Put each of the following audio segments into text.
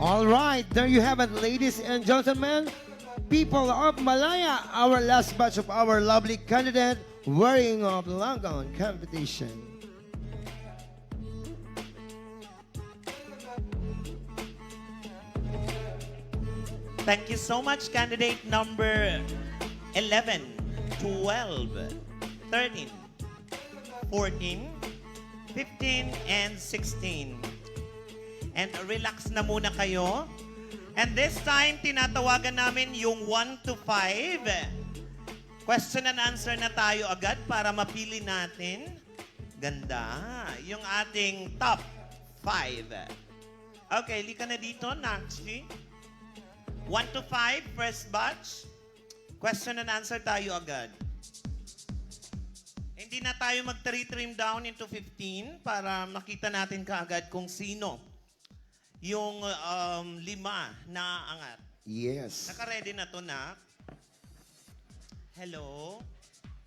All right, there you have it, ladies and gentlemen. People of Malaya, our last batch of our lovely candidate wearing of Langon competition. Thank you so much, candidate number 11, 12, 13, 14, 15, and 16. And relax na muna kayo. And this time, tinatawagan namin yung 1 to 5. Question and answer na tayo agad para mapili natin. Ganda. Yung ating top 5. Okay, lika na dito, Nakshi. 1 to 5, first batch. Question and answer tayo agad. Hindi na tayo mag-trim down into 15 para makita natin kaagad kung sino yung 5 na angat. Yes. Naka-ready na to, Nak? Hello?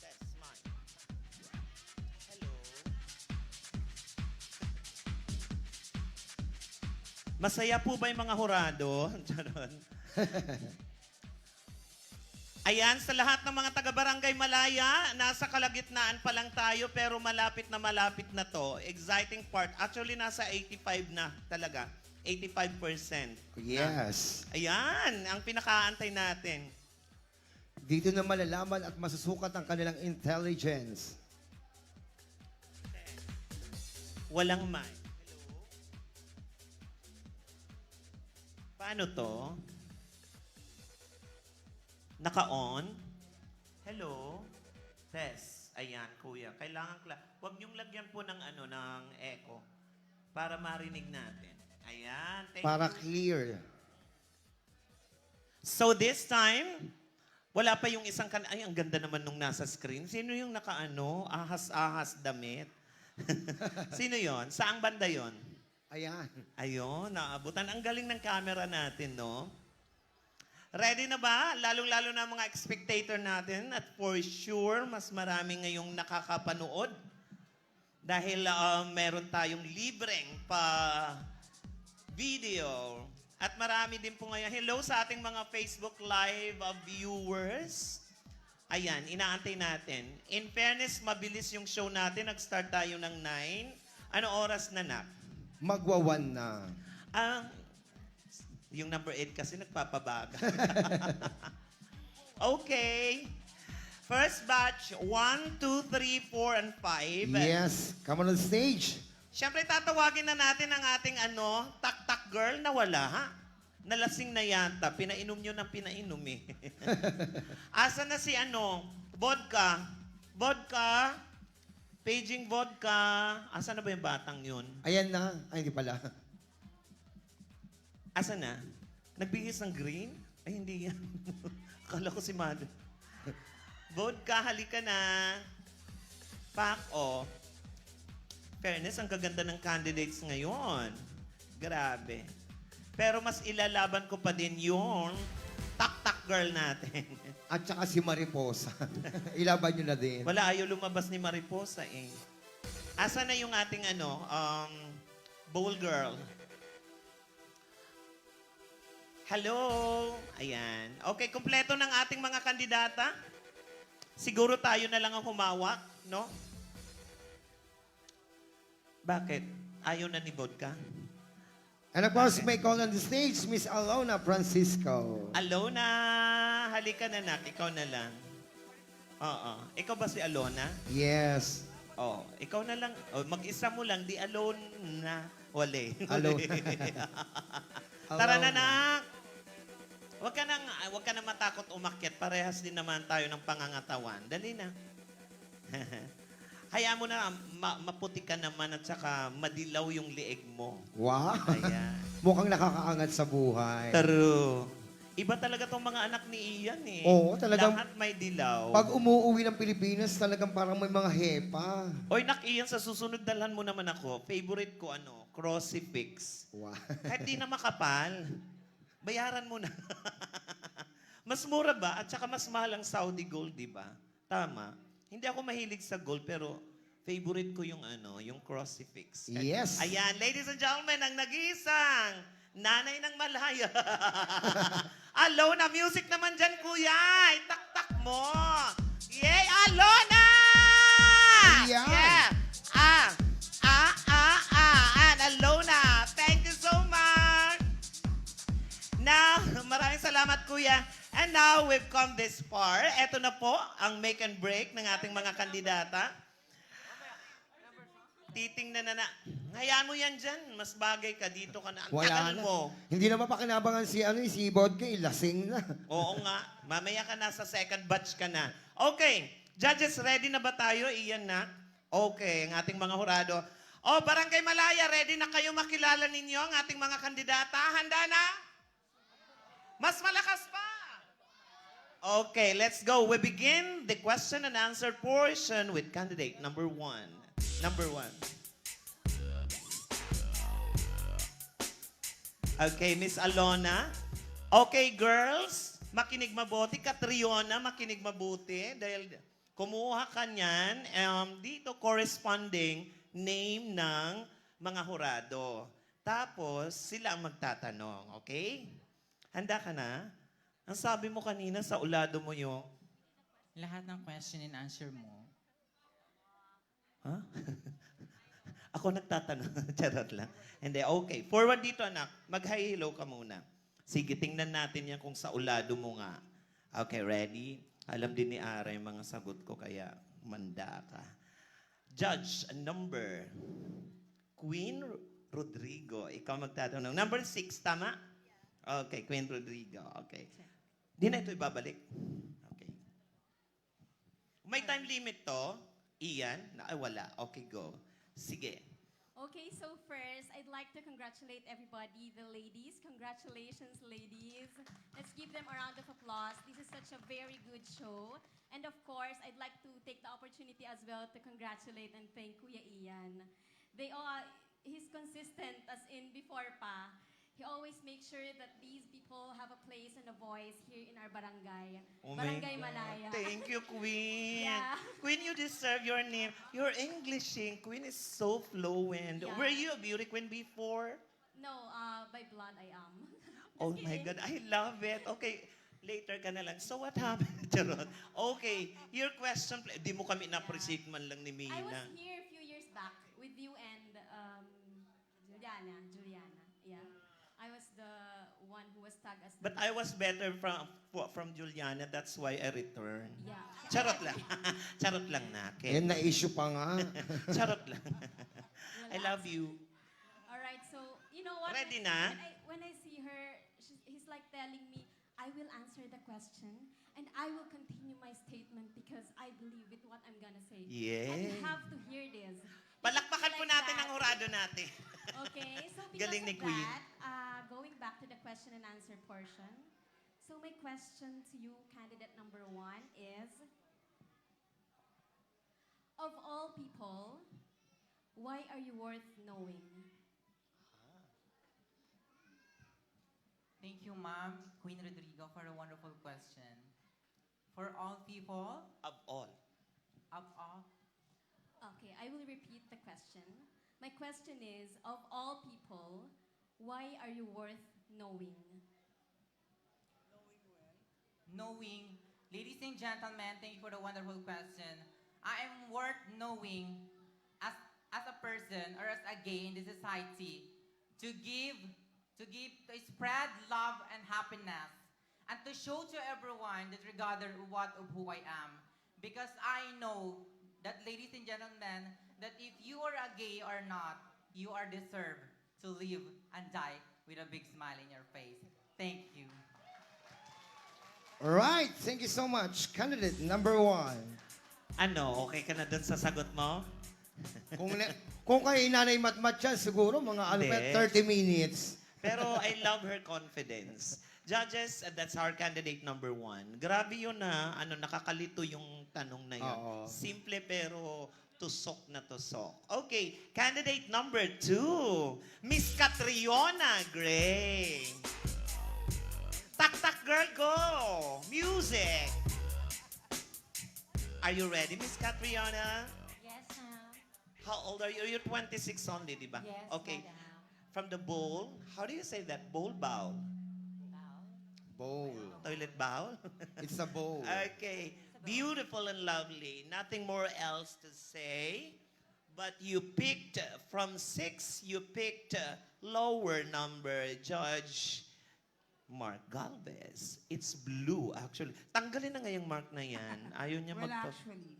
Test mic. Hello? Masaya po ba yung mga hurado? Charon. Ayan, sa lahat ng mga taga-barangay Malaya, nasa kalagitnaan pa lang tayo pero malapit na to. Exciting part. Actually, nasa 85 na talaga. 85%. Yes. Ayan, ang pinakaantay natin. Dito na malalaman at masusukat ang kanilang intelligence. Walang mic. Hello? Paano to? Naka-on? Hello? Test. Ayan, kuya. Kailangan huwag niyong lagyan po ng ng echo para marinig natin. Ayan. Thank Para you. clear. So this time, wala pa yung isang Ay, ang ganda naman nung nasa screen. Sino yung ahas-ahas damit? Sino yon? Saang banda yon? Ayan. Ayun, naabutan. Ang galing ng camera natin, no? Ready na ba? Lalong-lalo na mga spectator natin. At for sure, mas marami ngayong nakakapanood. Dahil meron tayong libreng video. At marami din po ngayon. Hello sa ating mga Facebook Live viewers. Ayan, inaantay natin. In fairness, mabilis yung show natin. Nag-start tayo ng 9. Ano oras na, Nak? Magwawan na. Yung number 8 kasi nagpapabaga. Okay. First batch, 1, 2, 3, 4, and 5. Yes. Come on the stage. Siyempre, tatawagin na natin ang ating tak-tak girl na wala, ha? Nalasing na yata. Pinainom nyo ng pinainom, eh. Asa na si Vodka? Vodka? Paging vodka. Asa na ba yung batang yun? Ayan na. Ay, hindi pala. Asa na? Nagbihis ng green? Ay, hindi yan. Akala ko si Mado. Vodka, halika na. Pak, Fairness, ang gaganda ng candidates ngayon. Grabe. Pero mas ilalaban ko pa din yung tak-tak girl natin. At saka si Mariposa. Ilaban nyo na din. Wala, ayaw lumabas ni Mariposa eh. Asa na yung ating bowl girl? Hello! Ayan. Okay, kumpleto ng ating mga kandidata. Siguro tayo na lang ang humawak, no? Bakit? Ayaw na ni Vodka? And of course, may call on the stage, Miss Alona Francisco. Alona! Halika na, Nak. Ikaw na lang. Oo. Ikaw ba si Alona? Yes. Ikaw na lang. Mag-isa mo lang. Di alone na. Wale. Alone. Tara na, Nak. Huwag ka nang matakot umakyat. Parehas din naman tayo ng pangangatawan. Dali na. Hayaan mo na, maputi ka naman at saka madilaw yung lieg mo. Wow. Ayan. Mukhang nakakaangat sa buhay. True. Iba talaga tong mga anak ni Ian eh. Oo, talagang- Lahat may dilaw. Pag umuwi ng Pilipinas, talagang parang may mga hepa. Oy, Nak Ian, sa susunod dalhan mo naman ako. Favorite ko crucifix. Wow. Kahit di na makapal, bayaran mo na. Mas mura ba? At saka mas mahal ang Saudi gold, di ba? Tama. Hindi ako mahilig sa gold, pero favorite ko yung yung crucifix. Yes. Ayan, ladies and gentlemen, ang nag-iisang Nanay ng Malaya. Alona, music naman dyan, kuya. Itaktak mo. Yay, Alona! Ayan. Yeah. And Alona. Thank you so much. Now, maraming salamat, kuya. And now, we've come this far. Ito na po ang make and break ng ating mga kandidata. Titingnan na. Hayaan mo yan dyan. Mas bagay ka. Dito ka na. Ang Wala tagal na. mo. Hindi na mapakinabangan si Vodka, lasing na. Oo nga. Mamaya ka na sa second batch ka na. Okay. Judges, ready na ba tayo? Iyan na. Okay. Ang ating mga hurado. Oh, Barangay Malaya, ready na kayo makilala ninyo ang ating mga kandidata? Handa na? Mas malakas pa. Okay, let's go. We begin the question and answer portion with candidate number 1. Number 1. Okay, Miss Alona. Okay, girls, makinig mabuti. Catriona, makinig mabuti. Dahil kumuha ka niyan, dito corresponding name ng mga hurado. Tapos, sila ang magtatanong, okay? Handa ka na? Ang sabi mo kanina sa ulado mo yung... Lahat ng question and answer mo. Ha? Ako nagtatanong. Charot lang. Hindi, okay. Forward dito, anak. Mag-hi hello ka muna. Sige, tingnan natin yan kung sa ulado mo nga. Okay, ready? Alam din ni Ara yung mga sagot ko, kaya manda ka. Judge, number. Queen Rodrigo. Ikaw magtatanong. Number 6, tama? Okay, Queen Rodrigo. Okay. Di na ito ibabalik. Okay. May time limit to. Ian? Ay, wala. Okay, go. Sige. Okay, so first, I'd like to congratulate everybody, the ladies. Congratulations, ladies. Let's give them a round of applause. This is such a very good show. And of course, I'd like to take the opportunity as well to congratulate and thank Kuya Ian. He's consistent as in before pa. He always makes sure that these people have a place and a voice here in our barangay. Oh my Barangay God. Malaya. Thank you, Queen. Yeah. Queen, you deserve your name. Your Englishing, Queen, is so fluent. Yeah. Were you a beauty queen before? No, by blood I am. Oh Just my kidding. God, I love it. Okay, later ka na lang. So what happened? Charot. Okay, your question, di mo kami na-appreciate man lang ni I was Mina. here a few years back with you and Juliana. Yeah. I was the one who was tagged as the But I was better from Juliana. That's why I returned. Yeah. Charot lang. Charot lang na. Okay. Yan na-issue pa nga. Charot lang. I love you. All right, so you know what? Ready when, na? when I see her, he's like telling me, I will answer the question and I will continue my statement because I believe with what I'm gonna say. Yeah. And you have to hear this. Palakpakan po Like natin that. ang hurado natin. Okay, so because Galing ni of Queen. that, going back to the question and answer portion. So my question to you, candidate number 1, is, of all people, why are you worth knowing? Thank you, Ma'am, Queen Rodrigo, for a wonderful question. For all people, Of all. of all, Okay, I will repeat the question. My question is, of all people, why are you worth knowing? knowing, ladies and gentlemen, thank you for the wonderful question. I am worth knowing as a person or as a gay in the society to spread love and happiness and to show to everyone that regardless of who I am. Because I know that, ladies and gentlemen, that if you are a gay or not, you are deserved to live and die with a big smile in your face. Thank you. Alright, thank you so much. Candidate number 1. Ano, okay ka na dun sa sagot mo? Kung kay Nanay Matmat yan, siguro mga ano pa, Hindi. 30 minutes. Pero I love her confidence. Judges, that's our candidate number 1. Grabe yun na, nakakalito yung tanong na yun. Oo. Simple pero tusok na tusok. Okay, candidate number 2. Miss Catriona Gray. Tak-tak girl, go! Music! Are you ready, Miss Catriona? Yes, ma'am. How old are you? You're 26 only, di ba? Yes, Okay. madam. from the bowl. How do you say that? Bowl, bowl? Bowl. Toilet bowl? It's a bowl. Okay. Beautiful and lovely. Nothing more else to say. But you picked, from 6, you picked lower number, Judge Mark Galvez. It's blue, actually. Tanggalin na nga yung mark na yan. Ayaw niya Well, magpa... actually,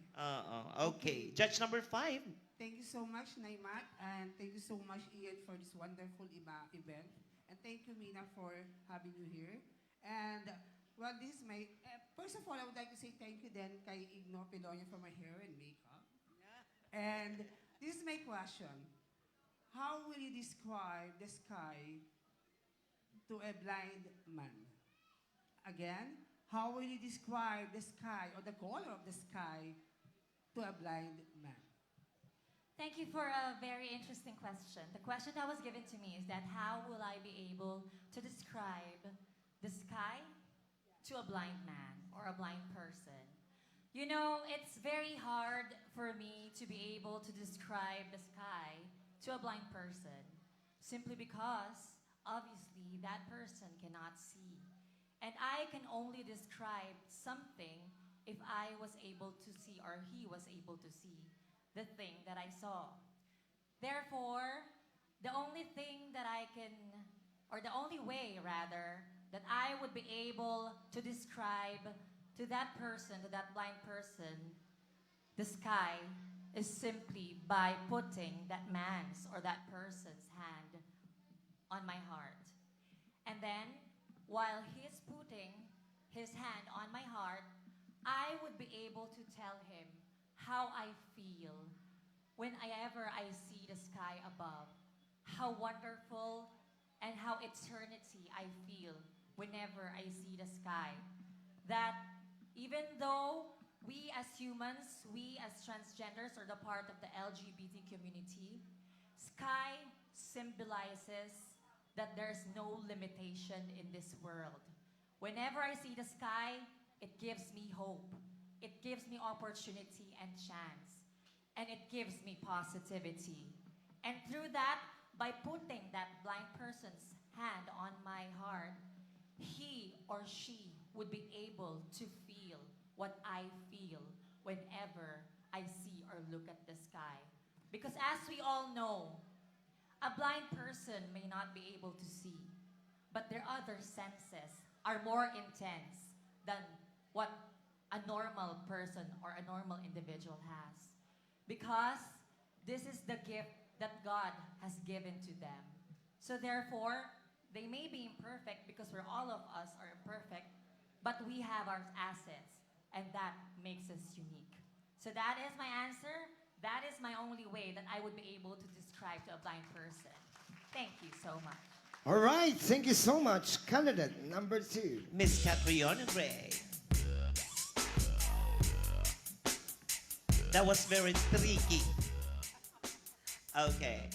Okay. Judge number 5. thank you so much, Naimat, and thank you so much, Ian, for this wonderful event. And thank you, Mina, for having you here. And, well, this is my... first of all, I would like to say thank you then kay Igno Piloña for my hair and makeup. And this is my question. How will you describe the sky to a blind man? Again, how will you describe the sky or the color of the sky to a blind man? Thank you for a very interesting question. The question that was given to me is that how will I be able to describe the sky to a blind man or a blind person? You know, it's very hard for me to be able to describe the sky to a blind person simply because, obviously, that person cannot see. And I can only describe something if I was able to see or he was able to see the thing that I saw. Therefore, the only thing that I can, or the only way rather, that I would be able to describe to that person, to that blind person, the sky is simply by putting that man's or that person's hand on my heart. And then, while he's putting his hand on my heart, I would be able to tell him how I feel whenever I see the sky above. How wonderful and how eternity I feel whenever I see the sky. That even though we as humans, we as transgenders are the part of the LGBT community, sky symbolizes that there's no limitation in this world. Whenever I see the sky, it gives me hope. It gives me opportunity and chance. And it gives me positivity. And through that, by putting that blind person's hand on my heart, he or she would be able to feel what I feel whenever I see or look at the sky. Because as we all know, a blind person may not be able to see, but their other senses are more intense than what a normal person or a normal individual has. Because this is the gift that God has given to them. So therefore, they may be imperfect because all of us are imperfect, but we have our assets, and that makes us unique. So that is my answer. That is my only way that I would be able to describe to a blind person. Thank you so much. All right, thank you so much. Candidate number 2. Miss Catriona Gray. That was very tricky. Okay.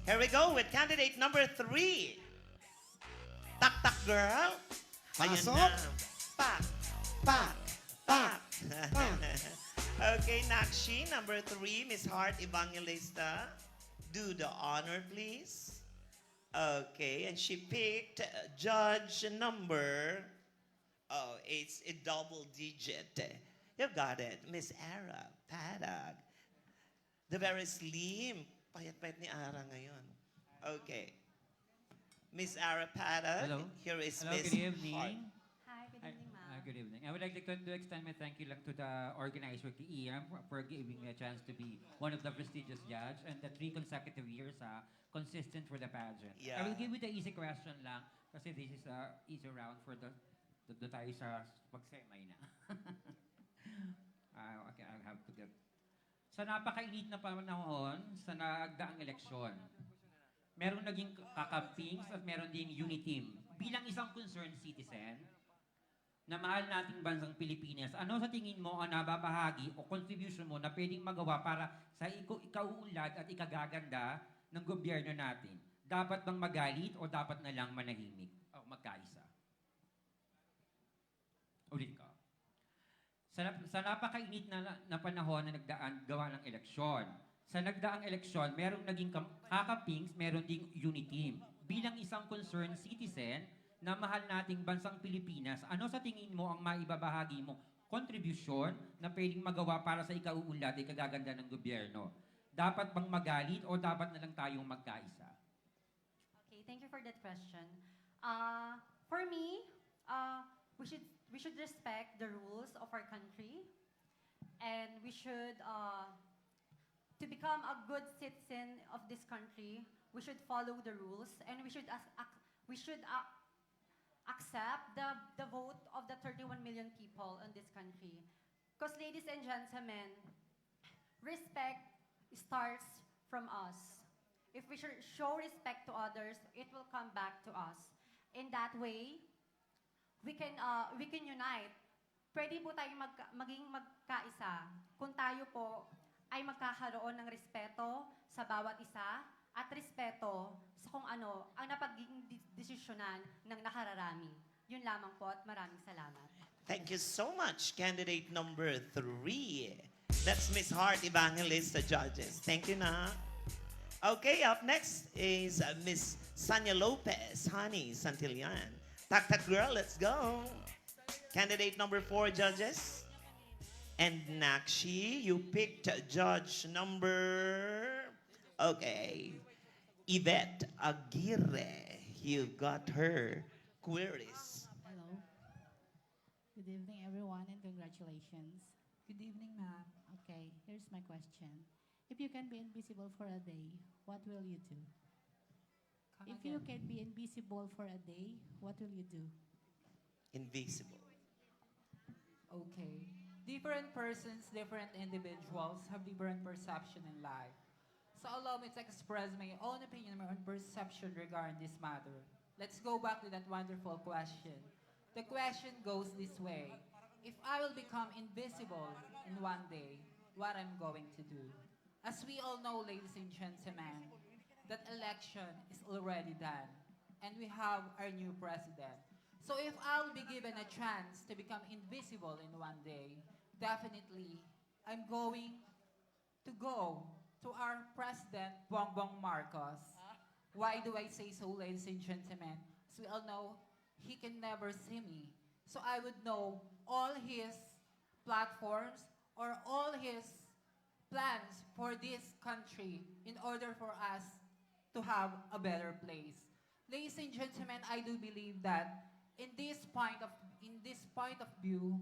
Here we go with candidate number 3. Tak tak girl. Ayan Pasok. na. Pak. Pak, pak, pak. Okay, Nakshi, number 3, Miss Heart Evangelista. Do the honor, please. Okay, and she picked judge number. Oh, it's a double digit. You got it, Miss Ara Padag. The very slim. Payat-payat ni Ara ngayon. Okay. Miss Ara Padag. Hello. Here is Hello, Miss good evening. Heart. Hi, good evening, ma'am. Good evening. I would like to extend my thank you lang to the organizer, kay Ian, for giving me a chance to be one of the prestigious judge and the 3 consecutive years consistent for the pageant. Yeah. I will give you the easy question lang kasi this is easy round for the tayo sa pagsemay na. Okay, I'll have to get... Sa napakainit na panahon, sa nagdaang eleksyon, meron naging kakampings at meron ding uniteam. Bilang isang concerned citizen, na mahal nating bansang Pilipinas, ano sa tingin mo ang nababahagi o contribution mo na pwedeng magawa para sa ikauunlad at ikagaganda ng gobyerno natin? Dapat bang magalit o dapat na lang manahimik o magkaisa? Ulit ko. Sa napakainit na panahon na nagdaan gawa ng eleksyon, Sa nagdaang eleksyon, merong naging kakapings, meron ding uniteam. Bilang isang concerned citizen na mahal nating bansang Pilipinas, ano sa tingin mo ang maibabahagi mo kontribusyon na pwedeng magawa para sa ikauunlad ay kagaganda ng gobyerno? Dapat bang magalit o dapat na lang tayong magkaisa? Okay, thank you for that question. For me, we should respect the rules of our country, and we should to become a good citizen of this country. We should follow the rules, and we should accept the vote of the 31 million people in this country. Because, ladies and gentlemen, respect starts from us. If we show respect to others, it will come back to us. In that way, we can unite. Pwede po tayong maging magkaisa kung tayo po ay magkakaroon ng respeto sa bawat isa at respeto sa kung ano ang napagiging desisyonan ng nakararami. Yun lamang po at maraming salamat. Thank you so much, candidate number 3. That's Miss Hart Evangelist, the judges. Thank you, na. Okay, up next is Miss Sanya Lopez, Honey Santillan. Tak tak girl, let's go. Candidate number 4, judges. And Nakshi, you picked judge number... Okay. Yvette Aguirre, you got her queries. Hello. Good evening, everyone, and congratulations. Good evening, ma'am. Okay, here's my question. If you can be invisible for a day, what will you do? If you can be invisible for a day, what will you do? Invisible. Okay. Different persons, different individuals have different perception in life. So allow me to express my own opinion, my own perception regarding this matter. Let's go back to that wonderful question. The question goes this way. If I will become invisible in one day, what I'm going to do? As we all know, ladies and gentlemen, that election is already done. And we have our new president. So if I'll be given a chance to become invisible in one day, definitely I'm going to go to our President Bongbong Marcos. Why do I say so, ladies and gentlemen? As we all know, he can never see me. So I would know all his platforms or all his plans for this country in order for us to have a better place. Ladies and gentlemen, I do believe that in this point of view,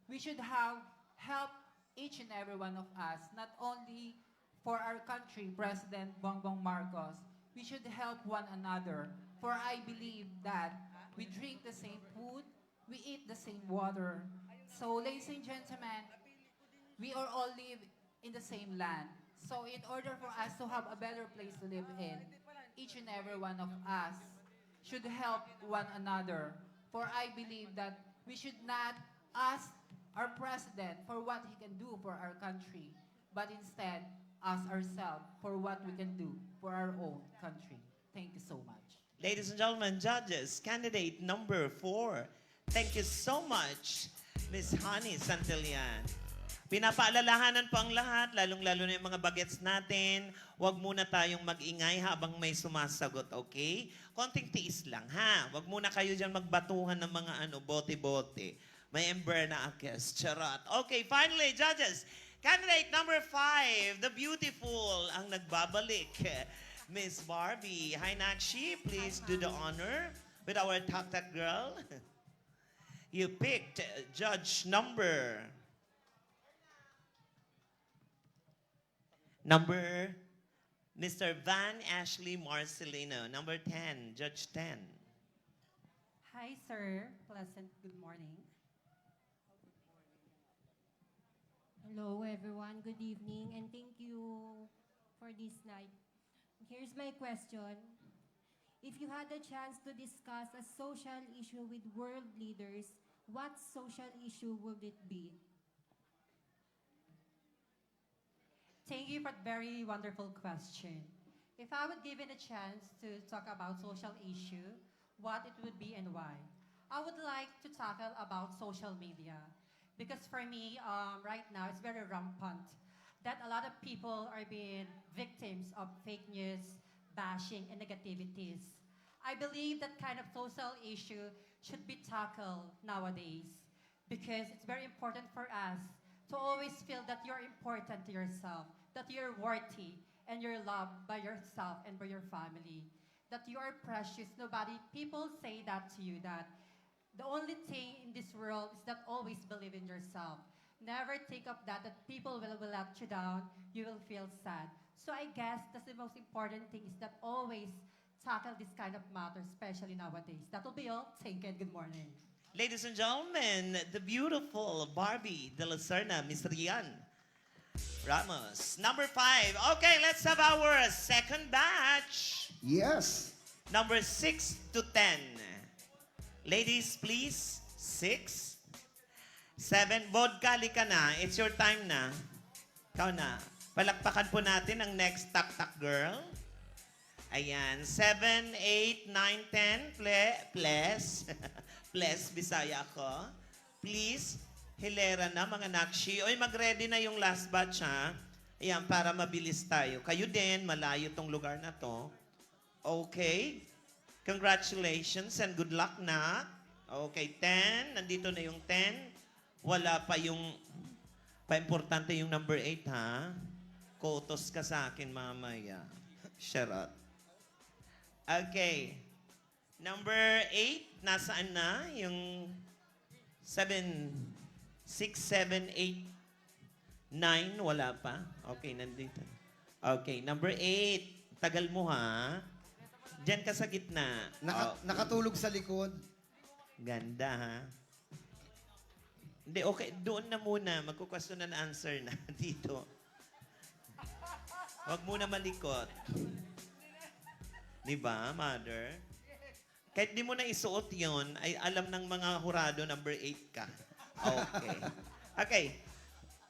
we should have help each and every one of us, not only for our country, President Bongbong Marcos. We should help one another, for I believe that we drink the same food, we eat the same water. So, ladies and gentlemen, we are all live in the same land. So, in order for us to have a better place to live in, each and every one of us should help one another. For I believe that we should not ask our president for what he can do for our country, but instead ask ourselves for what we can do for our own country. Thank you so much. Ladies and gentlemen, judges, candidate number 4. Thank you so much, Miss Honey Santillan. Pinapaalalahanan po ang lahat, lalong-lalo na yung mga bagets natin. Huwag muna tayong mag-ingay habang may sumasagot, okay? Konting tiis lang, ha? Huwag muna kayo dyan magbatuhan ng mga bote-bote. May ember na akes, charot. Okay, finally, judges, candidate number 5, the beautiful, ang nagbabalik, Miss Barbie. Hi, Nakshi, please do the honor with our tak-tak girl. You picked judge number Mr. Van Ashley Marcelino, number 10, Judge 10. Hi, sir. Pleasant good morning. Hello, everyone. Good evening, and thank you for this night. Here's my question. If you had a chance to discuss a social issue with world leaders, what social issue would it be? Thank you for that very wonderful question. If I would given a chance to talk about social issue, what it would be and why, I would like to tackle about social media. Because for me, right now, it's very rampant. that a lot of people are being victims of fake news, bashing, and negativities. I believe that kind of social issue should be tackled nowadays because it's very important for us to always feel that you're important to yourself, that you're worthy, and you're loved by yourself and by your family, that you are precious. People say that to you, that the only thing in this world is that always believe in yourself. Never think of that people will let you down, you will feel sad. So I guess that's the most important thing is that always tackle this kind of matter, especially nowadays. That will be all. Thank you and good morning. Ladies and gentlemen, the beautiful Barbie de la Serna, Miss Rian Ramos. Number 5. Okay, let's have our second batch. Yes. Number 6 to 10. Ladies, please. 6, 7. Vodka, lika na. It's your time na. Ikaw na. Palakpakan po natin ang next tak-tak girl. Ayan. 7, 8, 9, 10. Please. Please, Bisaya ako. Please, hilera na mga nakshi. Oy, mag-ready na yung last batch, ha? Ayan, para mabilis tayo. Kayo din, malayo tong lugar na to. Okay. Congratulations and good luck na. Okay, 10. Nandito na yung 10. Wala pa yung... Pa-importante yung number 8, ha? Kotos ka sa akin mamaya. Charot. Okay. Number 8, nasaan na? Yung 7, 6, 7, 8, 9, wala pa? Okay, nandito. Okay, number 8. Tagal mo, ha? Diyan ka sa gitna. Nakatulog sa likod. Ganda, ha? Hindi, okay. Doon na muna. Magkukwestiyon and answer na dito. Huwag muna malikot. Di ba, mother? Kahit di mo na isuot yon, ay alam ng mga hurado, number 8 ka. Okay. Okay.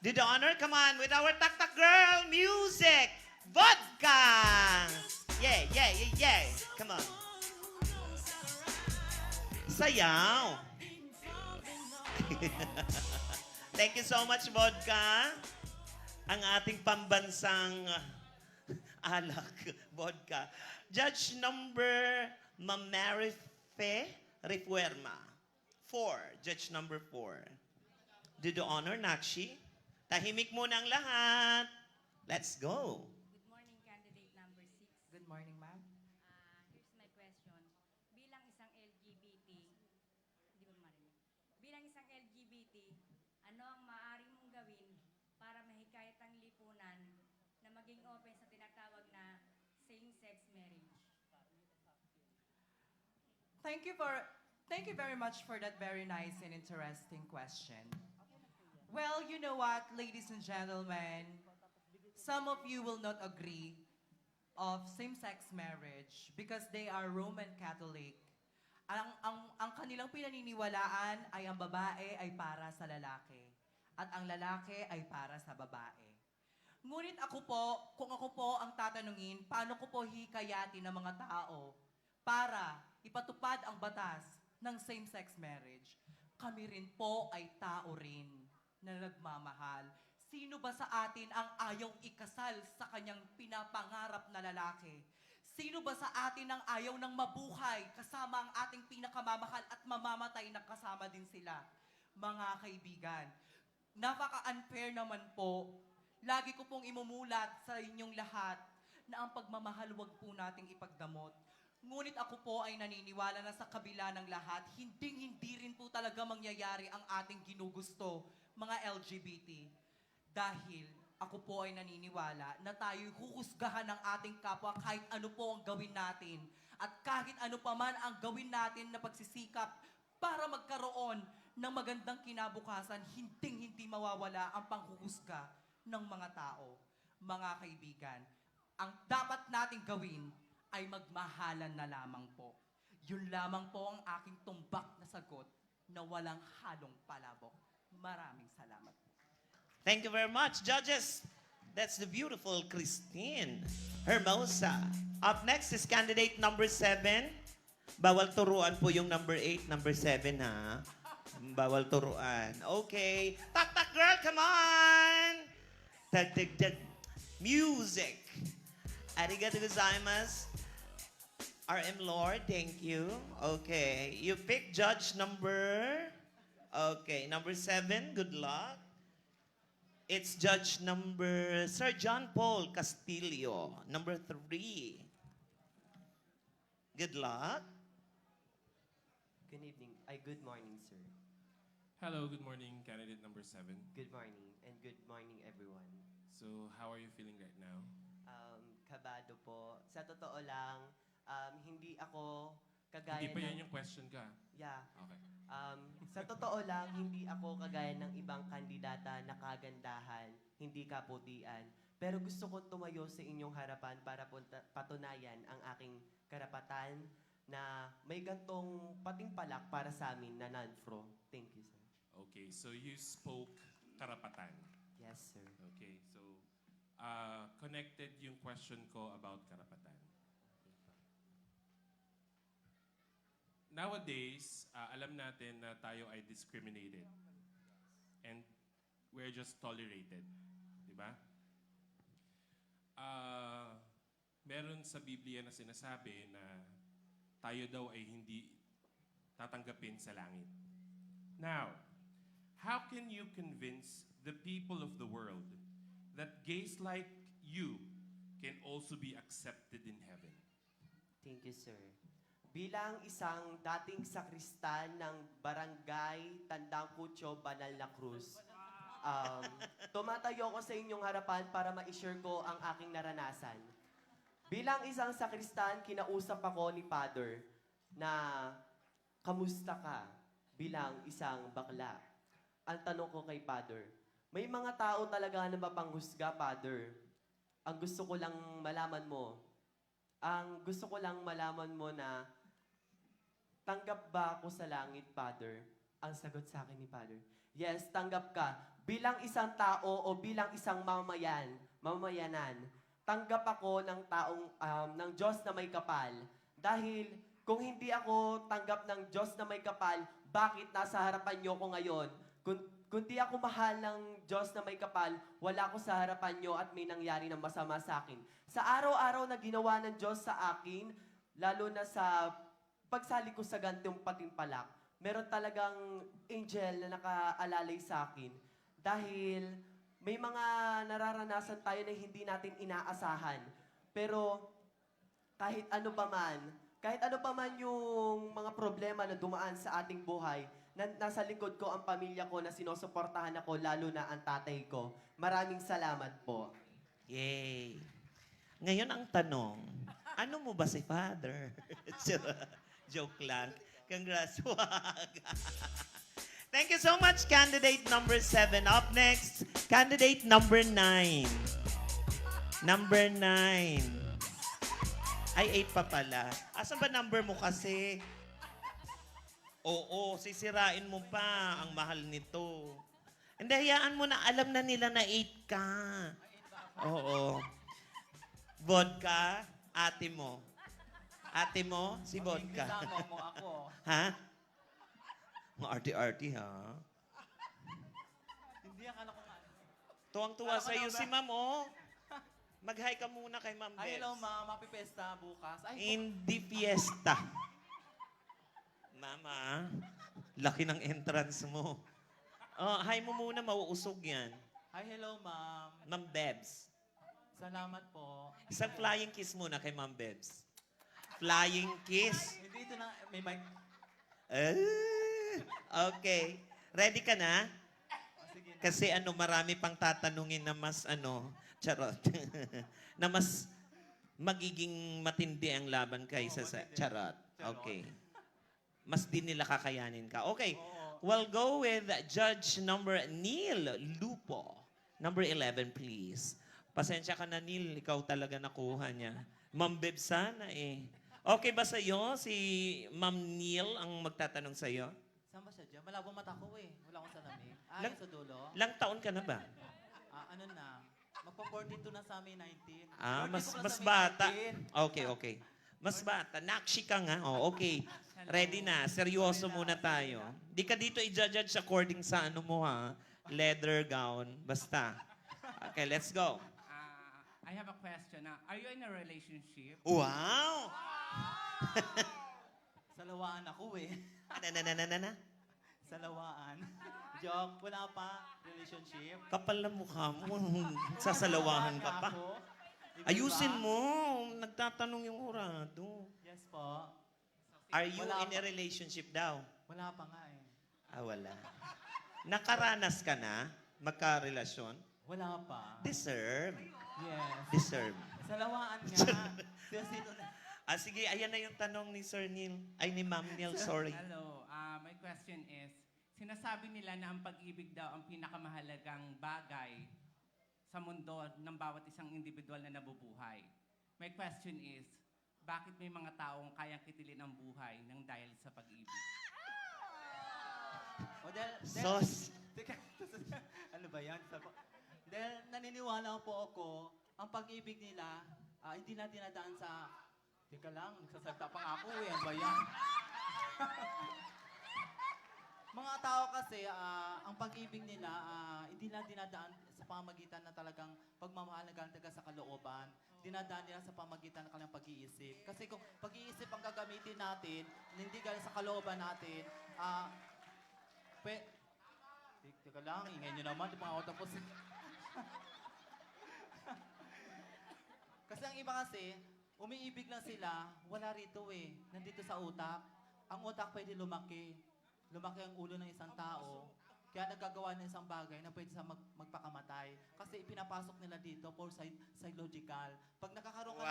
Do the honor, come on, with our tak-tak girl, music, vodka! Yeah, yeah, yeah, yeah. Come on. Sayaw. Thank you so much, vodka. Ang ating pambansang alak, vodka. Judge number Mamarife Refuerma. 4. Judge number 4. Do the honor, Nakshi. Tahimik muna ang lahat. Let's go. Good morning, candidate number 6. Good morning, ma'am. Here's my question. Bilang isang LGBT, hindi ko marinig. Bilang isang LGBT, ano ang maaari mong gawin para mahikayat ang lipunan na maging open sa tinatawag na same-sex marriage? Thank you very much for that very nice and interesting question. Well, you know what, ladies and gentlemen, some of you will not agree of same-sex marriage because they are Roman Catholic. Ang kanilang pinaniniwalaan ay ang babae ay para sa lalaki at ang lalaki ay para sa babae. Ngunit kung ako po ang tatanungin, paano ko po hikayatin ng mga tao para ipatupad ang batas ng same-sex marriage? Kami rin po ay tao rin na nagmamahal. Sino ba sa atin ang ayaw ikasal sa kanyang pinapangarap na lalaki? Sino ba sa atin ang ayaw ng mabuhay kasama ang ating pinakamamahal at mamamatay na kasama din sila? Mga kaibigan, napaka-unfair naman po. Lagi ko pong imumulat sa inyong lahat na ang pagmamahal wag po nating ipagdamot. Ngunit ako po ay naniniwala na sa kabila ng lahat, hindi rin po talaga mangyayari ang ating ginugusto, mga LGBT. Dahil ako po ay naniniwala na tayo huhusgahan ng ating kapwa kahit ano po ang gawin natin. At kahit ano pa man ang gawin natin na pagsisikap para magkaroon ng magandang kinabukasan, hindi mawawala ang panghuhusga ng mga tao. Mga kaibigan, ang dapat nating gawin ay magmahalan na lamang po. Yun lamang po ang aking tumbak na sagot na walang halong palabok. Maraming salamat po. Thank you very much, judges. That's the beautiful Christine Hermosa. Up next is candidate number 7. Bawal turuan po yung number 8, number 7, ha? Bawal turuan. Okay. Tak-tak girl, come on! Tag, tag, tag. Music. Arigato gozaimasu. RM Lord, thank you. Okay, you pick judge number... Okay, number 7, good luck. It's judge number Sir John Paul Castillo, number 3. Good luck. Good evening. Good morning, sir. Hello, good morning, candidate number 7. Good morning, and good morning, everyone. So, how are you feeling right now? Kabado po. Sa totoo lang, hindi ako kagaya Hindi pa yan ng... yung question ka. Yeah. Okay. Sa totoo lang, hindi ako kagaya ng ibang kandidata na kagandahan, hindi kaputian. Pero gusto ko tumayo sa inyong harapan para patunayan ang aking karapatan na may gantong patimpalak para sa amin na non-fro. Thank you, sir. Okay, so you spoke karapatan. Yes, sir. Okay, so connected yung question ko about karapatan. Nowadays, alam natin na tayo ay discriminated. And we're just tolerated. Di ba? Meron sa Biblia na sinasabi na tayo daw ay hindi tatanggapin sa langit. Now, how can you convince the people of the world that gays like you can also be accepted in heaven? Thank you, sir. Bilang isang dating sakristan ng Barangay Tandang Pucho, Banal na Cruz, tumatayo ko sa inyong harapan para ma-share ko ang aking naranasan. Bilang isang sakristan, kinausap ako ni Father na, kamusta ka bilang isang bakla? Ang tanong ko kay Father, may mga tao talaga na mapanghusga, Father. Ang gusto ko lang malaman mo na tanggap ba ako sa langit, Father? Ang sagot sa akin ni Father, yes, tanggap ka. Bilang isang tao o bilang isang mamayanan, tanggap ako ng Diyos na may kapal. Dahil kung hindi ako tanggap ng Diyos na may kapal, bakit nasa harapan niyo ko ngayon? Kung di ako mahal ng Diyos na may kapal, wala ako sa harapan niyo at may nangyari ng masama sa akin. Sa araw-araw na ginawa ng Diyos sa akin, lalo na sa pagsali ko sa gantong patimpalak, meron talagang angel na nakaalalay sa akin. Dahil may mga nararanasan tayo na hindi natin inaasahan. Pero kahit ano pa man yung mga problema na dumaan sa ating buhay, nasa likod ko ang pamilya ko na sinusuportahan ako, lalo na ang tatay ko. Maraming salamat po. Yay! Ngayon ang tanong, ano mo ba si Father? Joke lang. Congrats. Wag. Thank you so much, candidate number 7. Up next, candidate number 9. Number 9. Ay, 8 pa pala. Asan ba number mo kasi? Oo, sisirain mo pa. Ang mahal nito. Hindi, hayaan mo na. Alam na nila na 8 ka. Oo. Vodka, ate mo. Ate mo, si Vodka. Kasama mo ako. Ha? Arty-arty, ha? Hindi, akala ko nga. Tuwang-tuwa sa'yo si Ma'am, oh. Mag-hi ka muna kay Ma'am Bebs. Ay, hello, ma'am. Happy Pesta bukas. Ay, Hindi fiesta. Mama, laki ng entrance mo. Oh, hi mo muna, mauusog yan. Hi, hello, ma'am. Ma'am Bebs. Salamat po. Isang flying kiss muna kay Ma'am Bebs. Flying kiss. Hindi ito na, may mic. Okay. Ready ka na? Sige na. Kasi marami pang tatanungin na mas charot. na mas magiging matindi ang laban kaysa sa charot. Okay. Mas din nila kakayanin ka. Okay. We'll go with Judge number Neil Lupo. Number 11, please. Pasensya ka na, Neil. Ikaw talaga nakuha niya. Ma'am Beb, sana eh. Okay ba sa'yo? Si Ma'am Neil ang magtatanong sa'yo? Saan ba siya dyan? Malabo mata ko eh. Wala akong salamig. Lang- Sa dulo. Ilang taon ka na ba? Ano na? Magpa-42 na sa amin, 19. Ah, 42 mas ko na mas sa amin, bata. 19. Okay. Mas bata. Nakshi ka nga. Oh, okay. Ready na. Seryoso muna tayo. Di ka dito i-judge according sa mo ha. Leather gown. Basta. Okay, let's go. I have a question. Are you in a relationship? Wow! Salawaan ako eh. Na. Salawaan. Joke, wala pa. Relationship. Kapal na mukha mo. Sasalawahan ka pa. Ako. Ayusin mo. Nagtatanong yung hurado. Yes po. Are you Wala in a pa. relationship daw? Wala pa nga eh. Wala. Nakaranas ka na? Magkarelasyon? Wala pa. Deserve. Yes. Deserve. Salawaan nga. Sino na? Sige, ayan na yung tanong ni Sir Neil. Ay, ni Ma'am Neil, sorry. Hello. My question is, sinasabi nila na ang pag-ibig daw ang pinakamahalagang bagay sa mundo ng bawat isang individual na nabubuhay. My question is, bakit may mga taong kayang kitilin ang buhay ng dahil sa pag-ibig? Sos. Teka, ano ba yan? Dahil naniniwala po ako, ang pag-ibig nila, hindi na dinadaan sa... Teka lang, nagsasalta pa nga ako eh. Ano ba yan? Mga tao kasi, ang pag-ibig nila, hindi na dinadaan sa pamagitan na talagang pagmamahal na galing sa kalooban. Dinadaan nila sa pamagitan ng kanilang pag-iisip. Kasi kung pag-iisip ang gagamitin natin, hindi galing sa kalooban natin, teka lang, ingay nyo naman, di pa ako tapos. Kasi ang iba kasi, umiibig lang sila, wala rito eh. Nandito sa utak. Ang utak pwede lumaki. Lumaki ang ulo ng isang tao. Kaya nagagawa ng isang bagay na pwede sa magpakamatay. Kasi ipinapasok nila dito for psychological. Pag nakakaroon ka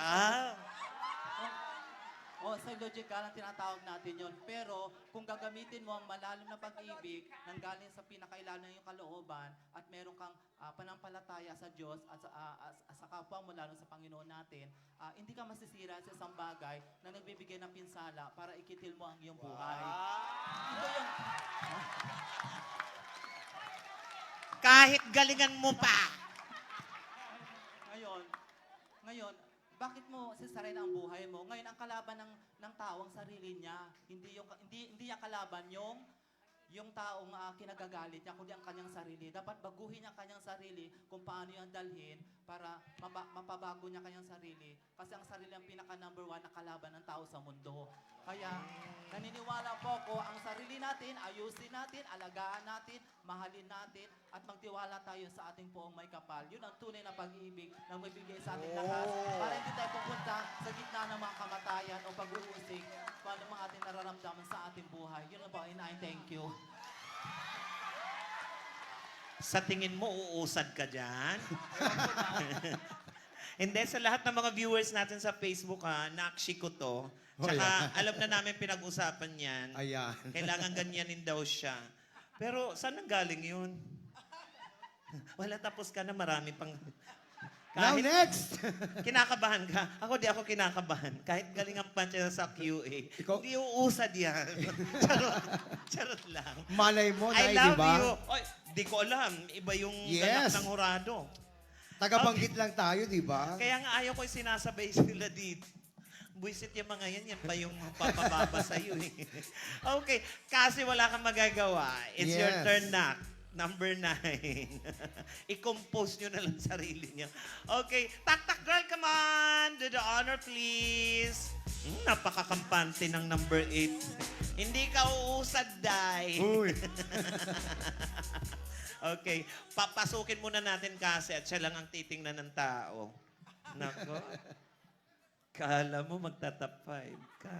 psychological ang tinatawag natin yon. Pero kung gagamitin mo ang malalim na pag-ibig nang galing sa pinakailalim ng iyong kalooban at meron kang panampalataya sa Diyos at sa kapwa mo lalo sa Panginoon natin, hindi ka masisira sa isang bagay na nagbibigay ng pinsala para ikitil mo ang iyong buhay. Ito yung... Kahit galingan mo pa. Ngayon, bakit mo sisirain ang buhay mo? Ngayon, ang kalaban ng tao ang sarili niya. Hindi niya kalaban yung taong kinagagalit niya, kundi ang kanyang sarili. Dapat baguhin niya ang kanyang sarili kung paano yung dalhin para mapabago niya kanyang sarili. Kasi ang sarili ang pinaka-number 1 na kalaban ng tao sa mundo. Kaya, naniniwala po ako, ang sarili natin, ayusin natin, alagaan natin, mahalin natin, at magtiwala tayo sa ating poong may kapal. Yun ang tunay na pag-ibig na magbibigay sa ating lakas para hindi tayo pupunta sa gitna ng mga kamatayan o pag-uusig kung ano mga ating nararamdaman sa ating buhay. Yun ang po, Inay, thank you. Sa tingin mo, uusad ka dyan? Hindi, sa lahat ng mga viewers natin sa Facebook, nakshi ko to. Tsaka, alam na namin pinag-usapan yan. Ayan. Kailangan ganyanin daw siya. Pero, saan nanggaling yun? Wala, tapos ka na, marami pang... Now next! Kinakabahan ka. Ako, di ako kinakabahan. Kahit galing ang punch sa QA. Hindi uusad yan. Charot lang. Malay mo, I Nay, love di ba? you. Oy, di ko alam. Iba yung Yes. ganap ng hurado. Tagabanggit lang tayo, di ba? Kaya nga ayaw ko sinasabay sila dito. Buisit yung mga yan pa yung papababa sa'yo eh. Okay, kasi wala kang magagawa. It's your Yes. turn na. Number 9. I-compose nyo na lang sarili niya. Okay, tak-tak girl, come on! Do the honor, please. Napakakampante ng number 8. Hindi ka uusad, Day. Uy. Okay, papasukin muna natin kasi at siya lang ang titingnan ng tao. Nako. Kala mo magta-top 5 ka.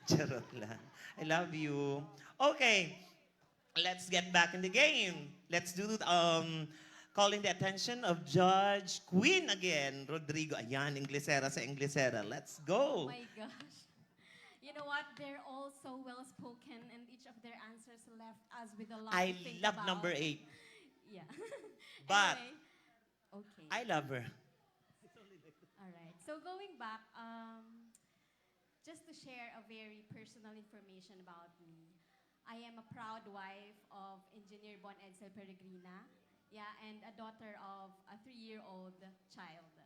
Charot lang. I love you. Okay, let's get back in the game. Let's do calling the attention of Judge Queen again. Rodrigo, ayan, Inglesera sa Inglesera. Let's Oh go. my gosh. You know what? They're all so well-spoken and each of their answers left us with a lot I to think love about. number 8. Yeah. But, Anyway, okay. I love her. All right. So going back, just to share a very personal information about me. I am a proud wife of Engineer Bon Edsel Peregrina, yeah, and a daughter of a 3-year-old child.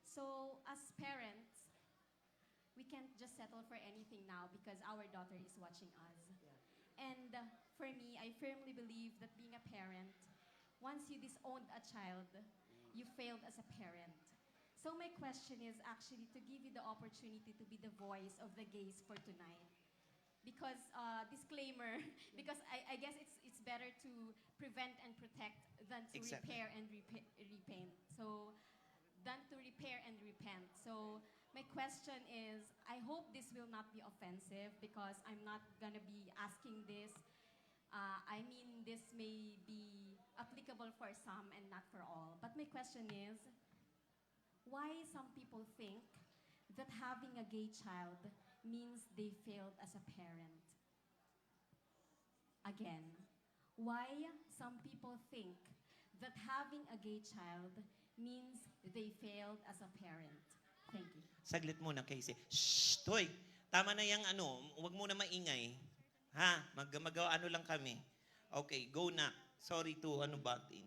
So as parents, we can't just settle for anything now because our daughter is watching us. And for me, I firmly believe that being a parent, once you disowned a child, you failed as a parent. So my question is actually to give you the opportunity to be the voice of the gays for tonight. Because, disclaimer, because I guess it's better to prevent and protect than to Exactly. repair and repaint. So, than to repair and repent. So, my question is, I hope this will not be offensive because I'm not gonna be asking this. I mean, this may be applicable for some and not for all. But my question is, why some people think that having a gay child means they failed as a parent? Again, why some people think that having a gay child means they failed as a parent? Thank you. Saglit muna, Casey. Shh! Toy! Tama na yung ano, huwag muna maingay. Ha? Ano lang kami. Okay, go na. Sorry to butt in.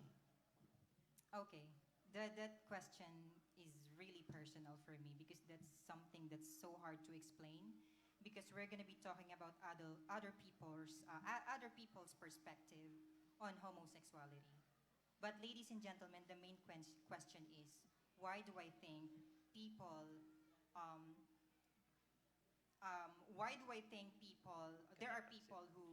Okay. That question is really personal for me because that's something that's so hard to explain because we're going to be talking about other people's perspective on homosexuality. But ladies and gentlemen, the main question is, why do I think people there are people who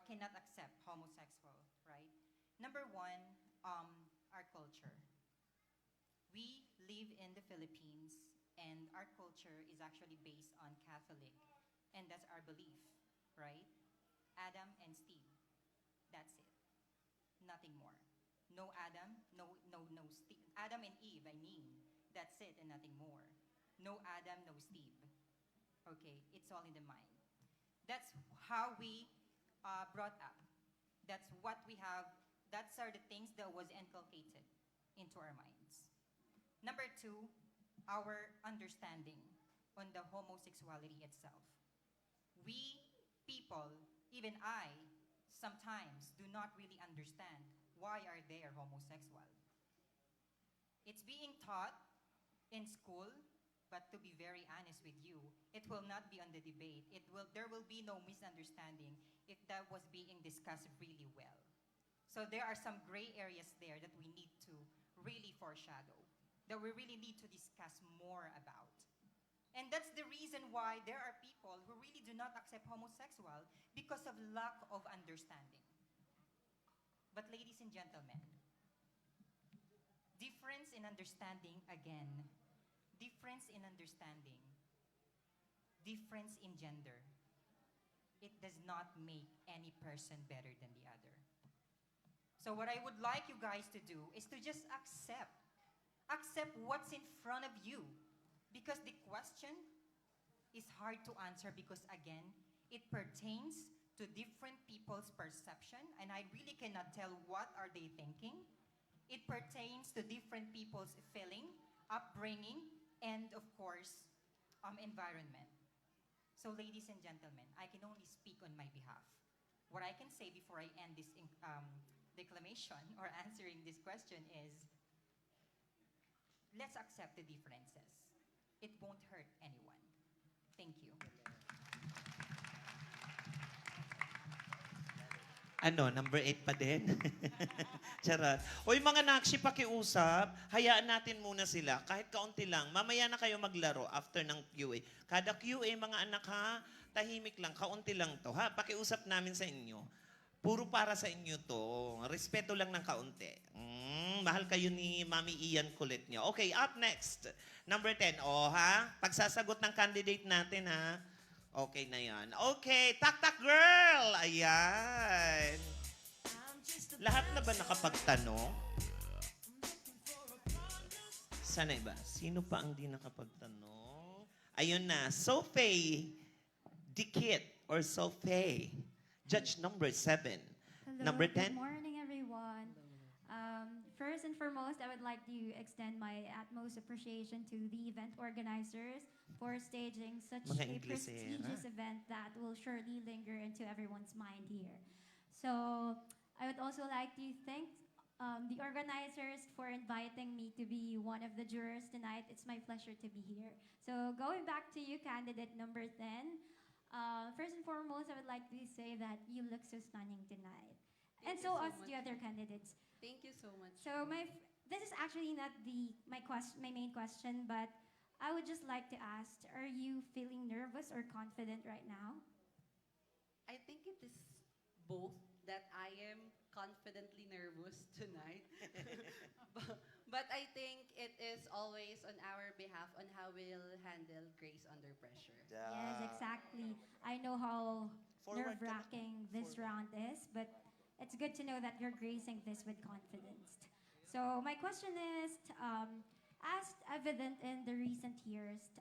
cannot accept homosexual, right? Number one, our culture. We live in the Philippines, and our culture is actually based on Catholic, and that's our belief, right? Adam and Steve, that's it. Nothing more. No Adam, no Steve. Adam and Eve, I mean, that's it and nothing more. No Adam, no Steve. Okay, it's all in the mind. That's how we brought up. That's what we have. That's are the things that was inculcated into our minds. Number two, our understanding on the homosexuality itself. We people, even I, sometimes do not really understand why are they homosexual. It's being taught in school, but to be very honest with you, it will not be on the debate. There will be no misunderstanding if that was being discussed really well. So there are some gray areas there that we need to really foreshadow, that we really need to discuss more about. And that's the reason why there are people who really do not accept homosexual because of lack of understanding. But ladies and gentlemen, difference in understanding again, difference in understanding, difference in gender, it does not make any person better than the other. So what I would like you guys to do is to just accept what's in front of you. Because the question is hard to answer because, again, it pertains to different people's perception, and I really cannot tell what are they thinking. It pertains to different people's feeling, upbringing, and, of course, environment. So, ladies and gentlemen, I can only speak on my behalf. What I can say before I end this declamation or answering this question is, let's accept the differences. It won't hurt anyone. Thank you. Number 8 pa din? Charot. O yung mga nakshi pakiusap, hayaan natin muna sila. Kahit kaunti lang. Mamaya na kayo maglaro after ng QA. Kada QA, mga anak ha, tahimik lang, kaunti lang to. Ha? Pakiusap namin sa inyo. Puro para sa inyo to. Respeto lang ng kaunti. Mahal kayo ni Mami Ian kulit niyo. Okay, up next. Number 10. O ha? Pagsasagot ng candidate natin ha. Okay na yan. Okay, tak-tak girl! Ayan. Lahat na ba nakapagtanong? Sana iba? Sino pa ang di nakapagtanong? Ayun na. Sophie Dikit or Sophie. Judge number 7. Hello, Number 10. Good morning, everyone. First and foremost, I would like to extend my utmost appreciation to the event organizers for staging such Mga a Inglesera. prestigious event that will surely linger into everyone's mind here. So, I would also like to thank the organizers for inviting me to be one of the jurors tonight. It's my pleasure to be here. So, going back to you, candidate number 10. First and foremost, I would like to say that you look so stunning tonight. And so Thank you so as the much. other candidates. Thank you so much. So this is actually not my main question, but I would just like to ask, are you feeling nervous or confident right now? I think it is both that I am confidently nervous tonight. but I think it is always on our behalf on how we'll handle grace under pressure. Yes, exactly. I know how Forward ka na. nerve-wracking this round is, but it's good to know that you're gracing this with confidence. So my question is, as evident in the recent years,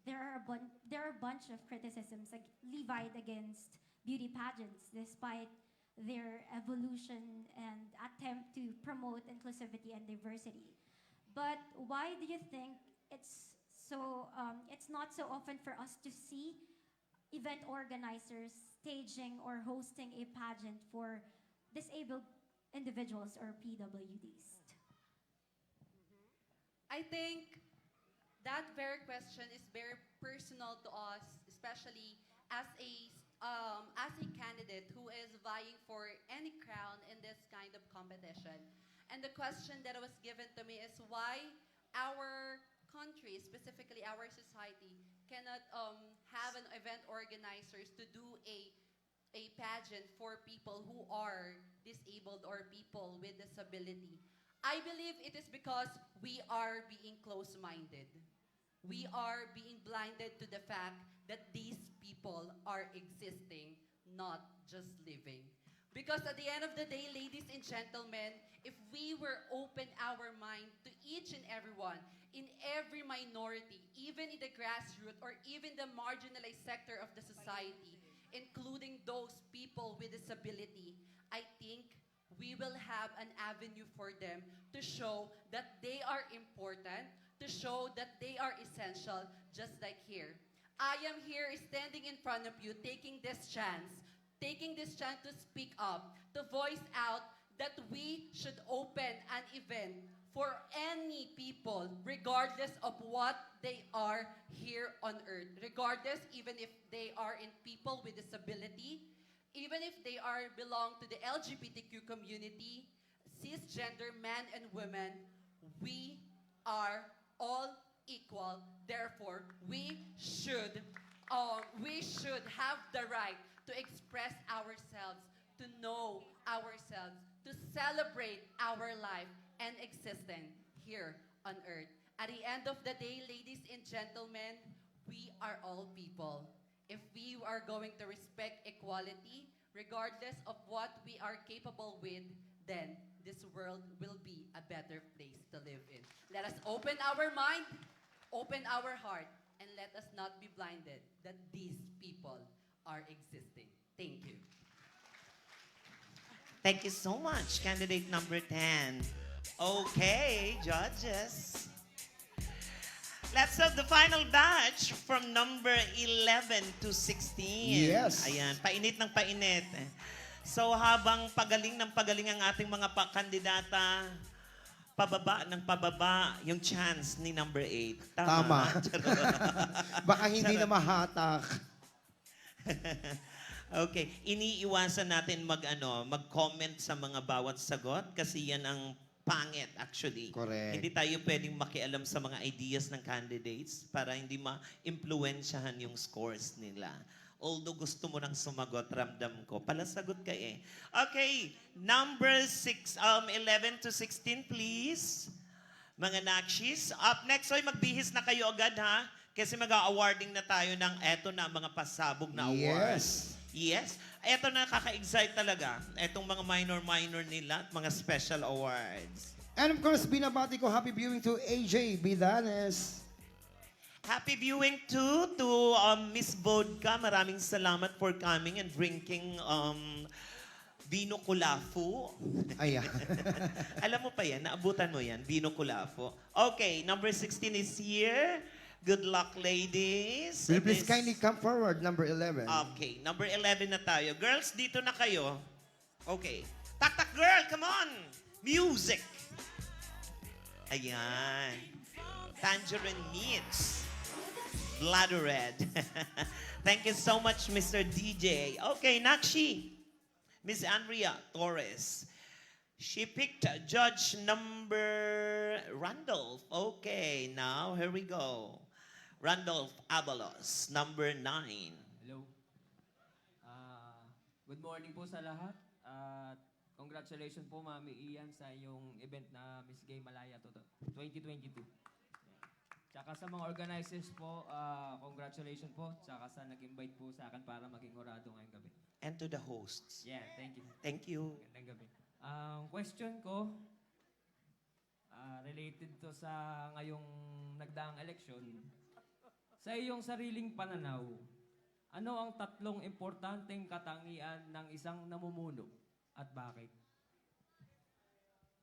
there are a bunch of criticisms levied against beauty pageants despite their evolution and attempt to promote inclusivity and diversity. But why do you think it's not so often for us to see event organizers staging or hosting a pageant for disabled individuals or PWDs? I think that very question is very personal to us, especially as a candidate who is vying for any crown in this kind of competition. And the question that was given to me is why our country, specifically our society, cannot have an event organizers to do a pageant for people who are disabled or people with disability. I believe it is because we are being close-minded. We are being blinded to the fact that these people are existing, not just living. Because at the end of the day, ladies and gentlemen, if we were open our mind to each and everyone, in every minority, even in the grassroots or even the marginalized sector of the society, including those people with disability, I think we will have an avenue for them to show that they are important, to show that they are essential, just like here. I am here standing in front of you, taking this chance to speak up, to voice out that we should open an event for any people, regardless of what they are here on earth, regardless even if they are in people with disability, even if they belong to the LGBTQ community, cisgender men and women, we are all equal. Therefore, we should have the right to express ourselves, to know ourselves, to celebrate our life and existence here on earth. At the end of the day, ladies and gentlemen, we are all people. If we are going to respect equality, regardless of what we are capable with, then this world will be a better place to live in. Let us open our mind, open our heart, and let us not be blinded that these people are existing. Thank you. Thank you so much, candidate number 10. Okay, judges. Let's have the final batch from number 11 to 16. Yes. Ayan, painit ng painit. So habang pagaling ng pagaling ang ating mga kandidata, pababa ng pababa yung chance ni number 8. Tama. Baka hindi na mahatak. Okay, iniiwasan natin mag-comment sa mga bawat sagot kasi yan ang pangit actually. Correct. Hindi tayo pwedeng makialam sa mga ideas ng candidates para hindi ma-impluensyahan yung scores nila. Although gusto mo nang sumagot, ramdam ko. Palasagot ka eh. Okay, number 11 to 16 please. Mga nakshis. Up next, magbihis na kayo agad ha. Kasi mag-awarding na tayo ng eto na mga pasabog na awards. Yes. Eto na kaka-excite talaga. Etong mga minor nila at mga special awards. And of course, binabati ko happy viewing to AJ Bidanes. Happy viewing too to Miss Vodka. Maraming salamat for coming and drinking Vino Kulafu. Ayan. Alam mo pa yan, naabutan mo yan, Vino Kulafu. Okay, number 16 is here. Good luck, ladies. Will you please kindly come forward, number 11. Okay, number 11 na tayo. Girls, dito na kayo. Okay. Tak-tak girl, come on! Music! Ayan. Tangerine Meats. Blood Red. Thank you so much, Mr. DJ. Okay, Nakshi. Miss Andrea Torres. She picked judge number Randolph. Okay, now here we go. Randolph Abalos, number 9. Hello. Good morning po sa lahat. At congratulations po, Mami Ian, sa yung event na Miss Gay Malaya 2022. Tsaka sa mga organizers po, congratulations po. Tsaka sa nag-invite po sa akin para maging orado ngayong gabi. And to the hosts. Yeah, thank you. Thank you. Magandang gabi. Ang question ko, related to sa ngayong nagdaang eleksyon. Sa iyong sariling pananaw, ano ang 3 importanteng katangian ng isang namumuno at bakit?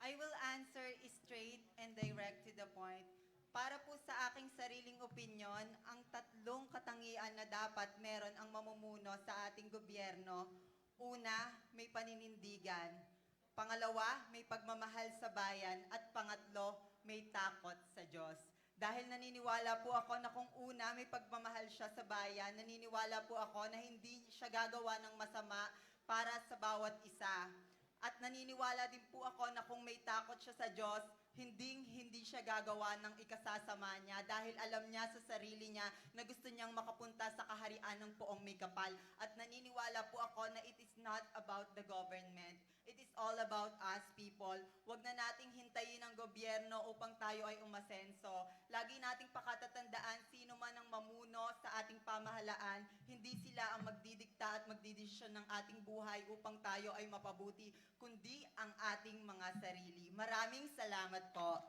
I will answer straight and direct to the point. Para po sa aking sariling opinyon, ang 3 katangian na dapat meron ang mamumuno sa ating gobyerno. Una, may paninindigan. Pangalawa, may pagmamahal sa bayan. At pangatlo, may takot sa Diyos. Dahil naniniwala po ako na kung una may pagmamahal siya sa bayan, naniniwala po ako na hindi siya gagawa ng masama para sa bawat isa. At naniniwala din po ako na kung may takot siya sa Diyos, hindi siya gagawa ng ikasasama niya dahil alam niya sa sarili niya na gusto niyang makapunta sa kaharian ng poong may kapal. At naniniwala po ako na it is not about the government. It is all about us people. Huwag na nating hintayin ang gobyerno upang tayo ay umasenso. Lagi nating pakatatandaan sino man ang mamuno sa ating pamahalaan, hindi sila ang magdidikta at magdidesisyon ng ating buhay upang tayo ay mapabuti, kundi ang ating mga sarili. Maraming salamat po.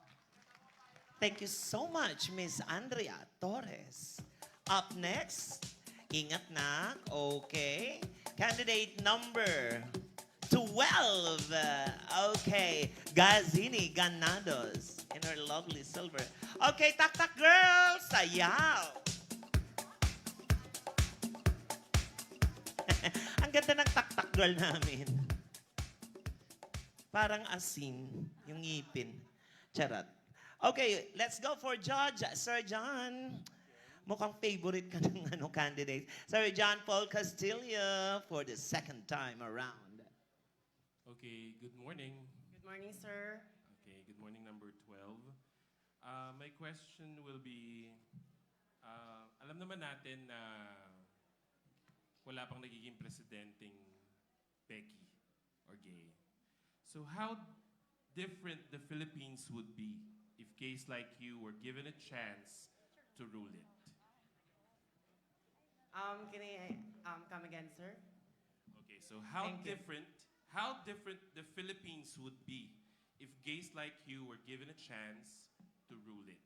Thank you so much, Miss Andrea Torres. Up next, ingat na, okay. Candidate number 12. Okay, Gazini Ganados in her lovely silver. Okay, tak-tak girls, sayaw. Ang ganda ng tak-tak girl namin. Parang asin, yung ngipin. Charot. Okay, let's go for Judge Sir John. Mukhang favorite ka ng candidate. Sir John Paul Castillo for the 2nd time around. Okay, good morning. Good morning, sir. Okay, good morning, number 12. My question will be, alam naman natin na wala pang nagiging presidenteng Becky or gay. So how different the Philippines would be if gays like you were given a chance to rule it? Can I come again, sir? Okay, so how Thank you. different the Philippines would be if gays like you were given a chance to rule it?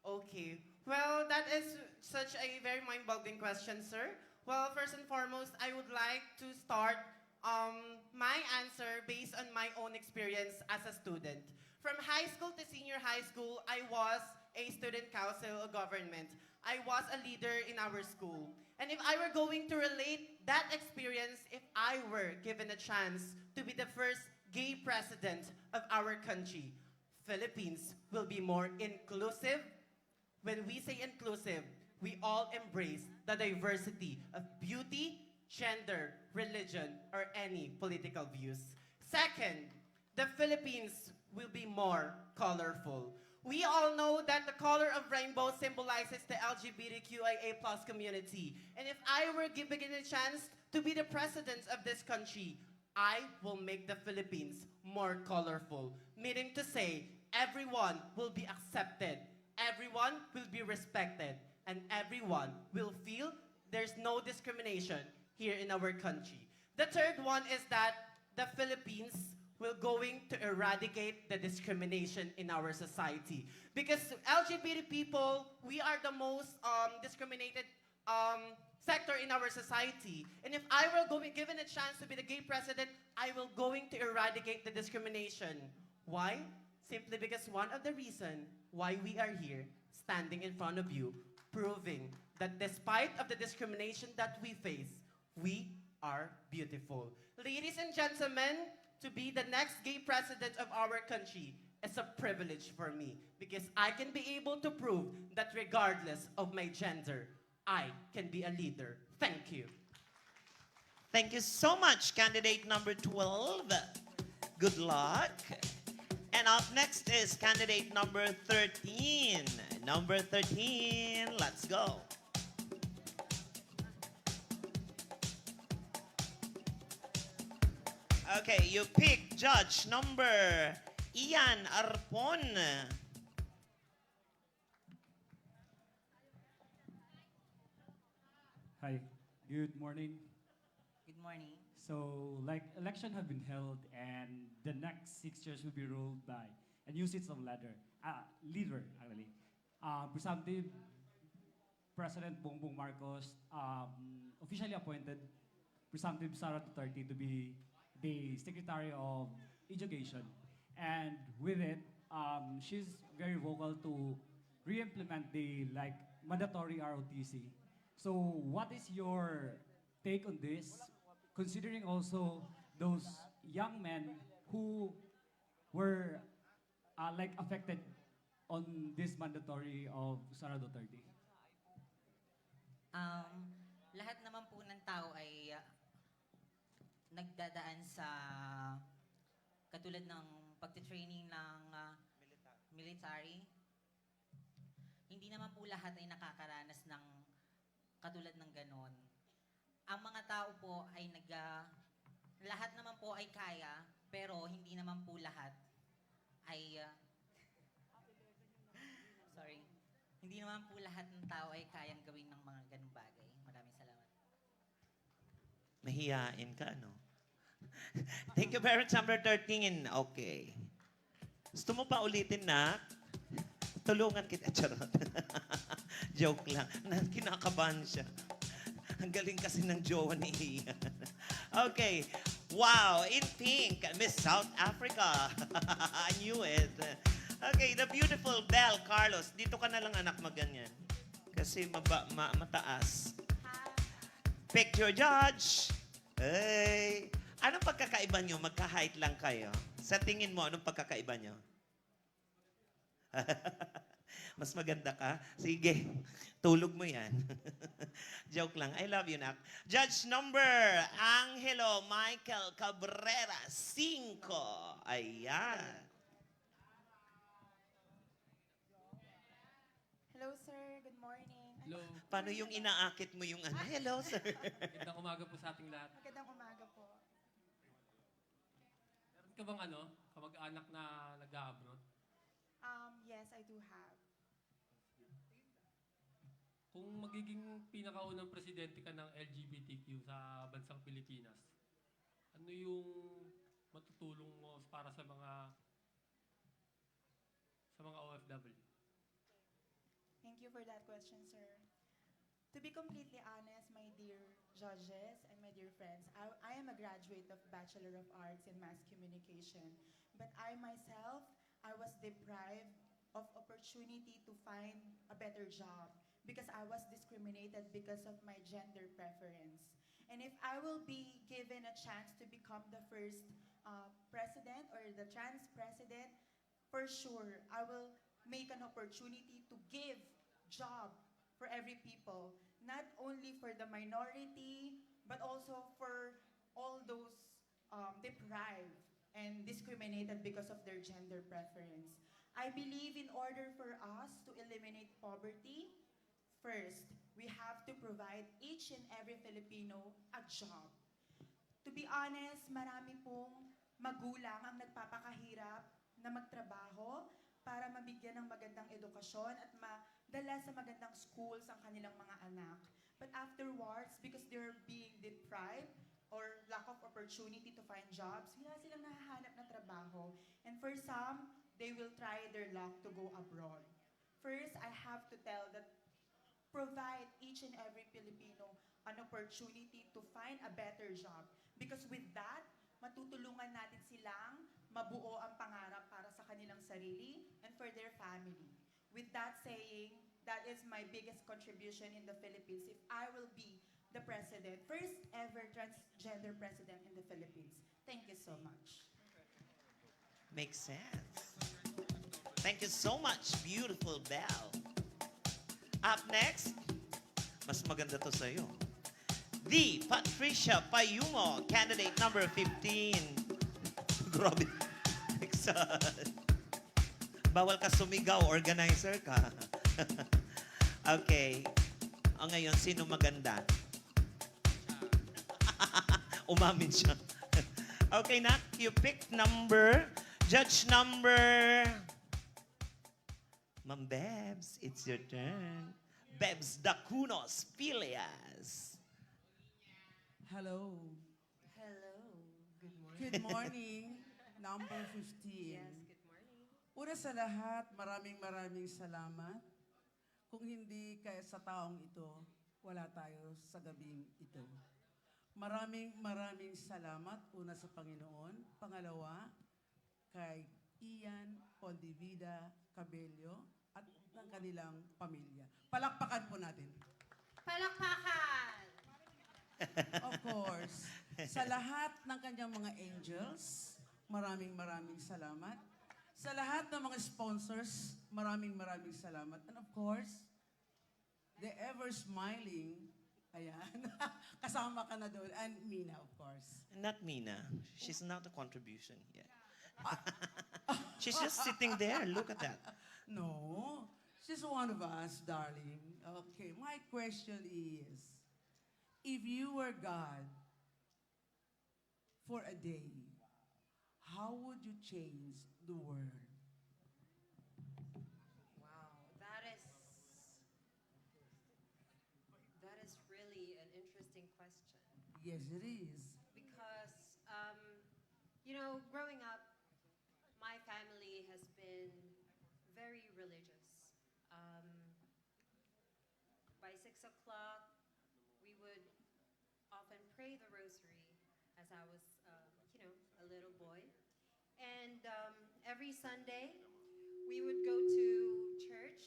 Okay. Well, that is such a very mind-boggling question, sir. Well, first and foremost, I would like to start my answer based on my own experience as a student. From high school to senior high school, I was a student council government. I was a leader in our school. And if I were going to relate that experience, if I were given a chance to be the first gay president of our country, Philippines will be more inclusive. When we say inclusive, we all embrace the diversity of beauty, gender, religion, or any political views. Second, the Philippines will be more colorful. We all know that the color of rainbow symbolizes the LGBTQIA+ community. And if I were given a chance to be the president of this country, I will make the Philippines more colorful. Meaning to say, everyone will be accepted, everyone will be respected, and everyone will feel there's no discrimination here in our country. The third one is that the Philippines will going to eradicate the discrimination in our society. Because LGBT people, we are the most discriminated sector in our society. And if I were given a chance to be the gay president, I will going to eradicate the discrimination. Why? Simply because one of the reasons why we are here, standing in front of you, proving that despite of the discrimination that we face, we are beautiful. Ladies and gentlemen, to be the next gay president of our country is a privilege for me because I can be able to prove that regardless of my gender, I can be a leader. Thank you. Thank you so much, candidate number 12. Good luck. And up next is candidate number 13. Number 13, let's go. Okay, you pick judge number Ian Arpon. Hi, good morning. Good morning. So, like, election have been held, and the next 6 years will be ruled by a new seats of leader, actually. Presumptive President Bongbong Marcos officially appointed Presumptive Sara Duterte to be the Secretary of Education. And with it, she's very vocal to re-implement the mandatory ROTC. So what is your take on this, considering also those young men who were affected on this mandatory of Sara Duterte? Lahat naman po ng tao ay nagdadaan sa katulad ng pagtitraining ng military. Hindi naman po lahat ay nakakaranas ng katulad ng ganon. Ang mga tao po ay lahat naman po ay kaya, pero hindi naman po lahat ay sorry. Hindi naman po lahat ng tao ay kayang gawin ng mga ganung bagay. Maraming salamat. Mahihain ka, no? Thank you very much, number 13. Okay. Gusto mo pa ulitin na? Tulungan kita. Charot. Joke lang. Kinakabahan siya. Ang galing kasi ng jowa ni Ian. Okay. Wow, in pink, Miss South Africa. I knew it. Okay, the beautiful Belle Carlos. Dito ka na lang anak maganyan. Kasi mataas. Pick your judge. Hey. Anong pagkakaiba nyo? Magka-height lang kayo. Sa tingin mo, anong pagkakaiba nyo? Mas maganda ka? Sige, tulog mo yan. Joke lang. I love you, Nak. Judge number, Angelo Michael Cabrera, 5. Ayan. Hello, sir. Good morning. Hello. Paano yung inaakit mo yung ano? Hello, sir. Magandang umaga po sa ating lahat. Magandang umaga po. Meron ka bang kamag-anak na nag-abroad? Yes, I do have. Kung magiging pinakaunang presidente ka ng LGBTQ sa bansang Pilipinas, ano yung matutulong mo para sa mga OFW? Thank you for that question, sir. To be completely honest, my dear judges and my dear friends, I am a graduate of Bachelor of Arts in Mass Communication. But I myself, I was deprived of opportunity to find a better job because I was discriminated because of my gender preference. And if I will be given a chance to become the first president or the trans president, for sure, I will make an opportunity to give job for every people, not only for the minority, but also for all those deprived and discriminated because of their gender preference. I believe in order for us to eliminate poverty, first, we have to provide each and every Filipino a job. To be honest, marami pong magulang ang nagpapakahirap na magtrabaho para mabigyan ng magandang edukasyon at madala sa magandang schools ang kanilang mga anak. But afterwards, because they're being deprived or lack of opportunity to find jobs, wala silang nahahanap na trabaho. And for some, they will try their luck to go abroad. First, I have to tell that provide each and every Filipino an opportunity to find a better job. Because with that, matutulungan natin silang mabuo ang pangarap para sa kanilang sarili and for their family. With that saying, that is my biggest contribution in the Philippines if I will be the president, first ever transgender president in the Philippines. Thank you so much. Makes sense. Thank you so much, beautiful Belle. Up next, mas maganda to sa'yo. The Patricia Payumo, candidate number 15. Grabe. Bawal ka sumigaw, organizer ka. Okay. O ngayon, sino maganda? Umamin siya. Okay, Nak, you picked number. Judge number... Ma'am Bebs, it's your turn. Bebs Dacunos Pilias. Hello. Hello. Good morning. Good morning. Number 15. Yes, good morning. Una sa lahat, maraming salamat. Kung hindi kaya sa taong ito, wala tayo sa gabing ito. Maraming salamat. Una sa Panginoon. Pangalawa, kay Ian Poldivida Cabello at ng kanilang pamilya. Palakpakan po natin. Palakpakan! Of course. Sa lahat ng kanyang mga angels, maraming salamat. Sa lahat ng mga sponsors, maraming salamat. And of course, the ever-smiling, ayan, kasama ka na doon, and Mina, of course. Not Mina. She's not a contribution yet. She's just sitting there. Look at that. No, she's one of us, darling. Okay, my question is, if you were God for a day, how would you change the world? Wow, that is really an interesting question. Yes, it is. Because, growing up, my family has been very religious. By 6 o'clock, we would often pray the rosary as I was, a little boy. And every Sunday, we would go to church.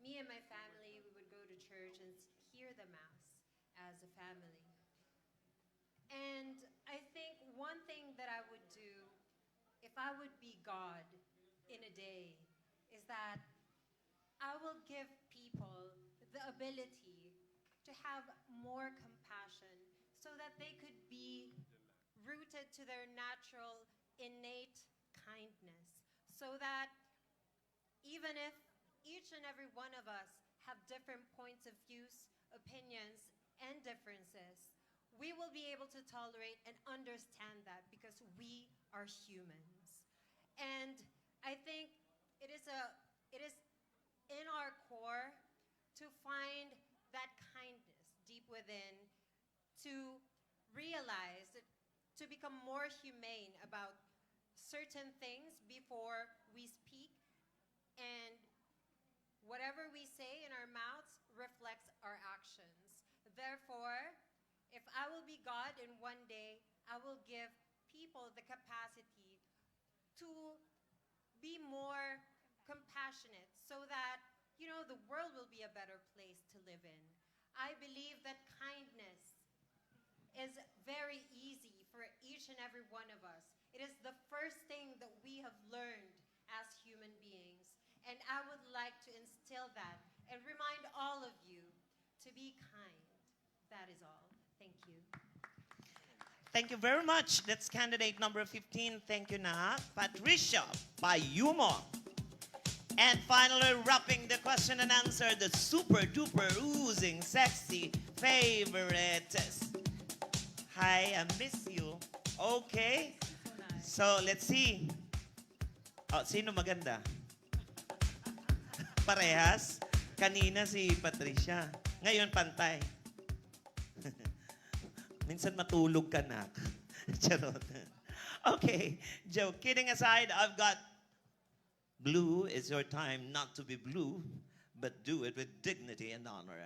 Me and my family, we would go to church and hear the Mass as a family. And I think one thing that I would do if I would be God in a day is that I will give people the ability to have more compassion so that they could be rooted to their natural, innate kindness. So that even if each and every one of us have different points of views, opinions, and differences, we will be able to tolerate and understand that because we are humans. And I think it is in our core to find that kindness deep within, to realize that, to become more humane about certain things before we speak, and whatever we say in our mouths reflects our actions. Therefore, if I will be God in one day, I will give people the capacity to be more compassionate so that, the world will be a better place to live in. I believe that kindness is very easy for each and every one of us. It is the first thing that we have learned as human beings. And I would like to instill that and remind all of you to be kind. That is all. Thank you. Thank you very much. That's candidate number 15. Thank you, Nak. Patricia Payumo. And finally, wrapping the question and answer, the super duper oozing sexy favorite. Hi, I miss you. Okay. So, let's see. Oh, sino maganda? Parehas? Kanina si Patricia. Ngayon, pantay. Minsan matulog ka, Nak. Charot. Okay, joke. Kidding aside, I've got blue. It's your time not to be blue, but do it with dignity and honor.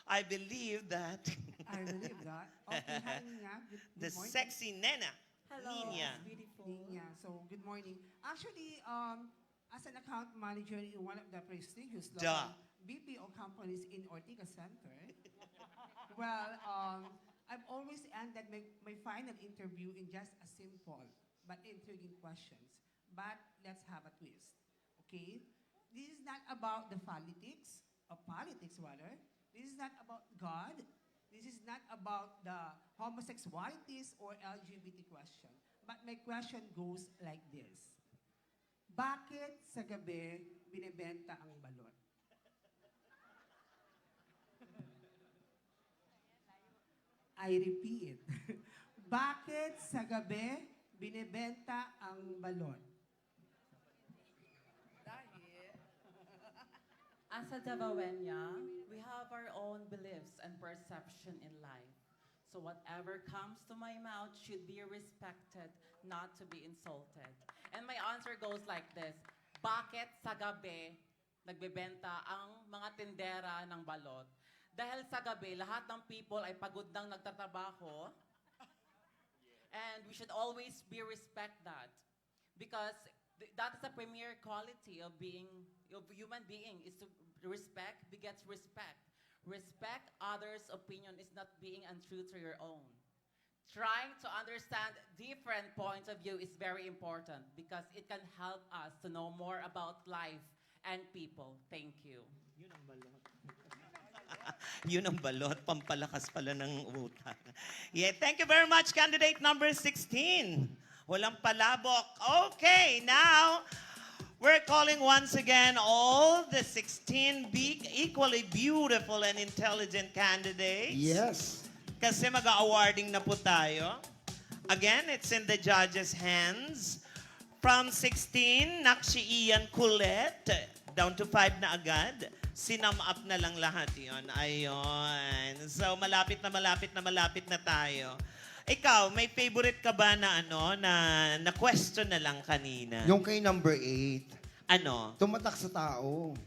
I believe that I believe that. Okay, hi, Nina. the Good morning. sexy Nena, Hello. Nina, Beautiful. Nina. So, good morning. Actually, as an account manager in one of the prestigious Duh. BPO companies in Ortiga Center, well, I've always ended my final interview in just a simple but intriguing questions. But let's have a twist, okay? This is not about the politics, rather. This is not about God. This is not about the homosexualities or LGBT question. But my question goes like this. Bakit sa gabi binibenta ang balot? I repeat. Bakit sa gabi binibenta ang balot? As a Davawenya, we have our own beliefs and perception in life. So whatever comes to my mouth should be respected, not to be insulted. And my answer goes like this. Bakit sa gabi nagbebenta ang mga tindera ng balot? Dahil sa gabi, lahat ng people ay pagod nang nagtatrabaho. And we should always be respect that. Because that is a premier quality of human being, is to respect begets respect. Respect others' opinion is not being untrue to your own. Trying to understand different points of view is very important because it can help us to know more about life and people. Thank you. Yun ang balot. Yun ang balot, pampalakas pala ng utak. Yeah, thank you very much, candidate number 16. Walang palabok. Okay, now, we're calling once again all the 16 big, equally beautiful and intelligent candidates. Yes. Kasi mag-awarding na po tayo. Again, it's in the judges' hands. From 16, Nakshi Ian Colette, down to 5 na agad. Sinum up na lang lahat yon. Ayun. So, malapit na tayo. Ikaw, may favorite ka ba na na question na lang kanina? Yung kay number 8. Ano? Tumatak sa tao.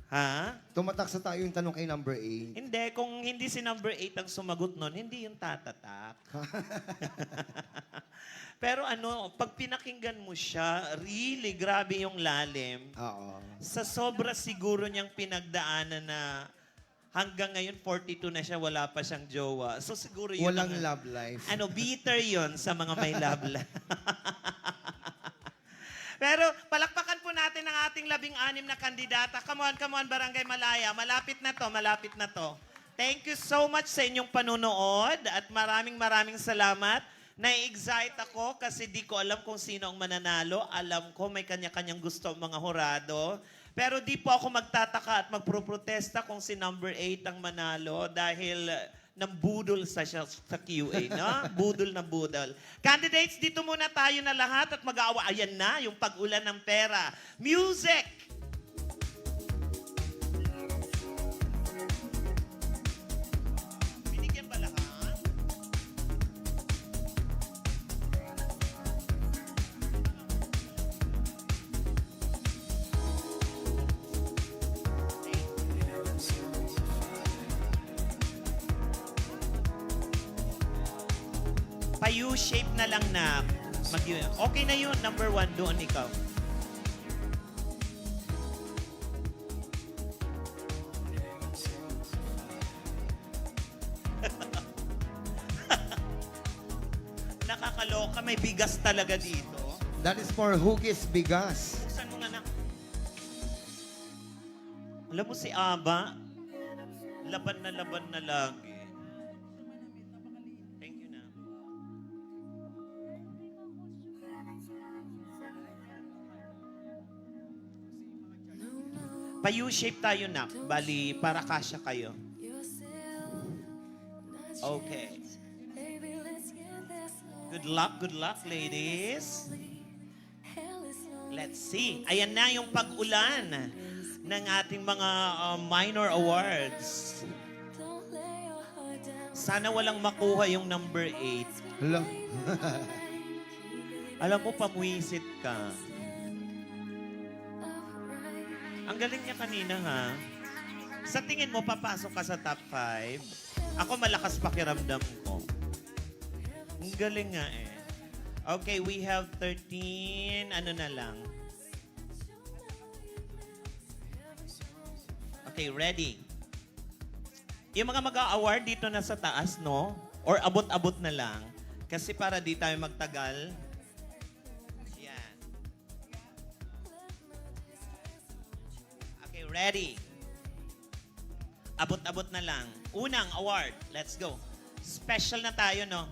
Ha? Tumatak sa tao yung tanong kay number 8. Hindi, kung hindi si number 8 ang sumagot nun, hindi yung tatatak. Pero pag pinakinggan mo siya, really, grabe yung lalim. Oo. Sa sobra siguro niyang pinagdaanan na hanggang ngayon, 42 na siya, wala pa siyang jowa. So siguro yun Walang love life. bitter yun sa mga may love life. Pero palakpakan po natin ang ating 16 na kandidata. Come on, Barangay Malaya. Malapit na to. Thank you so much sa inyong panunood at maraming salamat. Na-excite ako kasi di ko alam kung sino ang mananalo. Alam ko may kanya-kanyang gusto ang mga hurado. Pero di po ako magtataka at magproprotesta kung si number 8 ang manalo dahil nambudol sa QA, no? Budol na budol. Candidates, dito muna tayo na lahat at mag-aawa. Ayan na, yung pag-ulan ng pera. Music! Binigyan ba lahat? Pa-U-shape na lang na. Okay na yun. Number 1, doon ikaw. Nakakaloka. May bigas talaga dito. That is for Hugis Bigas. Buksan mo nga na. Alam mo si Aba, laban na lagi. Thank you na. Pa-U-shape tayo na. Bali, para kasya kayo. Okay. Good luck, ladies. Let's see. Ayan na yung pag-ulan ng ating mga minor awards. Sana walang makuha yung number 8. Hello. Alam mo, pamuisit ka. Ang galing niya kanina, ha? Sa tingin mo, papasok ka sa top 5? Ako malakas pakiramdam ko. Ang galing nga eh. Okay, we have 13. Ano na lang? Okay, ready. Yung mga mag-a-award dito na sa taas, no? Or abot-abot na lang. Kasi para di tayo magtagal. Yan. Okay, ready. Abot-abot na lang. Unang award. Let's go. Special na tayo, no?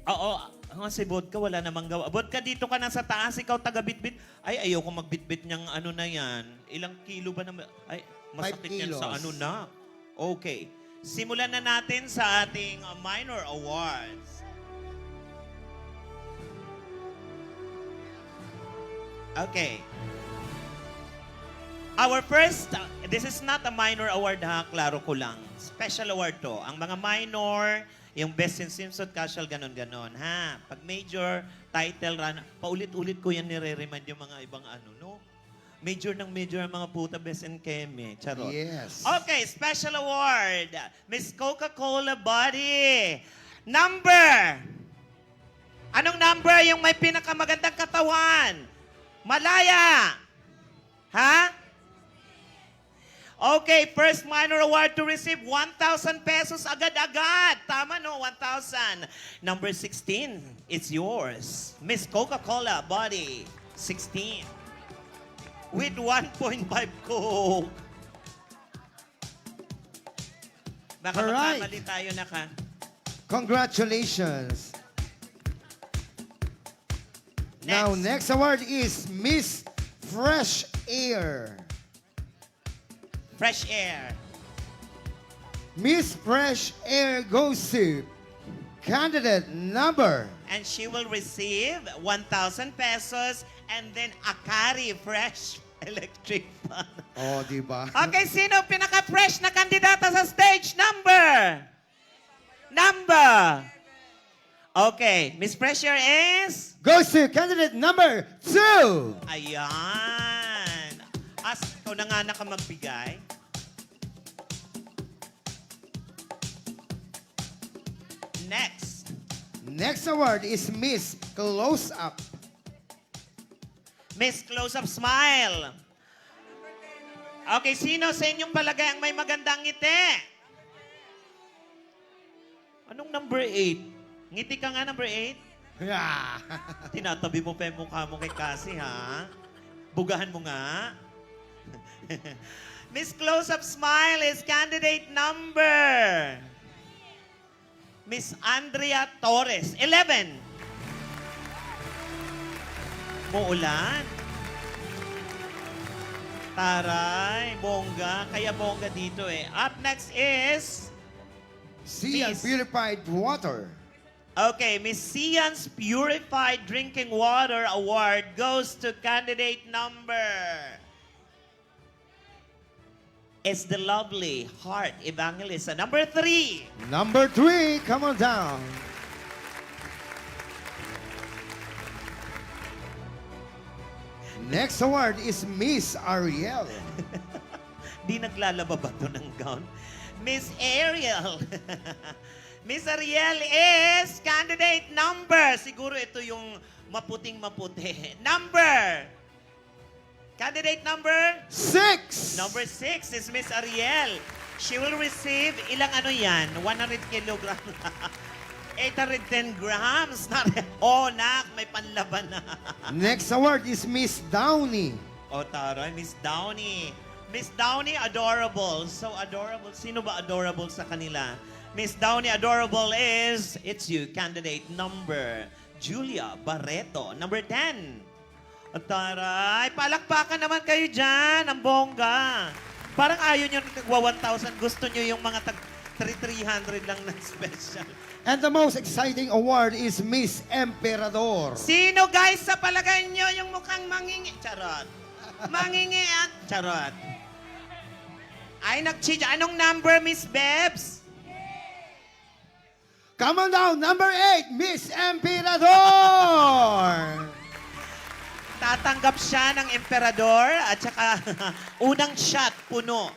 Oo, nga si Vodka, wala namang gawa. Vodka, dito ka na sa taas, ikaw taga-bitbit. Ay, ayoko magbitbit niyang ano na yan. Ilang kilo ba naman? Ay, masakit yan sa kilos. ano na. Okay. Simulan na natin sa ating minor awards. Okay. Our first, this is not a minor award ha, klaro ko lang. Special award to. Ang mga minor, yung best in swimsuit, casual, ganon-ganon, ha? Pag major, title, run, paulit-ulit ko yan nire-remind yung mga ibang ano, no? Major ng major ang mga puta, best in keme. Charot. Yes. Okay, special award. Miss Coca-Cola Body. Number. Anong number yung may pinakamagandang katawan? Malaya. Ha? Okay, first minor award to receive 1,000 pesos agad-agad. Tama no, 1,000. Number 16, it's yours. Miss Coca-Cola Body, 16. With 1.5 Coke. Baka Alright. magkamali tayo na ka. Congratulations. Now, next award is Miss Fresh Air. Fresh Air. Miss Fresh Air goes to candidate number. And she will receive 1,000 pesos and then Akari Fresh Electric Fan. Oh, di ba? Okay, sino pinaka-fresh na kandidata sa stage? Number. Okay, Miss Fresh Air is? Goes to candidate number 2. Ayan. Ikaw na nga nakamagbigay. Next. Next award is Miss Close Up. Miss Close-Up Smile. Okay, sino sa inyong palagay ang may magandang ngiti? Anong number 8? Ngiti ka nga, number 8? Yeah. Tinatabi mo pa yung mukha mo kay Cassie, ha? Bugahan mo nga. Miss Close-Up Smile is candidate number. Miss Andrea Torres, 11. Muulan. Taray, bongga. Kaya bongga dito eh. Up next is... Sea Miss- Purified Water. Okay, Miss Sian's Purified Drinking Water Award goes to candidate number. It's the lovely Heart Evangelista. Number 3. Number 3, come on down. Next award is Miss Ariel. Di naglalaba ba to ng gown? Miss Ariel. Miss Ariel is candidate number. Siguro ito yung maputing-maputi. Number. Candidate number? 6. Number 6 is Miss Ariel. She will receive ilang ano yan? 100 kilograms. 810 grams. Oh, nak, may panlaban na. Next award is Miss Downey. Oh, taray, Miss Downey. Miss Downey, adorable. So adorable. Sino ba adorable sa kanila? Miss Downey, adorable is, it's you, candidate number, Julia Barreto. Number 10. Oh, taray, palakpakan naman kayo dyan, ang bongga. Parang ayaw nyo nagwa 1,000. Gusto nyo yung mga tag 300 lang na special. And the most exciting award is Miss Emperador. Sino guys sa palagay nyo yung mukhang mangingi? Charot. Mangingi at charot. Ay, nag-cheat. Anong number, Miss Bebs? Come on down, number 8, Miss Emperador. Tatanggap siya ng emperador at saka unang shot, puno.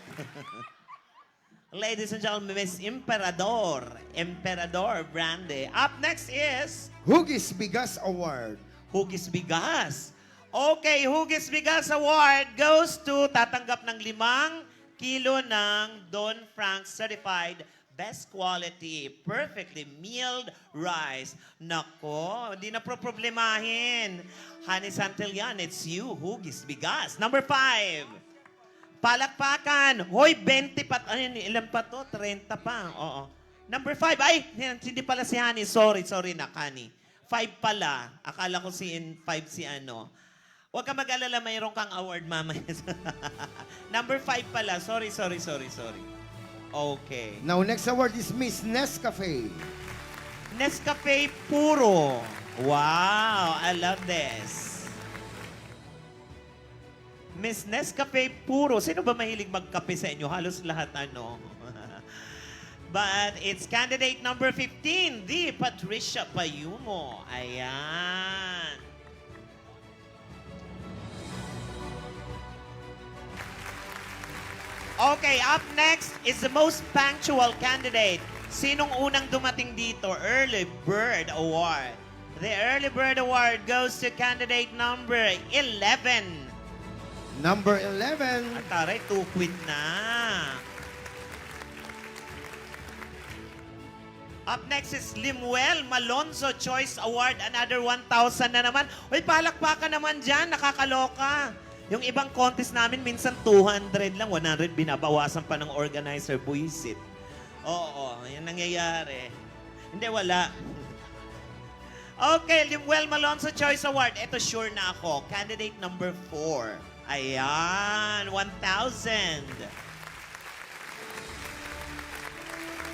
Ladies and gentlemen, Miss Emperador. Emperador Brandy. Up next is... Hugis Bigas Award. Hugis Bigas. Okay, Hugis Bigas Award goes to tatanggap ng 5 kilo ng Don Frank Certified Best Quality, Perfectly Milled Rice. Nako, hindi na problemahin. Honey Santillan, it's you, Hugis Bigas. Number 5. Palakpakan. Hoy, 20 pa. Ay, ilan pa to? 30 pa. Oo. Number 5. Ay, hindi pala si Honey. Sorry na, Honey. 5 pala. Akala ko si 5 si ano. Huwag ka mag-alala, mayroon kang award mamaya. Number 5 pala. Sorry. Okay. Now, next award is Miss Nescafe. Nescafe Puro. Wow, I love this. Miss Nescafe Puro. Sino ba mahilig magkape sa inyo? Halos lahat ano. But it's candidate number 15, the Patricia Payumo. Ayan. Okay, up next is the most punctual candidate. Sinong unang dumating dito? Early Bird Award. The Early Bird Award goes to candidate number 11. Number 11. At taray, 2 quit na. Up next is Limuel Malonzo Choice Award. Another 1,000 na naman. Uy, palakpakan naman dyan. Nakakaloka. Yung ibang contest namin, minsan 200 lang. 100 binabawasan pa ng organizer. Buisit. Oo, yan nangyayari. Hindi, wala. Okay, Limuel Malonzo Choice Award. Ito sure na ako. Candidate number 4. Ayan, 1,000.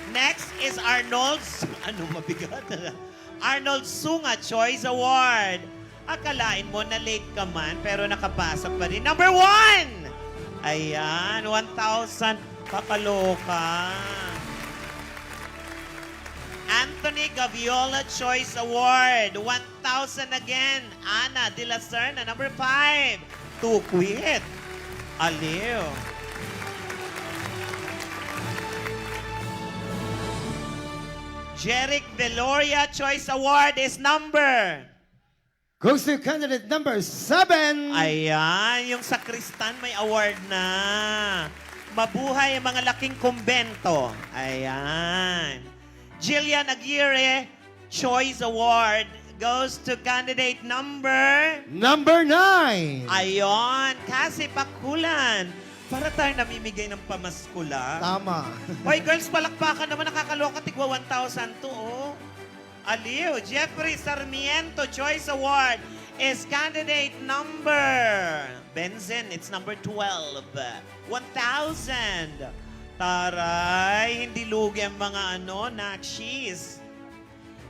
Next is Arnold's, mabigat? Arnold Sunga Choice Award. Akalain mo na late ka man, pero nakapasa pa rin. Number 1! Ayan, 1,000. Kakaloka. Anthony Gaviola Choice Award. 1,000 again. Ana De La Serna, number 5. 2 quit. Aliw. Jeric Veloria Choice Award is number. Goes to candidate number 7. Ayan, yung sakristan may award na. Mabuhay ang mga laking kumbento. Ayan. Jillian Aguirre Choice Award goes to candidate number 9. Ayon, kasi pakulan. Para tayo namimigay ng pamaskula. Tama. Hoy, girls, palakpakan naman. Nakakaloka. Tigwa 1,000 to, oh. Aliw. Jeffrey Sarmiento Choice Award is candidate number... Benzen, it's number 12. 1,000. Taray, hindi lugi ang mga nakshis.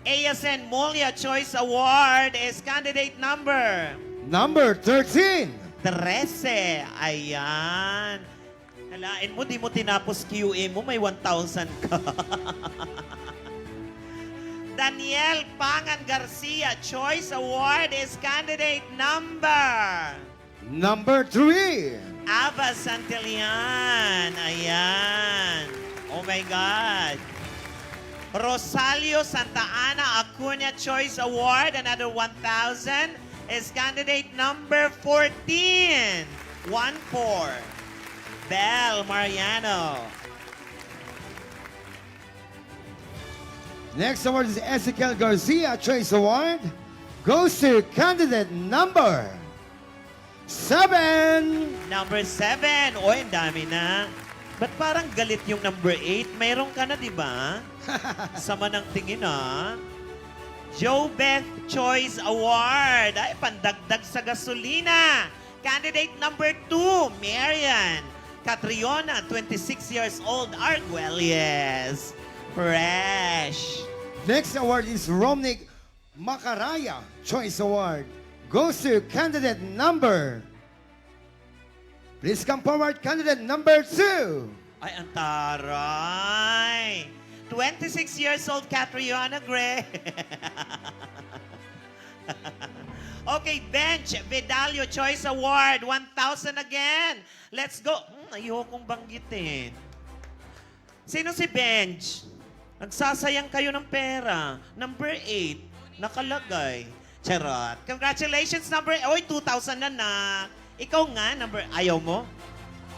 ASN Molia Choice Award is candidate number... Number 13. 13. Ayan. Halain mo, di mo tinapos QA mo, may 1,000 ka. Daniel Pangan Garcia Choice Award is candidate number... Number 3. Ava Santillan. Ayan. Oh my God. Rosalio Santa Ana Acuña Choice Award, another 1,000, is candidate number 14. 1-4. Bel Mariano. Next award is Ezekiel Garcia Choice Award. Goes to candidate number 7. Number 7. Oy, ang dami na. Ba't parang galit yung number 8? Mayroon ka na, di ba? Sama ng tingin, ha? Joe Beth Choice Award. Ay, pandagdag sa gasolina. Candidate number 2, Marian Catriona, 26 years old, Arguelles. Fresh. Next award is Romnick Macaraya Choice Award. Goes to candidate number... Please come forward, candidate number 2. Ay, ang taray. 26 years old, Catriona Gray. Okay, Bench Vidalio Choice Award, 1,000 again. Let's go. Ayokong banggitin. Sino si Bench? Nagsasayang kayo ng pera. Number 8, nakalagay. Charot. Congratulations, number... Oy, 2,000 na. Ikaw nga, number... Ayaw mo?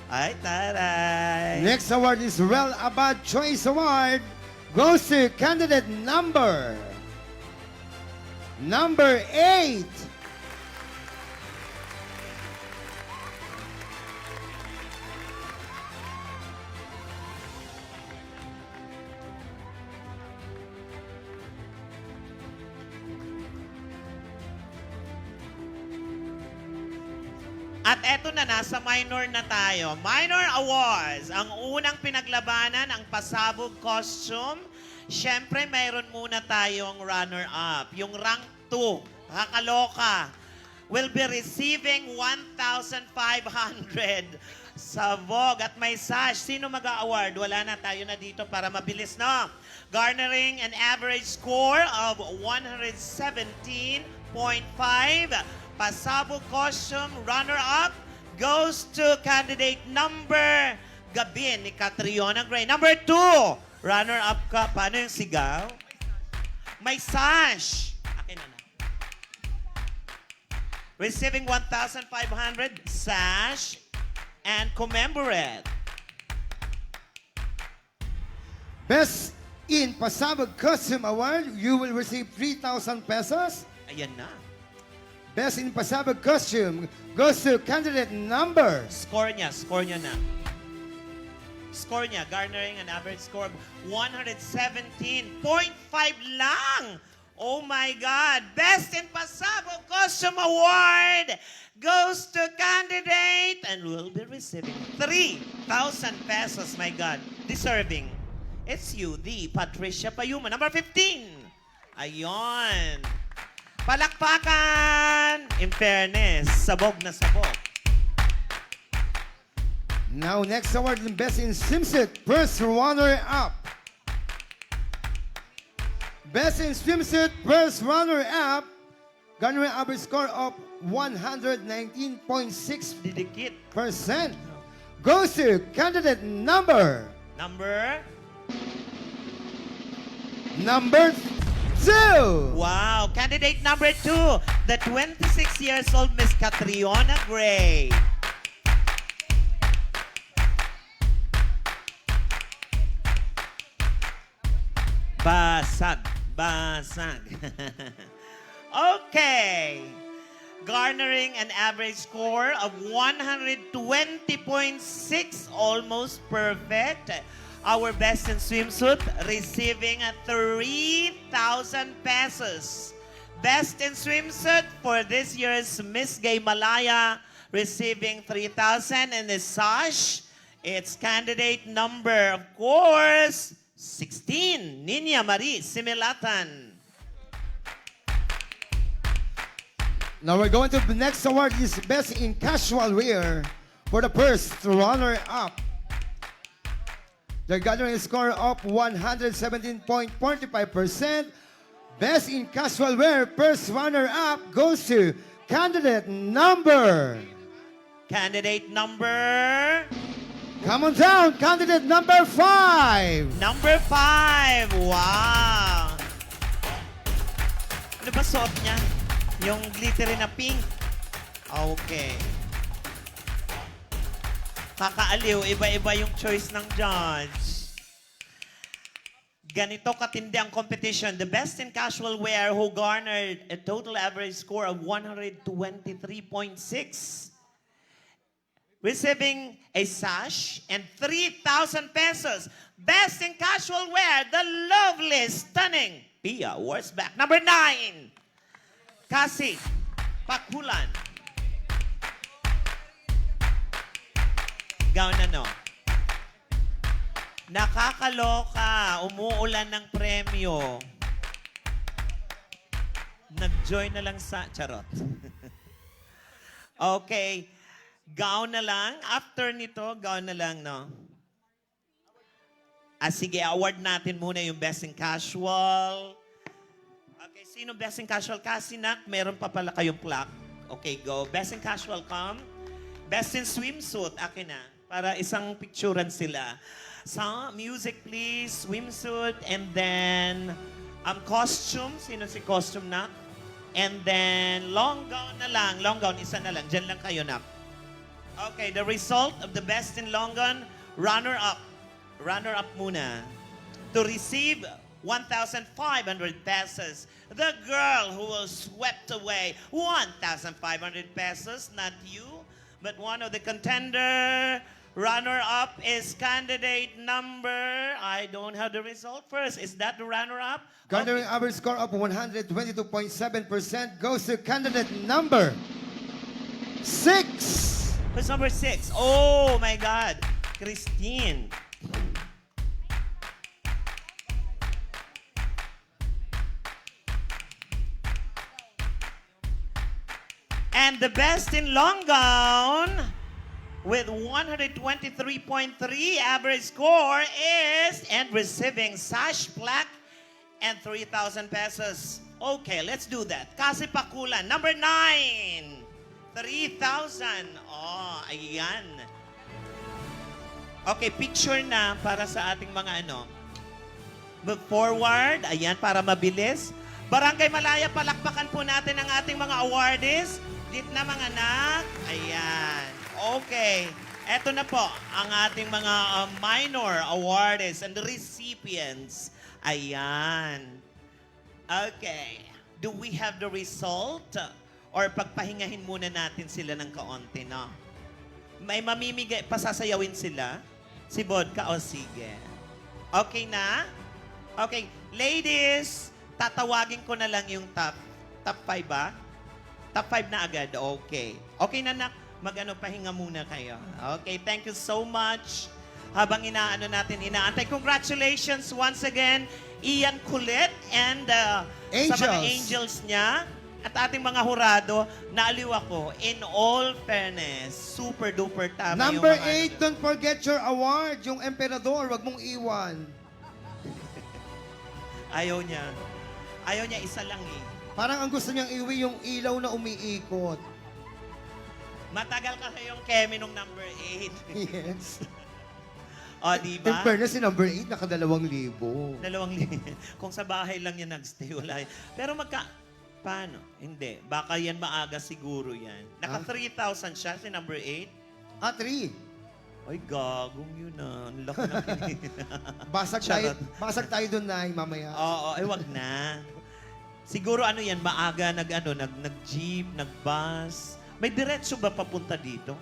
Ay, taray. Next award is Well Abad Choice Award. Goes to candidate number 8. At eto na, nasa minor na tayo. Minor awards. Ang unang pinaglabanan, ang pasabog costume. Siyempre, mayroon muna tayong runner-up. Yung rank 2, kakaloka, will be receiving 1,500 sa Vogue. At may sash. Sino mag-award? Wala na, tayo na dito para mabilis, no? Garnering an average score of 117.5. Pasabog costume runner-up goes to candidate number Gabin ni Catriona Gray. Number 2, runner-up ka. Paano yung sigaw? May sash. Akin na. Receiving 1,500 sash and commemorate. Best in Pasabog Costume Award, you will receive 3,000 pesos. Ayan na. Best in Pasabog Costume goes to candidate number. Score niya na. Score niya, garnering an average score of 117.5 lang. Oh my God! Best in Pasabog Costume Award goes to candidate and will be receiving 3,000 pesos. My God, deserving. It's you, the Patricia Payuma. Number 15. Ayon. Palakpakan! In fairness, sabog na sabog. Now, next award, Best in Swimsuit, first runner-up. Best in Swimsuit, first runner-up, garnering average score of 119.6%. Goes to candidate number. Number 2. Wow, candidate number 2, the 26 years old Miss Catriona Gray. Basag. Okay. Garnering an average score of 120.6, almost perfect. Our best in swimsuit receiving 3,000 pesos. Best in swimsuit for this year's Miss Gay Malaya receiving 3,000. And the sash, it's candidate number, of course, 16, Ninia Marie Similatan. Now we're going to the next award is Best in Casual Wear for the first runner-up. They're gathering a score of 117.45%. Best in Casual Wear, first runner-up goes to candidate number. Come on down, candidate number 5. Number 5. Wow. Ano ba suot niya? Yung glittery na pink. Okay. Kakaaliw, iba-iba yung choice ng judge. Ganito katindi ang competition. The best in casual wear who garnered a total average score of 123.6. Receiving a sash and 3,000 pesos. Best in casual wear, the lovely, stunning Pia Wurzbach. Number 9, Cassie Pakulan. Gown na, no? Nakakaloka. Umuulan ng premyo. Nag-join na lang sa... Charot. Okay. Gown na lang. After nito, gown na lang, no? Sige, award natin muna yung Best in Casual. Okay, sino Best in Casual? Kasinak, meron pa pala kayong plaque. Okay, go. Best in Casual, come. Best in Swimsuit, akin na. Para isang picturean sila. So, music please, swimsuit, and then costume. Sino si costume na? And then long gown na lang. Long gown, isa na lang. Diyan lang kayo na. Okay, the result of the best in long gown, runner-up. Runner-up muna. To receive 1,500 pesos. The girl who was swept away 1,500 pesos, not you, but one of the contender. Runner-up is candidate number, I don't have the result first. Is that the runner-up? Garnering average score of 122.7% goes to candidate number 6. Who's number 6? Oh my God. Christine. And the best in long gown with 123.3 average score is, and receiving sash plaque and 3,000 pesos. Okay, let's do that. Kasi Pakulan, number 9. 3,000. Oh, ayan. Okay, picture na para sa ating mga ano. Move forward. Ayan, para mabilis. Barangay Malaya, palakpakan po natin ang ating mga awardees. Dit na mga anak. Ayan. Okay. Eto na po ang ating mga minor awardees and recipients. Ayan. Okay. Do we have the result? Or pagpahingahin muna natin sila ng kaunti, no? May mamimigay, pasasayawin sila? Si Vodka o sige? Okay na? Okay. Ladies, tatawagin ko na lang yung top 5 ba? Top 5 na agad. Okay. Okay na, nak. Pahinga muna kayo. Okay, thank you so much. Habang inaano natin, inaantay. Congratulations once again, Ian Kulit and sa mga angels niya at ating mga hurado. Naaliw ako. In all fairness, super duper tama Number yung mga 8, don't forget your award. Yung emperador, wag mong iwan. Ayaw niya. Ayaw niya, isa lang eh. Parang ang gusto niyang iwi yung ilaw na umiikot. Matagal kasi yung Kemi nung number 8. Yes. O, In diba? fairness, si number 8, naka 2,000. 2,000. Kung sa bahay lang yan nagstay, wala yan. Pero paano? Hindi. Baka yan maaga siguro yan. Naka 3,000 siya, si number 8. 3. Ay, gagong yun ah. Ang laki na Basag tayo doon na mamaya. Oo, wag na. Siguro ano yan, maaga nag-jeep, nag-bus. May diretso ba papunta dito?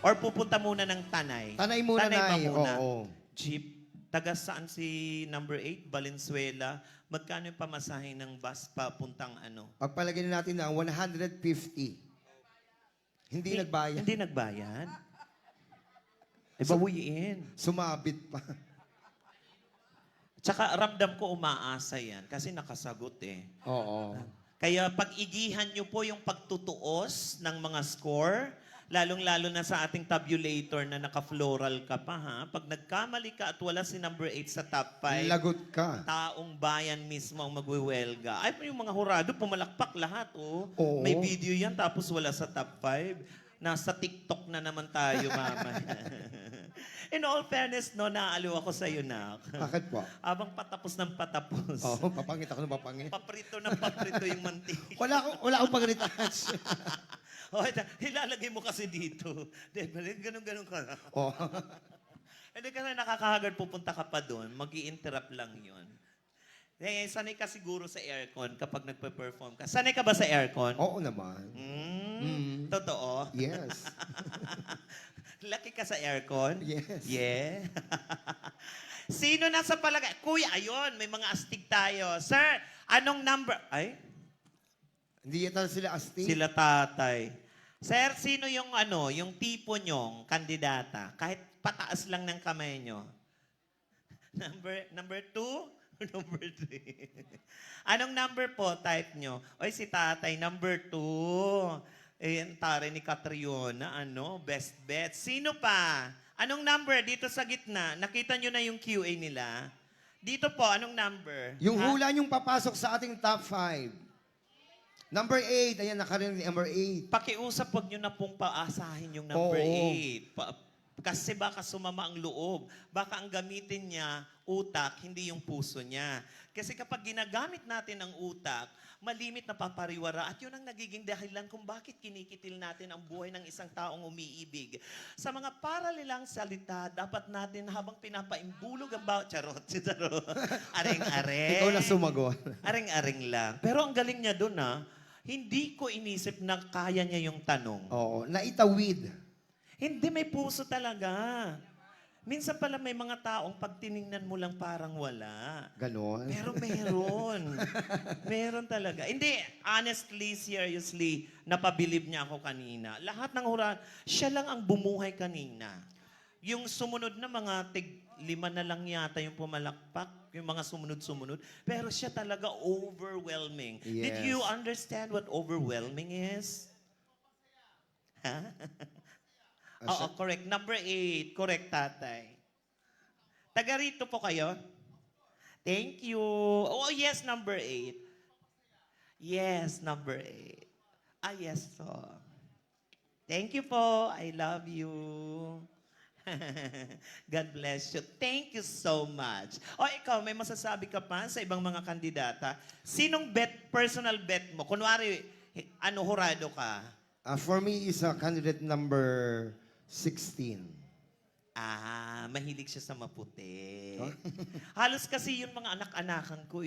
Or pupunta muna ng Tanay? Tanay muna, pa Nay. muna. Oo. Jeep. Taga saan si number 8? Valenzuela. Magkano yung pamasahe ng bus papuntang ano? Pagpalagay na natin na 150. Hindi nagbayad. Hindi nagbayad? Ay, bawiin. Sumabit pa. Tsaka ramdam ko umaasa yan kasi nakasagot eh. Oo. Kaya pag-igihan nyo po yung pagtutuos ng mga score, lalong-lalo na sa ating tabulator na naka-floral ka pa ha. Pag nagkamali ka at wala si number 8 sa top 5, lagot ka. Taong bayan mismo ang magwewelga. Ay, yung mga hurado, pumalakpak lahat oh. Oo. May video yan tapos wala sa top 5. Nasa TikTok na naman tayo, mama. In all fairness, no, naaaliw ako sa iyo, nak. Bakit po? Abang patapos ng patapos. Oo, papangit ako ng papangit. Paprito ng paprito yung mantika. Wala akong pag-retouch. Ilalagay mo kasi dito. Ganun-ganun ka na. Oo. Hindi kasi nakakahagard, pupunta ka pa doon, mag-i-interrupt lang yun. Sanay ka siguro sa aircon kapag nagpe-perform ka. Sanay ka ba sa aircon? Oo naman. Totoo? Yes. Lucky ka sa aircon? Yes. Yeah. Sino nasa palagay? Kuya, ayun, may mga astig tayo. Sir, anong number? Ay? Hindi yata sila astig. Sila tatay. Sir, sino yung yung tipo nyong kandidata? Kahit pataas lang ng kamay nyo. Number 2? Number 3. Anong number po type nyo? Oy, si tatay, number 2. Ang tare ni Catriona, best bet. Sino pa? Anong number dito sa gitna? Nakita nyo na yung QA nila? Dito po, anong number? Yung hula niyong papasok sa ating top 5. Number 8. Ayan, nakarinig number 8. Pakiusap, wag nyo na pong paasahin yung number 8. Kasi baka sumama ang loob. Baka ang gamitin niya, utak, hindi yung puso niya. Kasi kapag ginagamit natin ang utak, malimit na papariwara at yun ang nagiging dahilan kung bakit kinikitil natin ang buhay ng isang taong umiibig. Sa mga paralelang salita, dapat natin habang pinapaimbulog ang bawat charot. Aring-aring. Ikaw na sumagot. Aring-aring lang. Pero ang galing niya doon hindi ko inisip na kaya niya yung tanong. Oo, naitawid. Hindi, may puso talaga. Minsan pala may mga taong pag tiningnan mo lang parang wala. Ganon. Pero meron. Meron talaga. Hindi, honestly, seriously, napabilib niya ako kanina. Lahat ng huraan, siya lang ang bumuhay kanina. Yung sumunod na mga tig-5 na lang yata yung pumalakpak, yung mga sumunod-sumunod. Pero siya talaga overwhelming. Did you Yes. understand what overwhelming is? Ha? Oo, correct. Number 8. Correct, tatay. Taga rito po kayo? Thank you. Oh, yes, number 8. Yes, number 8. Ah, yes po. Thank you po. I love you. God bless you. Thank you so much. O ikaw, may masasabi ka pa sa ibang mga kandidata? Sinong personal bet mo? Kunwari, hurado ka? For me, is candidate number 16. Mahilig siya sa maputi. Halos kasi yung mga anak-anakan ko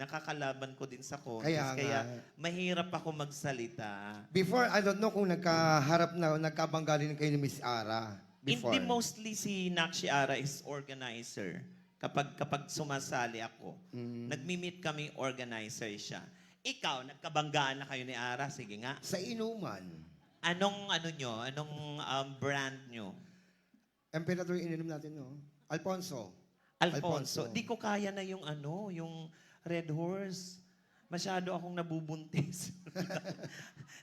nakakalaban ko din sa contest. Kaya Kaya nga. mahirap ako magsalita. Before, I don't know kung nagkabangga rin kayo ni Miss Ara. Before. Hindi mostly si Nakshi Ara is organizer. Kapag sumasali ako, nagmi-meet kami, organizer siya. Ikaw, nagkabanggaan na kayo ni Ara? Sige nga. Sa inuman. Anong brand nyo? Emperador ininom natin, no? Alfonso. Alfonso. Di ko kaya na yung Red Horse. Masyado akong nabubuntis.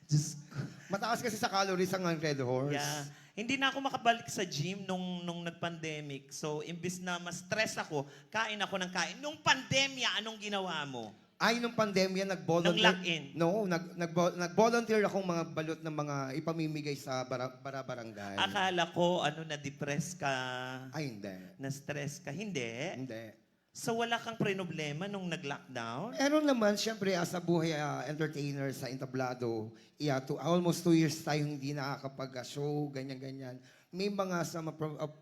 Diyos ko. Mataas kasi sa calories ang Red Horse. Yeah. Hindi na ako makabalik sa gym nung nag-pandemic. So, imbis na ma-stress ako, kain ako ng kain. Nung pandemya, anong ginawa mo? Ay, nung pandemya, nag-volunteer. Nung lock-in? No, nag-volunteer akong mga balot ng mga ipamimigay sa barangay. Akala ko, na-depress ka. Ay, hindi. Na-stress ka. Hindi? Hindi. So, wala kang problema nung nag-lockdown? Meron naman, siyempre, as a buhay entertainer sa Entablado, almost 2 years tayo hindi nakakapag-show, ganyan-ganyan. May mga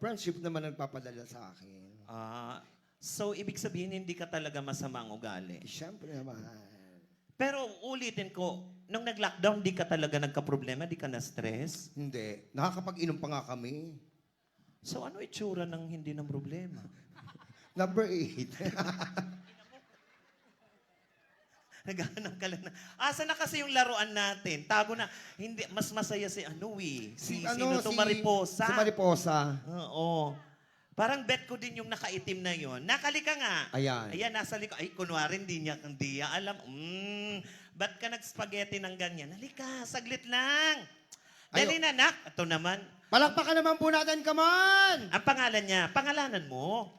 friendship naman nagpapadala sa akin. So, ibig sabihin, hindi ka talaga masama ang ugali? Siyempre naman. Pero ulitin ko, nung nag-lockdown, di ka talaga nagka-problema? Di ka na-stress? Hindi. Nakakapag-inom pa nga kami. So, ano itsura ng hindi ng problema? Number 8. Naghahanap ka lang na. Asa na kasi yung laruan natin? Tago na. Hindi, mas masaya si sino to? Mariposa. Si Mariposa. Oo. Parang bet ko din yung nakaitim na yon. Nakalika nga. Ayan. Ayan, nasa likod. Ay, kunwari, hindi niya alam. Ba't ka nag-spaghetti ng ganyan? Halika, saglit lang. Dali na, nak. Ito naman. Palakpakan naman po natin, come on! Ang pangalan niya, pangalanan mo.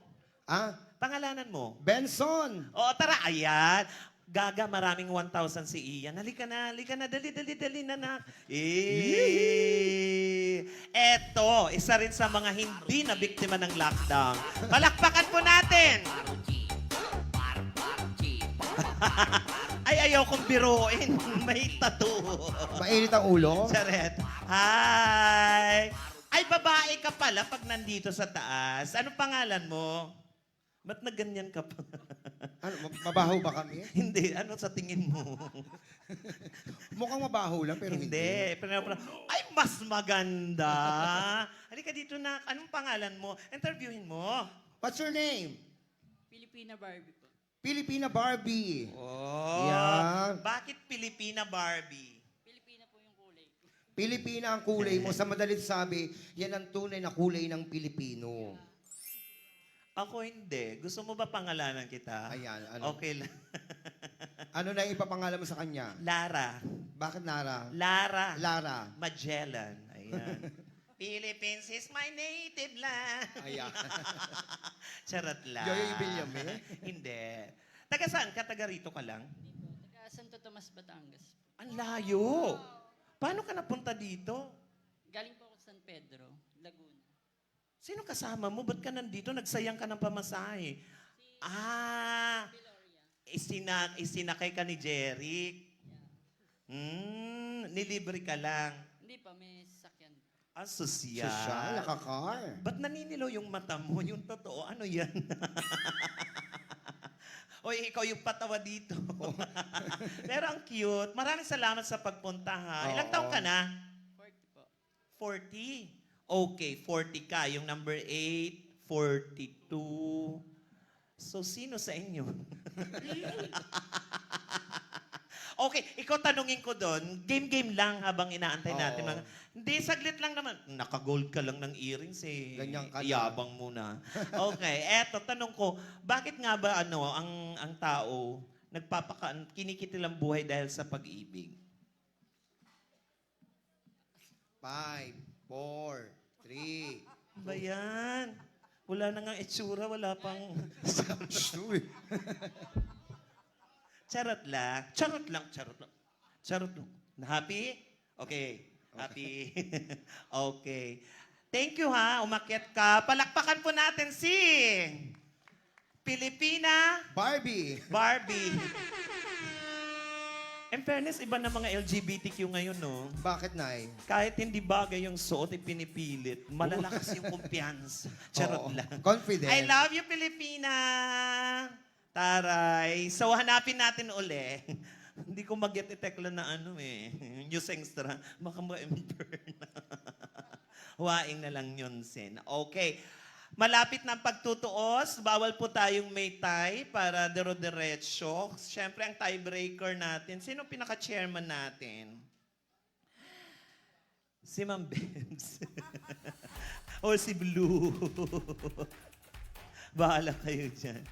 Pangalanan mo? Benson. Oo, tara, ayan. Gaga, maraming 1,000 si Ian. Halika na, dali na, nak. Eto, isa rin sa mga hindi na biktima ng lockdown. Palakpakan po natin! Ay, ayaw kong biruin. May tattoo. Mainit ang ulo? Charet. Hi! Ay, babae ka pala pag nandito sa taas. Anong pangalan mo? Ba't na ganyan ka pa? Mabaho ba kami? Hindi. Ano sa tingin mo? Mukhang mabaho lang, pero hindi. Ay, mas maganda. Halika dito na. Anong pangalan mo? Interviewin mo. What's your name? Filipina Barbie po. Filipina Barbie. Oh. Yeah. Bakit Filipina Barbie? Pilipina ang kulay mo. Sa madalit sabi, yan ang tunay na kulay ng Pilipino. Ako hindi. Gusto mo ba pangalanan kita? Ayan. Ano? Okay lang. Ano na ipapangalan mo sa kanya? Lara. Bakit Lara? Lara. Magellan. Ayan. Philippines is my native land. Ayan. Charot lang. Yoyo Ibilyame? Hindi. Taga saan ka? Taga rito ka lang? Taga Santo Tomas, Batangas. Ang layo. Paano ka napunta dito? Galing po ako sa San Pedro, Laguna. Sino kasama mo? Ba't ka nandito? Nagsayang ka ng pamasahe. Isinakay ka ni Jeric. Nilibre ka lang. Hindi pa, may sasakyan. Sosyal. Sosyal, nakakar. Ba't naninilaw yung mata mo? Yung totoo, ano yan? Oy, ikaw yung patawa dito. Pero ang cute. Maraming salamat sa pagpunta, ha? Ilang taong ka na? 40 po. 40? Okay, 40 ka. Yung number 8, 42. So, sino sa inyo? Okay, ikaw tanungin ko doon. Game-game lang habang inaantay natin. Oo. Hindi, saglit lang naman. Naka-gold ka lang ng earrings eh. Ganyan ka na. Iyabang muna. Okay, eto, tanong ko, bakit nga ba ang tao kinikiti lang buhay dahil sa pag-ibig? 5, 4, 3. Ba yan? Wala na nga itsura, wala pang... Charot lang. Charot lang. Charot lang. Charot lang. Happy? Okay. Happy. Okay. Thank you ha. Umakyat ka. Palakpakan po natin si Pilipina Barbie. Barbie. In fairness, iba na mga LGBTQ ngayon, no? Bakit, Nay? Kahit hindi bagay yung suot, pinipilit. Malalakas yung kumpiyansa. Charot Oo. lang. Confident. I love you, Pilipina! Taray. So, hanapin natin uli. Hindi ko mag-get tekla na news extra. Baka ma-ember na. Huwaing na lang yun, Sen. Okay. Malapit na ang pagtutuos. Bawal po tayong may tie para dero-derecho. Siyempre, ang tiebreaker natin. Sino pinaka-chairman natin? Si Ma'am Bebs. O si Blue. Bahala kayo dyan.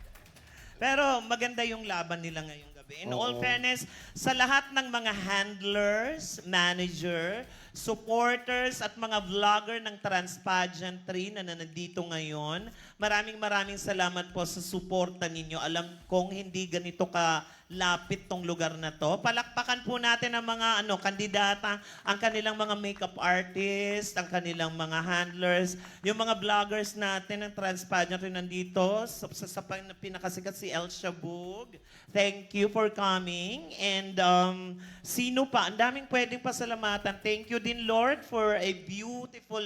Pero maganda yung laban nila ngayong gabi. In all Oo. fairness, sa lahat ng mga handlers, manager, supporters at mga vlogger ng Transpageantry na nandito ngayon, maraming salamat po sa suporta ninyo. Alam kong hindi ganito kalapit tong lugar na to. Palakpakan po natin ang mga kandidata, ang kanilang mga makeup artist, ang kanilang mga handlers, yung mga vloggers natin ng Transpageantry nandito, sa pinakasikat si El Shabug. Thank you for coming. And sino pa? Ang daming pwedeng pasalamatan. Thank you din, Lord, for a beautiful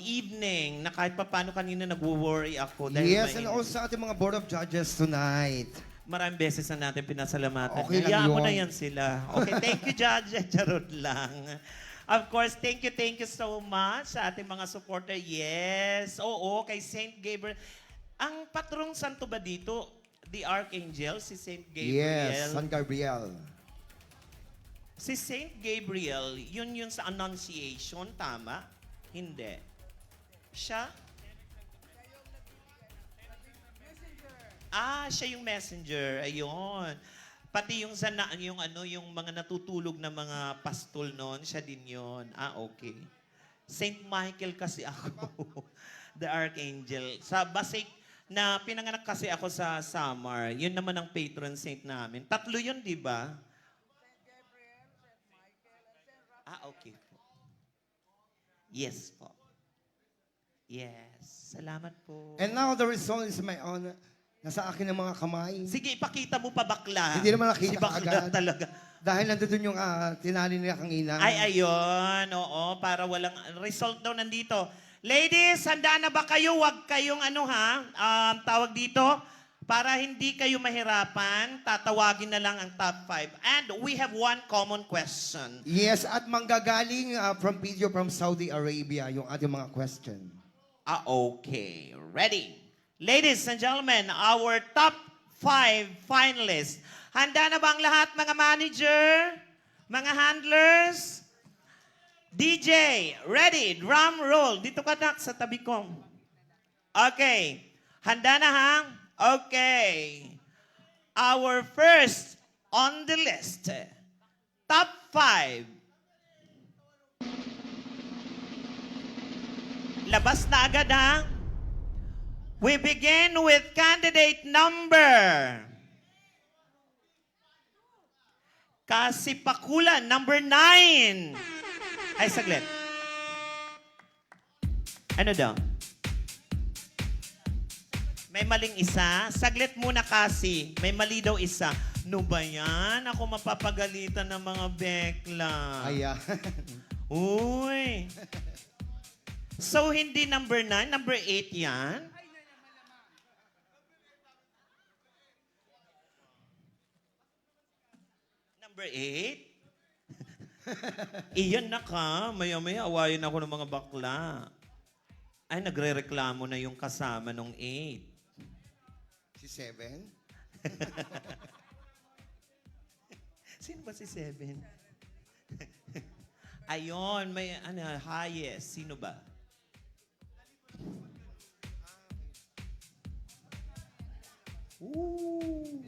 evening na kahit pa paano kanina nag-worry ako. Dahil Yes, and mainit. also sa ating mga Board of Judges tonight. Maraming beses na natin pinasalamatan. Okay lang Hayaan mo yun. na yan sila. Okay, thank you, Judge. Charot lang. Of course, thank you so much sa ating mga supporter. Yes, oo, kay Saint Gabriel. Ang patrong santo ba dito? The Archangel, si Saint Gabriel. Yes, San Gabriel. Si Saint Gabriel, yun sa Annunciation, tama? Hindi. Siya? Siya yung messenger. Ayun. Pati yung yung mga natutulog na mga pastol noon, siya din yun. Okay. Saint Michael kasi ako. The Archangel. Sa basic na pinanganak kasi ako sa Samar. Yun naman ang patron saint namin. 3 yun, di ba? Okay po. Yes po. Yes. Salamat po. And now the result is my own. Nasa akin ang mga kamay. Sige, ipakita mo pa bakla. Hindi naman nakita si bakla agad. talaga. Dahil nandun yung tinali nila kanina. Ayun. Oo, para walang result daw nandito. Ladies, handa na ba kayo? Huwag kayong tawag dito. Para hindi kayo mahirapan, tatawagin na lang ang top 5. And we have one common question. Yes, at manggagaling from video from Saudi Arabia yung ating mga question. Okay. Ready? Ladies and gentlemen, our top 5 finalists. Handa na ba ang lahat, mga manager? Mga handlers? DJ, ready? Drum roll. Dito ka, Nak, sa tabi ko. Okay. Handa na, ha? Okay. Our first on the list, top 5. Labas na agad, ha? We begin with candidate number Kasipakulan, number 9. Ay, saglit. Ano daw? May maling isa? Saglit muna kasi. May mali daw isa. No ba yan? Ako mapapagalitan ng mga bekla. Ayan. Uy. So, hindi number 9, number 8 yan? Number 8? Iyan na ka. Maya-maya, awayin ako ng mga bakla. Ay, nagre-reklamo na yung kasama nung 8. Si 7? Sino ba si 7? Ayon, may highest. Sino ba? Ooh.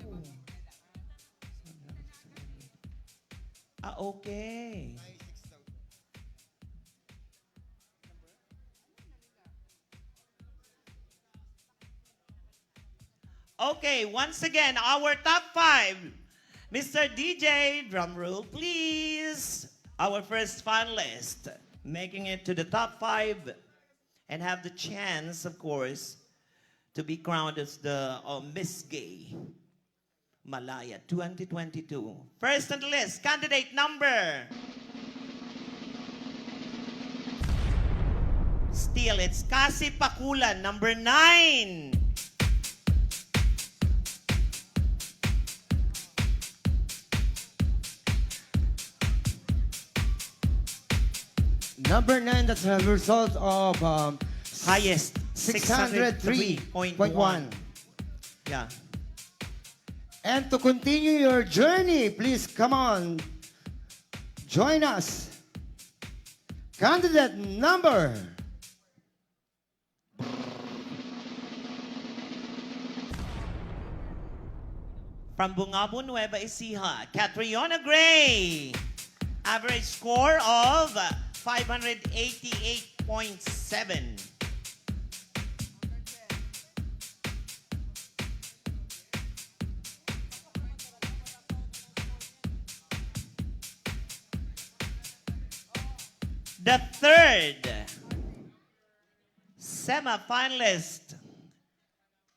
Okay. Okay, once again, our top 5. Mr. DJ, drum roll, please. Our first finalist, making it to the top 5 and have the chance, of course, to be crowned as the Miss Gay Malaya 2022. First on the list, candidate number. Still, it's Kasi Pakulan, number 9. Number 9, that's the result of Highest, 603.1. Yeah. And to continue your journey, please come on, join us. Candidate number. From Bungabo, Nueva Ecija, Catriona Gray. Average score of 588.7. The third semi-finalist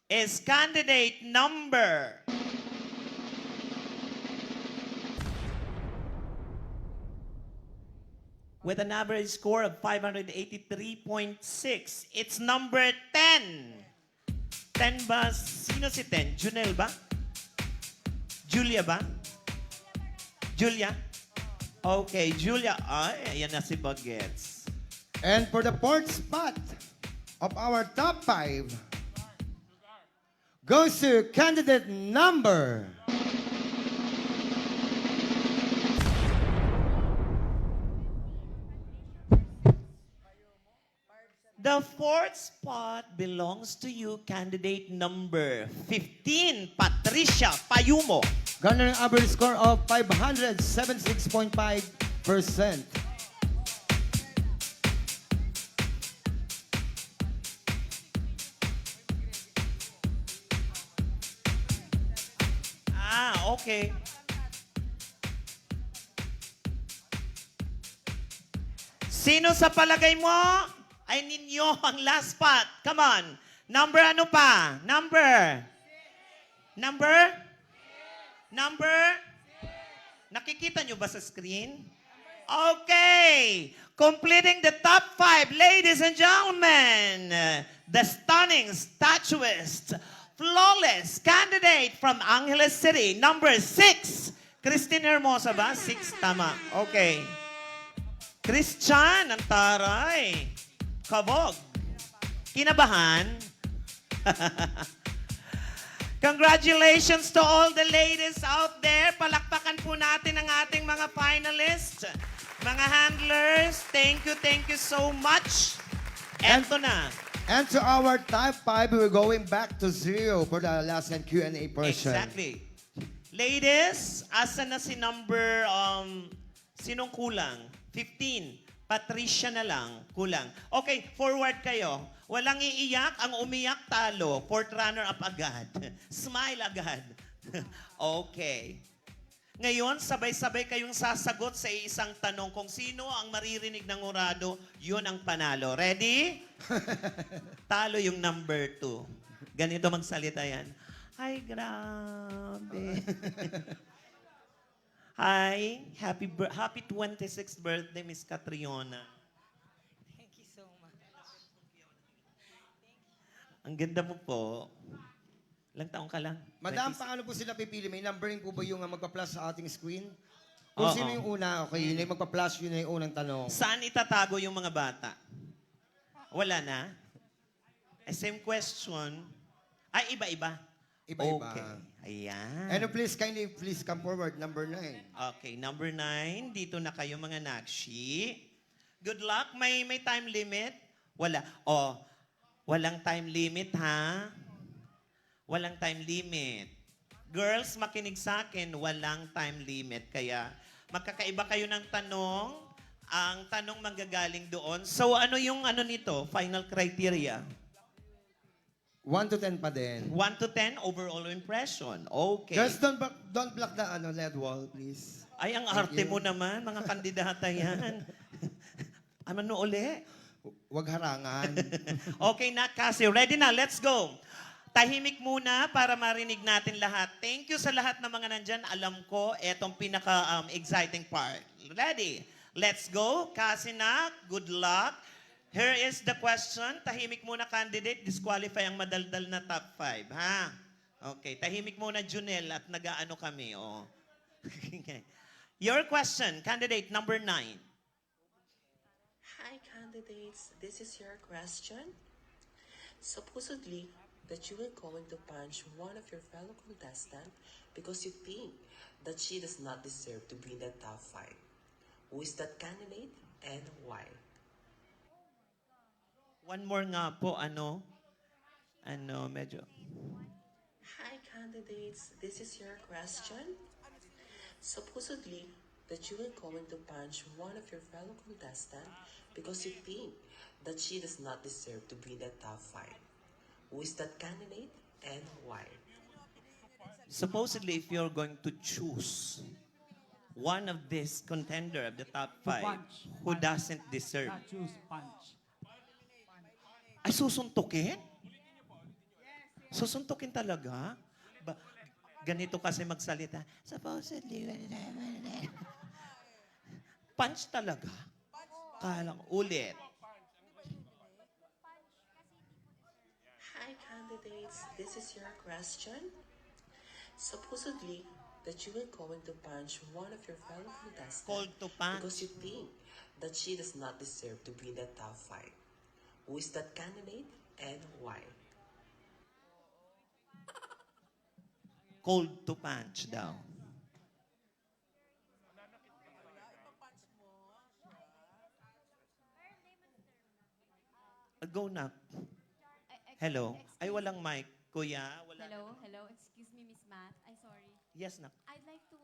is candidate number with an average score of 583.6. It's number 10. 10 ba? Sino si 10? Junel ba? Julia ba? Julia? Okay, Julia. Ay, ayan na si Bagets. And for the fourth spot of our top 5 goes to candidate number. The fourth spot belongs to you, candidate number 15, Patricia Payumo. Garner ng average score of 576.5%. Okay. Sino sa palagay mo ay ninyo ang last spot? Come on. Number ano pa? Number? Nakikita nyo ba sa screen? Okay. Completing the top 5, ladies and gentlemen, the stunning, statuesque, flawless candidate from Angeles City, number 6. Christine Hermosa ba? 6, tama. Okay. Christian, ang taray. Kabog. Kinabahan? Congratulations to all the ladies out there. Palakpakan po natin ang ating mga finalists. Mga handlers, thank you so much. Eto na. And to our top 5, we're going back to 0 for the last and Q&A portion. Exactly. Ladies, asa na si number, sinong kulang? 15. Patricia na lang, kulang. Okay, forward kayo. Walang iiyak, ang umiyak talo. Fourth runner-up agad. Smile agad. Okay. Ngayon, sabay-sabay kayong sasagot sa isang tanong. Kung sino ang maririnig ng urado, yun ang panalo. Ready? Talo yung number 2. Ganito magsalita yan. Ay, grabe. Hi, happy 26th birthday, Miss Catriona. Thank you so much. Ang ganda mo po. Ilang taong ka lang? Madam, paano po sila pipili? May numbering po ba yung magpa-plus sa ating screen? Kung Oo. sino yung una, okay, yun yung magpa-plus, yun na yung unang tanong. Saan itatago yung mga bata? Wala na? Same question. Ay, iba-iba. Iba-iba. Okay. Ayan. And please, kindly please come forward, number 9. Okay, number 9. Dito na kayo mga nakshi. Good luck. May time limit? Wala. Oh, walang time limit ha? Walang time limit. Girls, makinig sa akin, walang time limit. Kaya magkakaiba kayo ng tanong. Ang tanong manggagaling doon. So ano yung ano nito? Final criteria? 1 to 10 pa din. 1 to 10 overall impression. Okay. Girls, don't block the LED wall, please. Ay, ang Thank arte you. mo naman, mga kandidata yan. Ano uli? Huwag harangan. Okay na, kasi ready na, let's go. Tahimik muna para marinig natin lahat. Thank you sa lahat ng mga nandyan. Alam ko, etong pinaka-exciting part. Ready? Let's go. Kasi na, good luck. Here is the question. Tahimik muna, candidate. Disqualify ang madaldal na top 5, ha? Okay, tahimik muna, Junel, at nag-aano kami, oh. Your question, candidate number 9. Hi candidates, this is your question. Supposedly that you were going to punch one of your fellow contestants because you think that she does not deserve to be in the top 5. Who is that candidate and why? One more nga po, medyo. Hi candidates, this is your question. Supposedly that you were going to punch one of your fellow contestants because you think that she does not deserve to be in the top 5. Who is that candidate and why? Supposedly, if you're going to choose one of this contender of the top 5 punch. who doesn't deserve, Not choose, punch. ay susuntukin? Susuntukin talaga? Ganito kasi magsalita. Supposedly, punch talaga? Kala ko, ulit. Hi candidates, this is your question. Supposedly that you were going to punch one of your fellow contestants Called to punch. because you think that she does not deserve to be in the top 5. Who is that candidate and why? Cold to punch daw. Go na. Hello. Ay, walang mic. Kuya, wala. Hello. Excuse me, Miss Math. Ay, sorry. Yes, nak. I'd like to,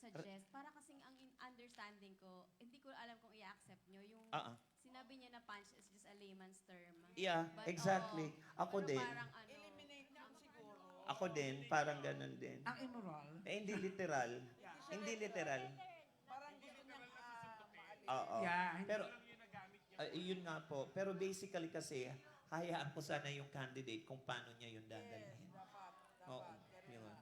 suggest, para kasing ang understanding ko, hindi ko alam kung i-accept nyo, yung sinabi niya na punch is just a layman's term. Yeah, But, exactly. Ako din. Parang Ako din, parang ganun din. Ang immoral. Hindi literal. Hindi literal. Oo. Yeah. Pero, yun nga po. Pero basically kasi, hayaan ko sana yung candidate kung paano niya yung dadalhin. Oo. Yun.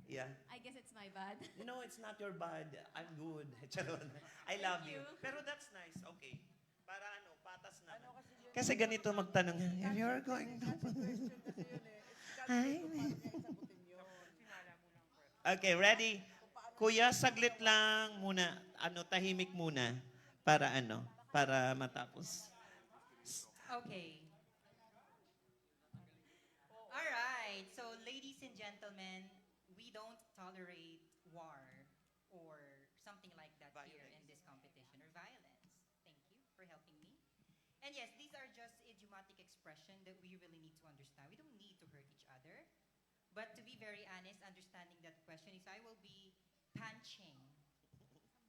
Yeah. I guess it's my bad. No, it's not your bad. I'm good. Charot. I love you. Pero that's nice. Okay. Para patas na. Kasi ganito magtanong, if you're going to... Okay, ready? Kuya, saglit lang muna. Tahimik muna. Para para matapos. Okay. All right. So, ladies and gentlemen, we don't tolerate war or something like that here in this competition or violence. Thank you for helping me. And yes, these are just idiomatic expression that we really need to understand. We don't need to hurt each other. But to be very honest, understanding that question is I will be punching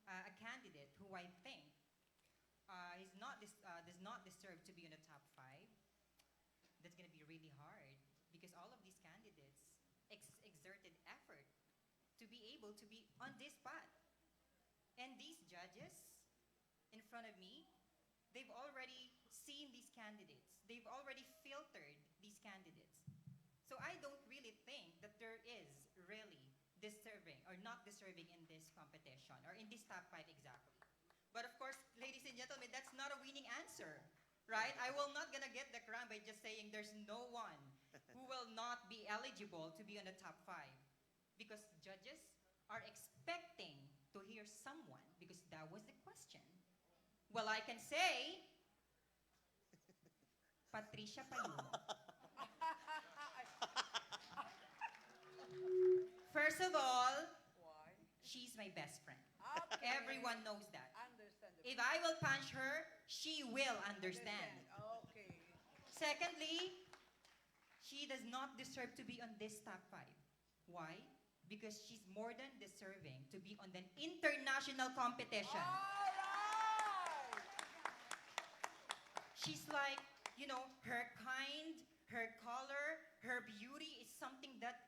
a candidate who I think does not deserve to be in the top 5. That's going to be really hard because all of these candidates exerted effort to be able to be on this spot. And these judges in front of me, they've already seen these candidates. They've already filtered these candidates. So I don't really think that there is really deserving or not deserving in this competition or in this top 5 exactly. But of course, ladies and gentlemen, that's not a winning answer, right? I will not gonna get the crown by just saying there's no one who will not be eligible to be on the top 5 because judges are expecting to hear someone because that was the question. Well, I can say Patricia Payumo. First of all, she's my best friend. Everyone knows that. If I will punch her, she will understand. Secondly, she does not deserve to be on this top 5. Why? Because she's more than deserving to be on the international competition. She's like, you know, her kind, her color, her beauty is something that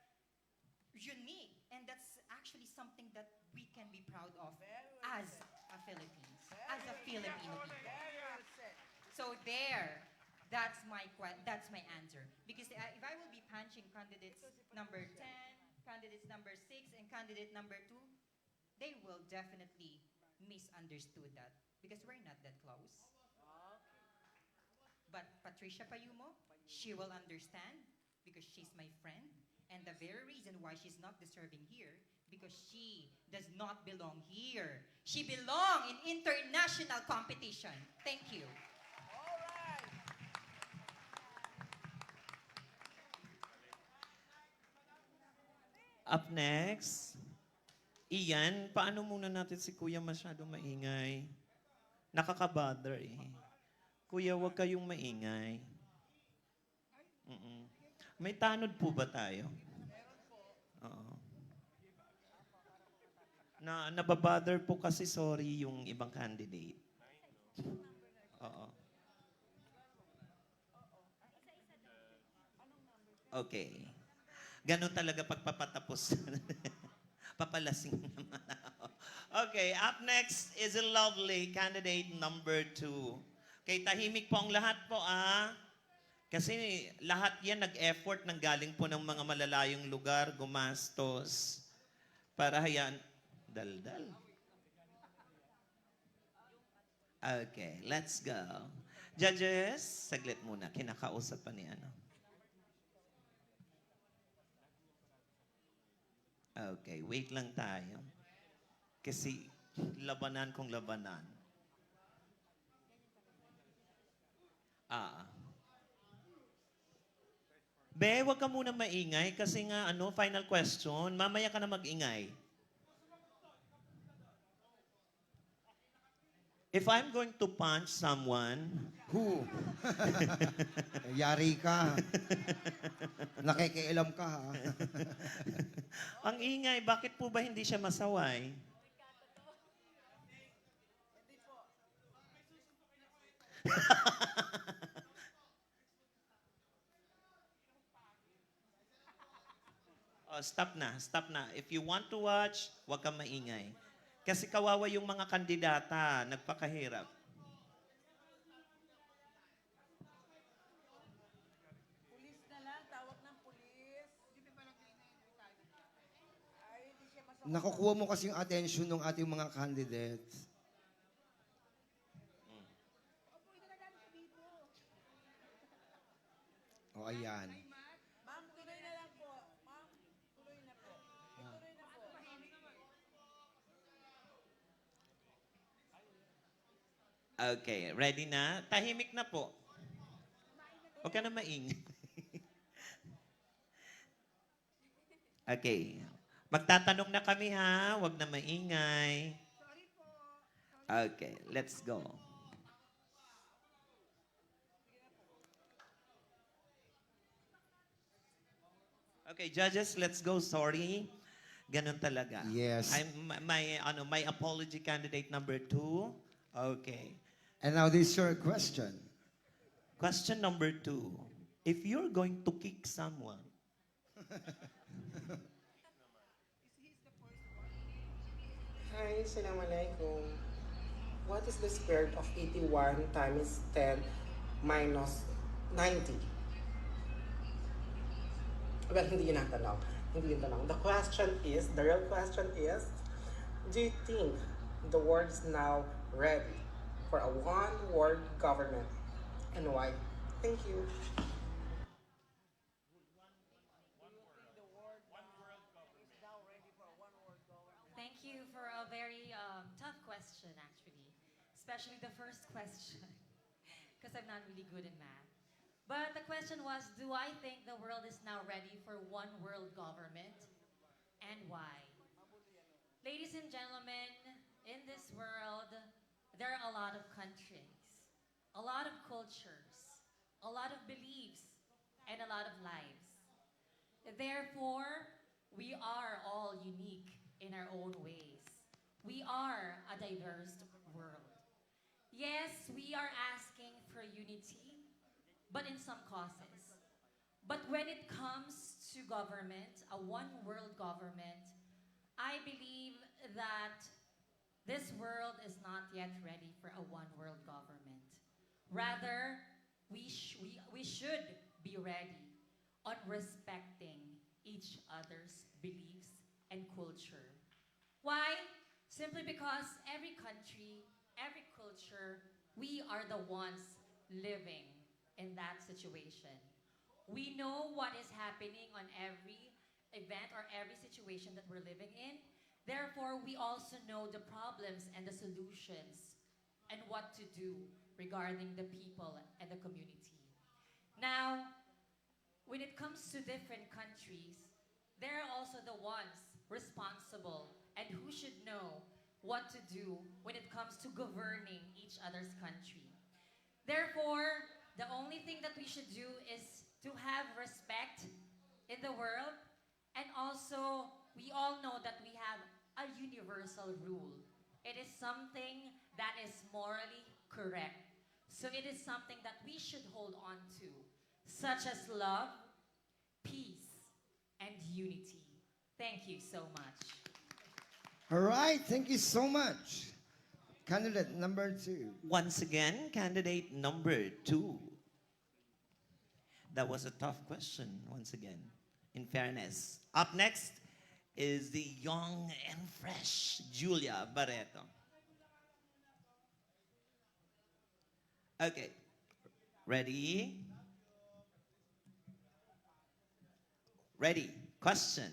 unique. And that's actually something that we can be proud of as a Philippines, as a Filipino people. So there, that's my answer. Because if I will be punching candidates number 10, candidates number 6, and candidate number 2, they will definitely misunderstood that because we're not that close. But Patricia Payumo, she will understand because she's my friend. And the very reason why she's not deserving here, because she does not belong here. She belongs in international competition. Thank you. Up next, Ian, paano muna natin si Kuya masyadong maingay? Nakaka-bother eh. Kuya, huwag kayong maingay. May tanod po ba tayo? Oo. Nababother po kasi, sorry, yung ibang candidate. Oo. Okay. Ganon talaga pagpapatapos. Papalasing naman ako. Okay, up next is a lovely candidate number 2. Okay, tahimik po ang lahat po, ah. Kasi lahat yan nag-effort nang galing po ng mga malalayong lugar, gumastos. Para hayaan, daldal. Okay, let's go. Judges, saglit muna. Kinakausap pa ni ano. Okay, wait lang tayo. Kasi labanan kong labanan. Be, wag ka muna maingay kasi nga final question. Mamaya ka na mag-ingay. If I'm going to punch someone... Who? Yari ka. Nakikialam ka, ha? Ang ingay, bakit po ba hindi siya masaway? Oh, stop na, stop na. If you want to watch, huwag kang maingay. Kasi kawawa yung mga kandidata, nagpakahirap. Pulis na lang, tawag ng pulis. Nakukuha mo kasi yung attention ng ating mga candidates. O, ayan. Ma'am, tuloy na lang po. Ma'am, tuloy na po. Tuloy na po. Okay, ready na? Tahimik na po. Huwag ka na maingay. Okay. Magtatanong na kami ha. Huwag na maingay. Okay, let's go. Okay, judges, let's go. Sorry. Ganun talaga. Yes. My apology candidate number 2. Okay. And now this is your question. Question number 2. If you're going to kick someone, Hi, Assalamualaikum. What is the square root of 81 times 10 minus 90? Well, hindi yun ang tanong. Hindi yun tanong. The real question is, do you think the world is now ready for a one-world government? And why? Thank you. Thank you for a very tough question, actually. Especially the first question, because I'm not really good in math. But the question was, do I think the world is now ready for one world government? And why? Ladies and gentlemen, in this world, there are a lot of countries, a lot of cultures, a lot of beliefs, and a lot of lives. Therefore, we are all unique in our own ways. We are a diverse world. Yes, we are asking for unity, but in some causes. But when it comes to government, a one world government, I believe that this world is not yet ready for a one world government. Rather, we should be ready on respecting each other's beliefs and culture. Why? Simply because every country, every culture, we are the ones living in that situation. We know what is happening on every event or every situation that we're living in. Therefore, we also know the problems and the solutions and what to do regarding the people and the community. Now, when it comes to different countries, they're also the ones responsible and who should know what to do when it comes to governing each other's country. Therefore, the only thing that we should do is to have respect in the world, and also we all know that we have a universal rule. It is something that is morally correct. So it is something that we should hold on to, such as love, peace, and unity. Thank you so much. All right, thank you so much. Candidate number 2. Once again, candidate number 2. That was a tough question, once again, in fairness. Up next is the young and fresh Julia Barreto. Okay, ready? Ready, question.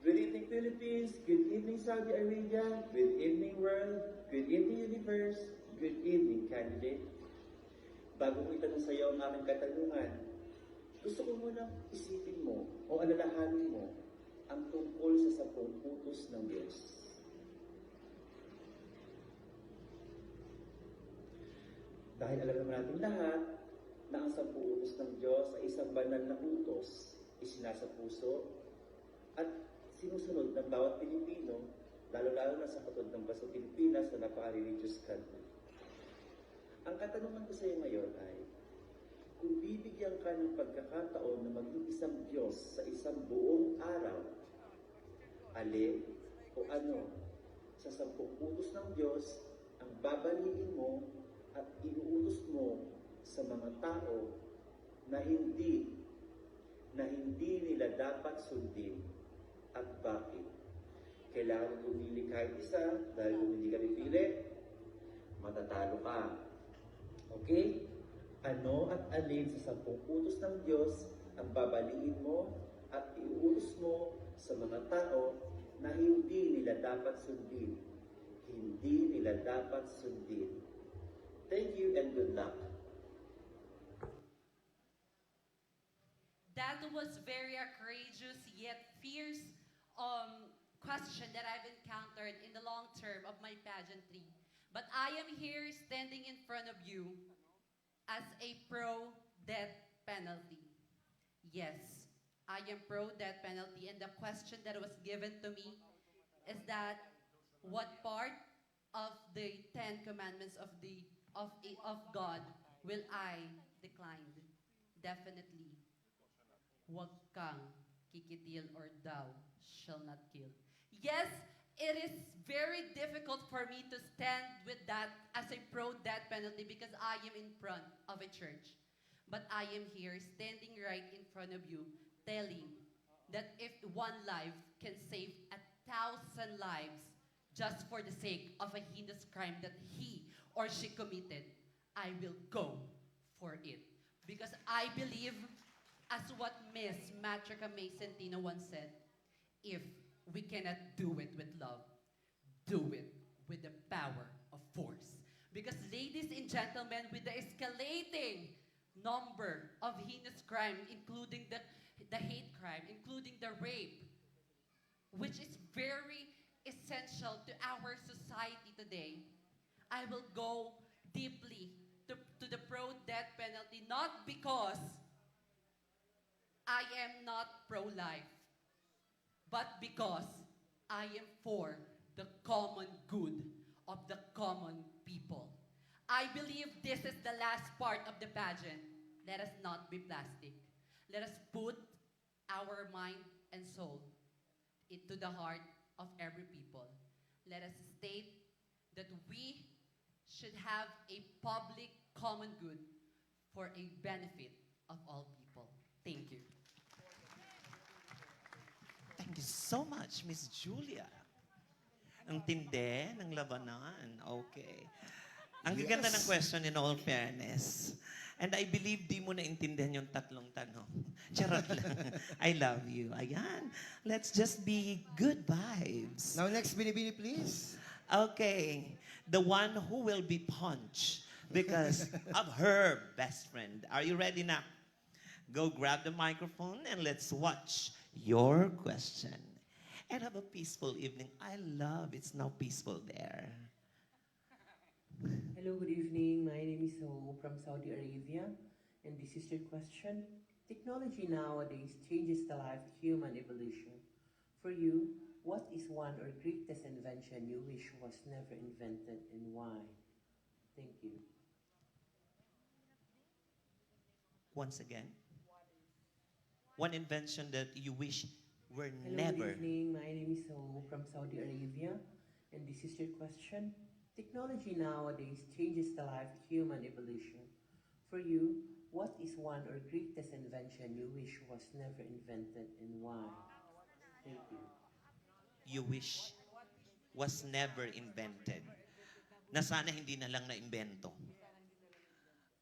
Good evening, Philippines. Good evening, Saudi Arabia. Good evening, world. Good evening, universe. Good evening, candidate. Bago ko itanong sa iyo ang aking katanungan, gusto ko muna isipin mo o alalahanin mo ang tungkol sa 10 utos ng Diyos. Dahil alam naman natin lahat na ang 10 utos ng Diyos ay isang banal na utos, isinasa puso at sinusunod ng bawat Pilipino, lalo-lalo na sa katulad ng Baso Pilipinas na napaka-religious country. Ang katanungan ko sa iyo ngayon ay, kung bibigyan ka ng pagkakataon na maging isang Diyos sa isang buong araw, alin o ano sa 10 utos ng Diyos ang babaliin mo at iuutos mo sa mga tao na hindi nila dapat sundin at bakit? Kailangan pumili kahit isa dahil kung hindi ka pipili, matatalo ka. Okay? Ano at alin sa 10 utos ng Diyos ang babaliin mo at iuutos mo sa mga tao na hindi nila dapat sundin? Hindi nila dapat sundin. Thank you and good luck. That was very courageous yet fierce question that I've encountered in the long term of my pageantry. But I am here standing in front of you as a pro-death penalty. Yes, I am pro-death penalty, and the question that was given to me is that what part of the 10 commandments of God will I decline? Definitely, huwag kang kikitil or thou shall not kill. Yes, it is very difficult for me to stand with that as a pro-death penalty because I am in front of a church. But I am here standing right in front of you telling that if one life can save 1,000 lives just for the sake of a heinous crime that he or she committed, I will go for it. Because I believe, as what Miss Matrica May Centino once said, if we cannot do it with love, do it with the power of force. Because ladies and gentlemen, with the escalating number of heinous crime, including the hate crime, including the rape, which is very essential to our society today, I will go deeply to the pro-death penalty, not because I am not pro-life, but because I am for the common good of the common people. I believe this is the last part of the pageant. Let us not be plastic. Let us put our mind and soul into the heart of every people. Let us state that we should have a public common good for a benefit of all people. Thank you. Thank you so much, Miss Julia. Ang tindi ng labanan. Okay. Ang gaganda ng question in all fairness. And I believe di mo naintindihan yung tatlong tanong. Charot lang. I love you. Ayan. Let's just be good vibes. Now next, Binibini, please. Okay. The one who will be punched because of her best friend. Are you ready now? Go grab the microphone and let's watch your question. And have a peaceful evening. I love it's now peaceful there. Hello, good evening. My name is Ho from Saudi Arabia, and this is your question. Technology nowadays changes the life of human evolution. For you, what is one or greatest invention you wish was never invented and why? Thank you. Once again, one invention that you wish were Hello, never. good evening. My name is Ho from Saudi Arabia, and this is your question. Technology nowadays changes the life of human evolution. For you, what is one or greatest invention you wish was never invented and why? Thank you. You wish was never invented. Na sana hindi na lang na-invento.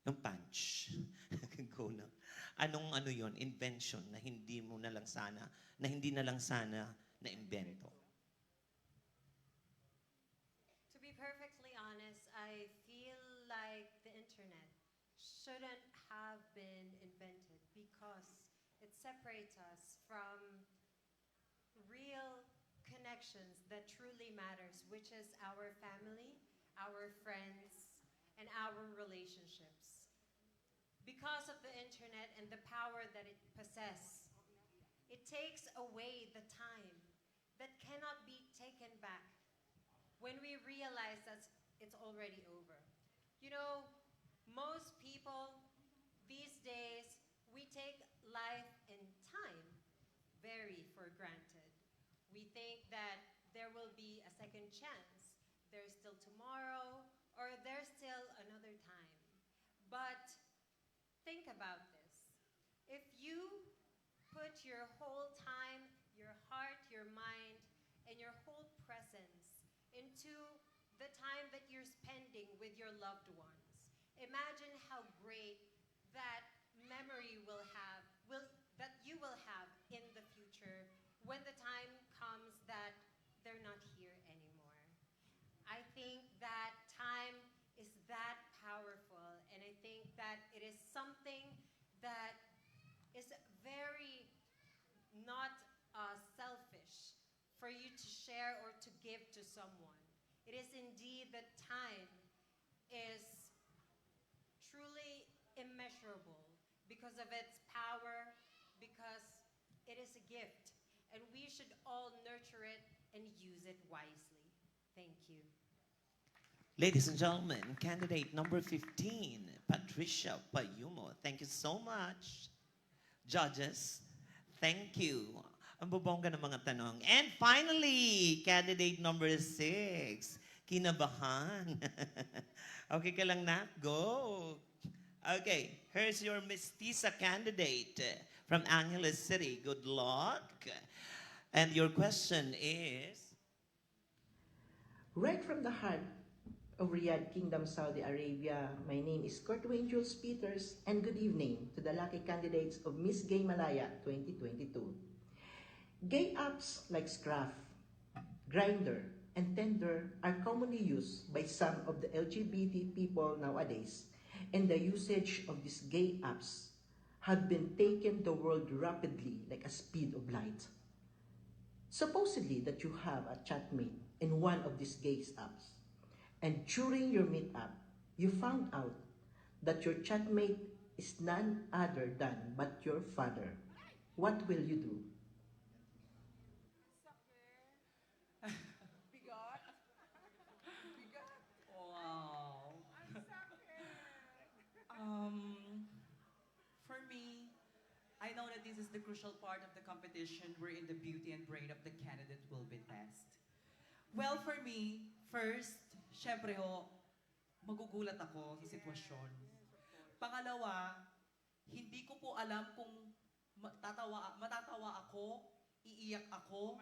Yung punch. Go na. Anong ano yon? Invention na hindi mo na lang sana, na hindi na lang sana na-invento. To be perfectly honest, I feel like the internet shouldn't have been invented because it separates us from real connections that truly matters, which is our family, our friends, and our relationships. Because of the internet and the power that it possesses, it takes away the time that cannot be taken back when we realize that it's already over. You know, most people these days, we take life and time very for granted. We think that there will be a second chance, there's still tomorrow, or there's still another time. But think about this. If you put your whole time, your heart, your mind, and your whole presence into the time that you're spending with your loved ones, imagine how great that memory that you will have in the future when the time comes that they're not here anymore. I think that time is that powerful, and I think that it is something that is very not selfish for you to share or to give to someone. It is indeed that time is truly immeasurable because of its power, because it is a gift, and we should all nurture it and use it wisely. Thank you. Ladies and gentlemen, candidate number 15, Patricia Payumo. Thank you so much. Judges, thank you. Ang bubongga ng mga tanong. And finally, candidate number 6, Kinabahan. Okay ka lang, Nat? Go. Okay, here's your mestiza candidate from Angeles City. Good luck. And your question is? Right from the heart of Riyadh Kingdom, Saudi Arabia, my name is Courtwain Jules Peters, and good evening to the lucky candidates of Miss Gay Malaya 2022. Gay apps like Scruff, Grindr, and tender are commonly used by some of the LGBT people nowadays, and the usage of these gay apps have been taken the world rapidly like a speed of light. Supposedly that you have a chatmate in one of these gay apps, and during your meetup, you found out that your chatmate is none other than but your father. What will you do? Wow. For me, I know that this is the crucial part of the competition wherein the beauty and brain of the candidate will be tested. Well, for me, first, syempre ho, magugulat ako sa sitwasyon. Pangalawa, hindi ko po alam kung matatawa ako, iiyak ako,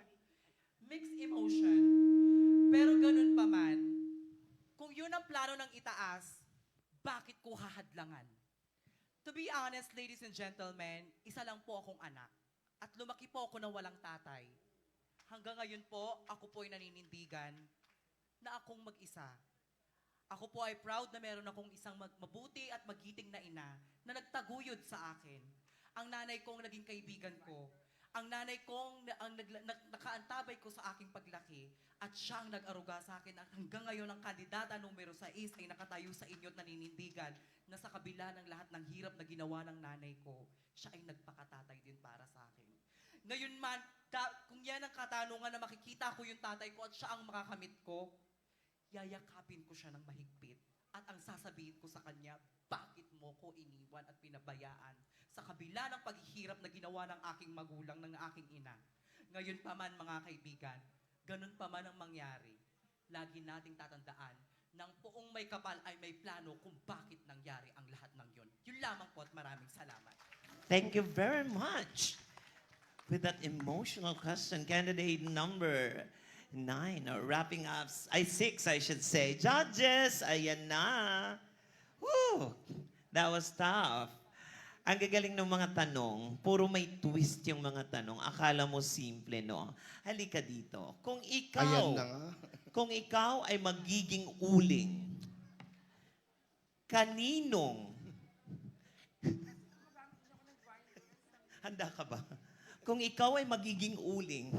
mixed emotion. Pero ganun pa man, kung yun ang plano ng itaas, bakit ko hahadlangan? To be honest, ladies and gentlemen, isa lang po akong anak. At lumaki po ako ng walang tatay. Hanggang ngayon po, ako po ay naninindigan na akong mag-isa. Ako po ay proud na meron akong isang mabuti at magiting na ina na nagtaguyod sa akin. Ang nanay kong naging kaibigan ko. Ang nanay kong nakaantabay ko sa aking paglaki. At siyang nag-aruga sa akin. At hanggang ngayon ang kandidata numero 6 ay nakatayo sa inyo at naninindigan na sa kabila ng lahat ng hirap na ginawa ng nanay ko, siya ay nagpakatatay din para sa akin. Ngayon man, kung yan ang katanungan na makikita ko yung tatay ko at siya ang makakamit ko, yayakapin ko siya ng mahigpit. At ang sasabihin ko sa kanya, bakit mo ko iniwan at pinabayaan sa kabila ng paghihirap na ginawa ng aking magulang, ng aking ina. Ngayon pa man mga kaibigan, ganun pa man ang mangyari, lagi nating tatandaan ng poong may kapal ay may plano kung bakit nangyari ang lahat ng yun. Yun lamang po at maraming salamat. Thank you very much. With that emotional question, candidate number 9, or wrapping up, 6 I should say. Judges, ayan na. Woo! That was tough. Ang gagaling ng mga tanong, puro may twist yung mga tanong. Akala mo simple, no? Halika dito. Ayan na nga. Kung ikaw ay magiging uling, kaninong? Handa ka ba? Kung ikaw ay magiging uling,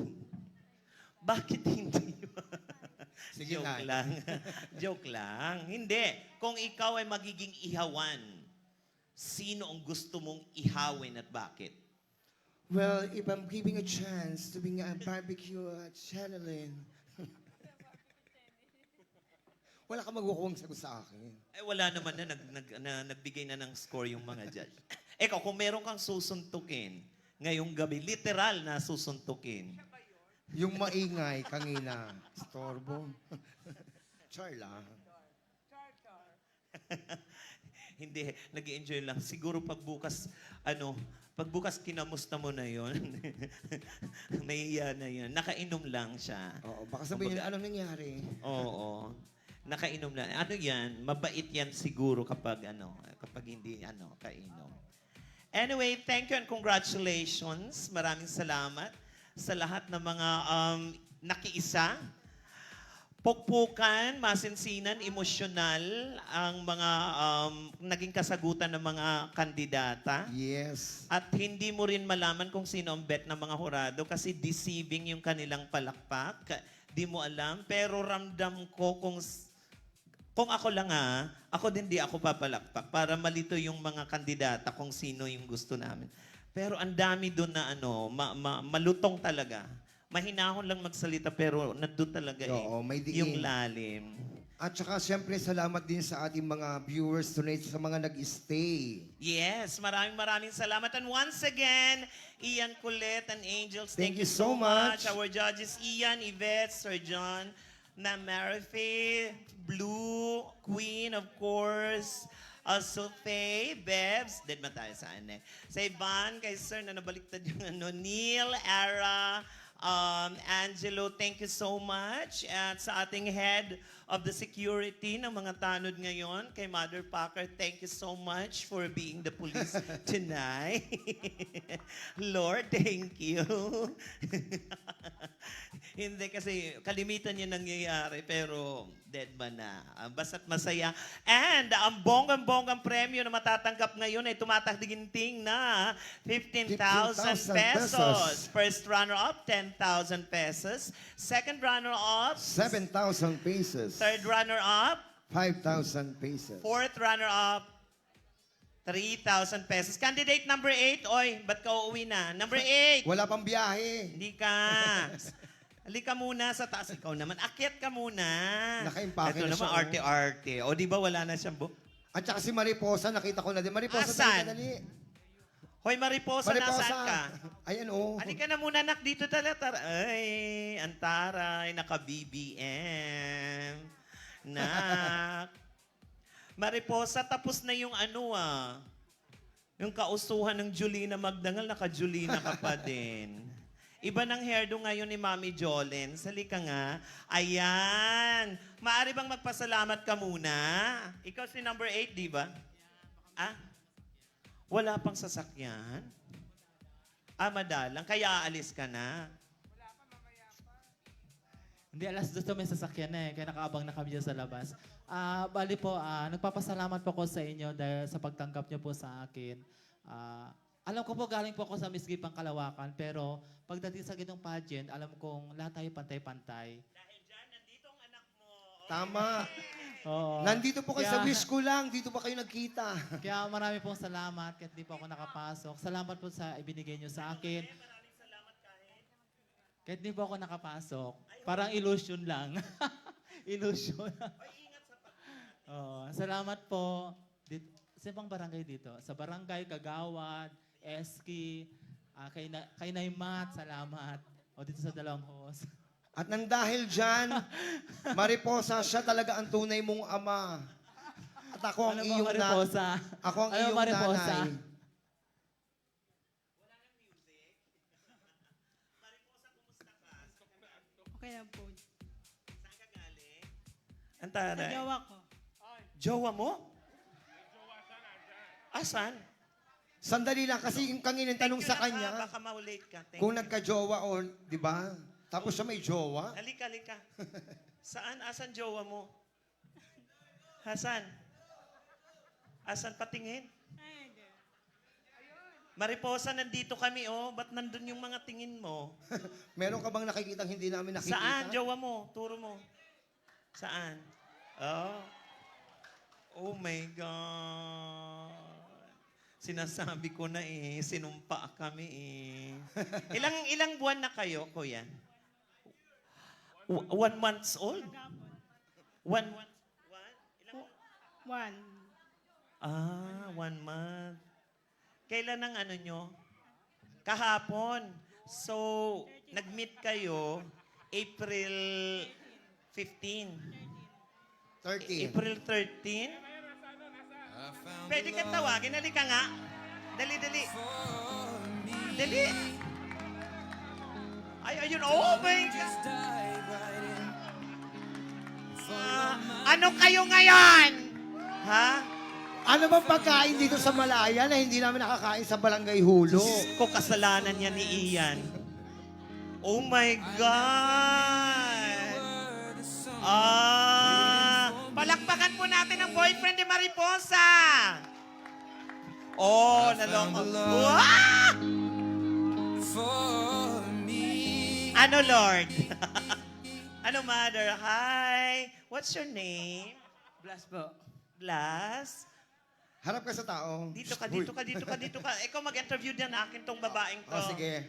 bakit hindi? Sige Joke na. lang. Joke lang. Hindi. Kung ikaw ay magiging ihawan, sino ang gusto mong ihawin at bakit? Well, if I'm given a chance to be a barbecue channeling, wala ka magkukuhang sagot sa akin. Eh, wala naman na nagbigay na ng score yung mga judge. Ikaw, kung meron kang susuntukin, ngayong gabi, literal na susuntukin. Yung maingay, kanina, storbo. Char lang. Hindi, nag-enjoy lang. Siguro pagbukas kinamusta mo na yon. Nahiya na yun. Nakainom lang siya. Oo, baka sabihin nila, anong nangyari? Oo. Nakainom lang. Ano yan? Mabait yan siguro kapag hindi kainom. Anyway, thank you and congratulations. Maraming salamat sa lahat ng mga nakiisa. Pukpukan, masinsinan, emosyonal ang mga naging kasagutan ng mga kandidata. Yes. At hindi mo rin malaman kung sino ang bet ng mga hurado kasi deceiving yung kanilang palakpak. Di mo alam. Pero ramdam ko kung ako lang ako din di ako papalakpak para malito yung mga kandidata kung sino yung gusto namin. Pero ang dami doon na malutong talaga. Mahinahon lang magsalita pero nandun talaga Oo, may diin. yung lalim. At saka siyempre salamat din sa ating mga viewers tonight sa mga nag-stay. Yes, maraming salamat. And once again, Ian, Colette, and Angels, Thank you so much. Our judges, Ian, Yvette, Sir John, Ma'am Marife, Blue, Queen, of course, Sophie, Bebs, dead ba tayo saan Sa Ivan, kay Sir na nabaliktad yung Neil, Ara, Angelo, thank you so much. At sa ating head of the security ng mga tanod ngayon, kay Mother Packer, thank you so much for being the police tonight. Lord, thank you. Hindi kasi kalimitan yun nangyayari pero dead man na. Basta't masaya. And ang bonggang-bonggang premyo na matatanggap ngayon ay tumatagdiginting na 15,000 pesos. First runner-up, 10,000 pesos. Second runner-up, 7,000 pesos. third runner-up, 5,000 pesos. fourth runner-up, 3,000 pesos. Candidate number 8, oy, ba't ka uuwi na? Number 8. Wala pang biyahe. Hindi ka. Halika muna sa taas. Ikaw naman. Akyat ka muna. Naka-impake Ito na naman, siya, oh. arte-arte. O, di ba wala na siyang book? At saka si Mariposa, nakita ko na din. Mariposa, Asan? dali. Hoy, Mariposa, nasaan ka? Ayan, oh. Halika na muna, nak. Dito talaga. Ay, antaray. Naka-BBM. Nak. Mariposa, tapos na yung yung kausuhan ng Julina Magdangal, naka-Julina ka pa din. Iba ng hairdo ngayon ni Mami Jolene. Salika nga. Ayan. Maari bang magpasalamat ka muna? Ikaw si number 8, di ba? Ah? Wala pang sasakyan? Madalang. Kaya aalis ka na. Hindi, alas 2 may sasakyan na kaya nakaabang na kami dyan sa labas. Bali po, nagpapasalamat po ko sa inyo dahil sa pagtanggap niyo po sa akin. Alam ko po galing po ako sa Miss Gipang Kalawakan, pero pagdating sa ganitong pageant, alam kong lahat tayo pantay-pantay. Tama. Oo. Nandito po kayo sa wish ko lang. Dito pa kayo nagkita. Kaya marami pong salamat kahit di po ako nakapasok. Salamat po sa ibinigay niyo sa akin. Kahit di po ako nakapasok. Parang illusion lang. Illusion. Salamat po. Sa ibang barangay dito. Sa barangay, Kagawad, Eski, kay Naimat, salamat. O dito sa dalawang host. At nang dahil dyan, Mariposa, siya talaga ang tunay mong ama. At ako ang iyong Mariposa? Ako ang Ano iyong Mariposa? nanay. Okay lang po. Antaray. Sa jowa ko. Jowa mo? Asan? Sandali lang, kasi yung kanginang tanong sa kanya, Baka ma-late ka. Thank kung you. nagka-jowa o, di ba? Tapos siya may jowa. Halika, halika. Saan? Asan jowa mo? Asan? Asan patingin? Mariposa, nandito kami, oh. Ba't nandun yung mga tingin mo? Meron ka bang nakikita hindi namin nakikita? Saan? Jowa mo? Turo mo. Saan? Oh. Oh my God. Sinasabi ko na sinumpa kami Ilang buwan na kayo, kuya? 1 month old? 1 month? One. 1 month. Kailan ang nyo? Kahapon. So, nag-meet kayo April 15. 13. April 13? Pwede ka tawagin. Dali ka nga. Dali, dali. Dali. Ay, ayun. Oh my God. Ano kayo ngayon? Ha? Ano bang pagkain dito sa Malaya na hindi namin nakakain sa Barangay Hulo? Ko kasalanan niya ni Ian. Oh my God! Palakpakan po natin ang boyfriend ni Mariposa! Oh, naloko. Wow! Ano, Lord? Ano, Mother? Hi! What's your name? Bless po. Blas? Harap ka sa tao. Dito ka, dito ka, dito ka, dito ka. Ikaw mag-interview din akin tong babaeng to. Sige.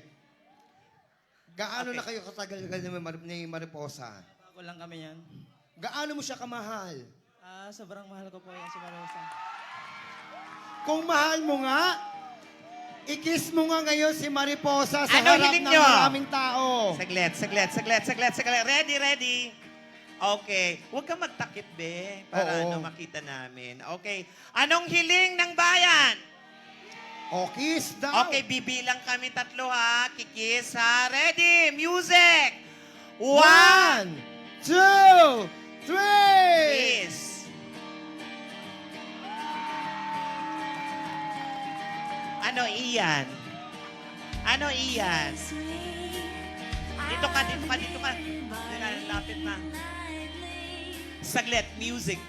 Gaano Okay. na kayo katagal ni Mariposa? Bago lang kami yan. Gaano mo siya kamahal? Sobrang mahal ko po yan si Mariposa. Kung mahal mo nga, i-kiss mo nga ngayon si Mariposa sa Ano harap hiling ng nyo? maraming tao. Saglit, saglit, saglit, saglit, saglit. Ready, ready. Okay. Huwag kang magtakip, be. Para Oo. makita namin. Okay. Anong hiling ng bayan? O, kiss daw. Okay, bibilang kami 3 ha. Kikis ha. Ready? Music! 1, 2, 3! Kiss. Ano iyan? Ano iyan? Dito ka, dito ka, dito ka. Lapit na. Saglit, music.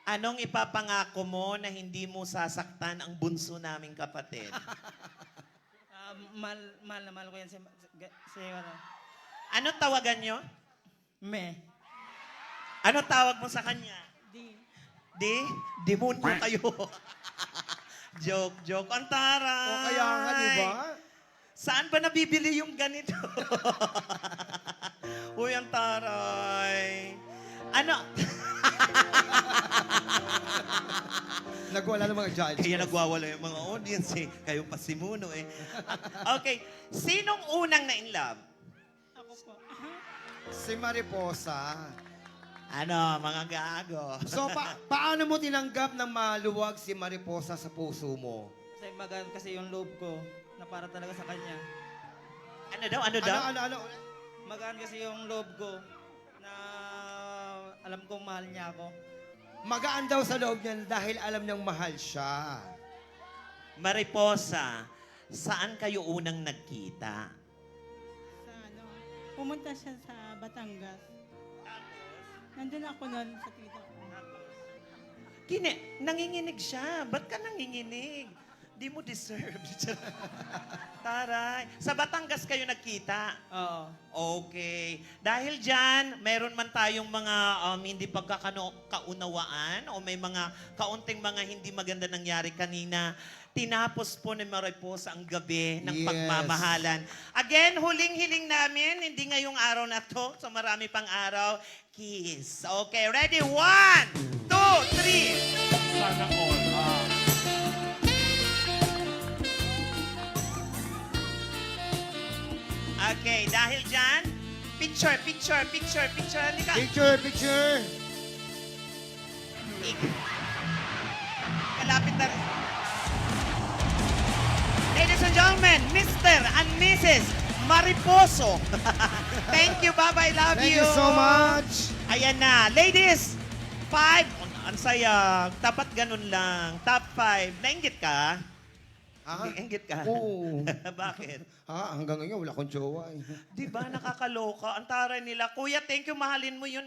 Anong ipapangako mo na hindi mo sasaktan ang bunso naming kapatid? Mahal na mahal ko yan si ano. Anong tawagan nyo? Me. Ano tawag mo sa kanya? Di? Demonyo kayo. Joke. Ang taray. O kaya nga, di ba? Saan ba nabibili yung ganito? Uy, ang taray. Ano? Nagwala ng mga judges. Kaya nagwawala yung mga audience eh. Kayo pa si Muno eh. Okay. Sinong unang na in love? Ako po. Si Mariposa. Ano, mga gago. So, paano mo tinanggap ng maluwag si Mariposa sa puso mo? Kasi magaan kasi yung loob ko na para talaga sa kanya. Ano daw? Ano daw? Ano? Magaan kasi yung loob ko na alam kong mahal niya ako. Magaan daw sa loob niya dahil alam niyang mahal siya. Mariposa, saan kayo unang nagkita? Sa ano, pumunta siya sa Batangas. Nandun ako noon sa tita ko. Nanginginig siya. Ba't ka nanginginig? Di mo deserve. Taray. Sa Batangas kayo nagkita? Oo. Okay. Dahil dyan, meron man tayong mga hindi pagkakaunawaan o may mga kaunting mga hindi maganda nangyari kanina, tinapos po ni Mariposa ang gabi ng Yes. pagmamahalan. Again, huling-hiling namin, hindi ngayong araw na to, so marami pang araw, kiss. Okay, ready? 1, 2, 3. Sana all. Okay, dahil dyan, picture. Halika. Picture. Kalapit na rin. Ladies and gentlemen, Mr. and Mrs. Mariposo. Thank you, Bye-bye. Love Thank you. you so much. Ayan na. Ladies, 5. Ang saya. Dapat ganun lang. Top 5. Nainggit ka? Nainggit ka? Oo. Bakit? Hanggang ngayon wala akong jowa eh. Di ba nakakaloka? Ang taray nila. Kuya, thank you. Mahalin mo yun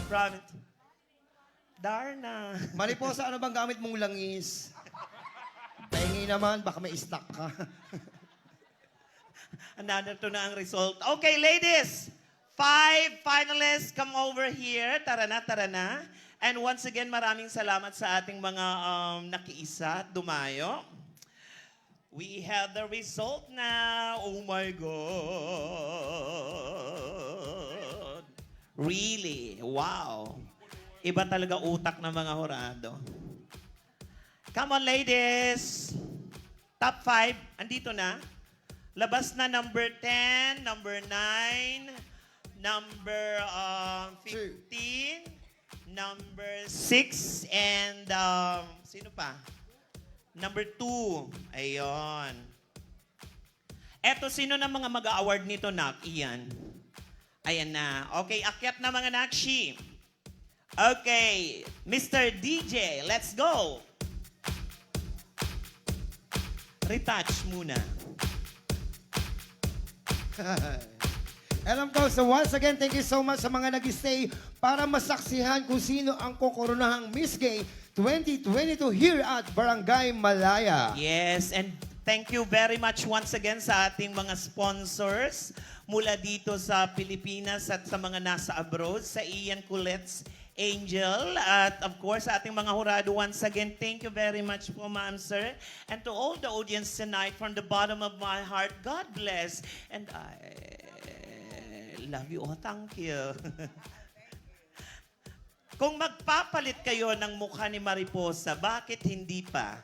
Promise. Darna. Mariposa, ano bang gamit mong langis? Pahingi naman, baka may stock ka. Another to na ang result. Okay, ladies. 5 finalists, come over here. Tara na. And once again, maraming salamat sa ating mga nakiisa at dumayo. We have the result now. Oh my God. Really? Wow. Iba talaga utak ng mga hurado. Come on, ladies. Top 5. Andito na. Labas na number 10, number 9, number 15, number 6, and sino pa? Number 2. Ayun. Eto, sino na mga mag-award nito, Nak? Iyan. Ayan na. Okay, akyat na mga Nakshi. Okay, Mr. DJ, let's go. Retouch muna. Alam ko, so once again, thank you so much sa mga nag-stay para masaksihan kung sino ang kokoronahang Miss Gay 2022 here at Barangay Malaya. Yes, and thank you very much once again sa ating mga sponsors mula dito sa Pilipinas at sa mga nasa abroad, sa Ian Colette's Angel, at of course sa ating mga hurado. Once again, thank you very much po, ma'am, sir. And to all the audience tonight, from the bottom of my heart, God bless. And I love you all. Thank you. Kung magpapalit kayo ng mukha ni Mariposa, bakit hindi pa?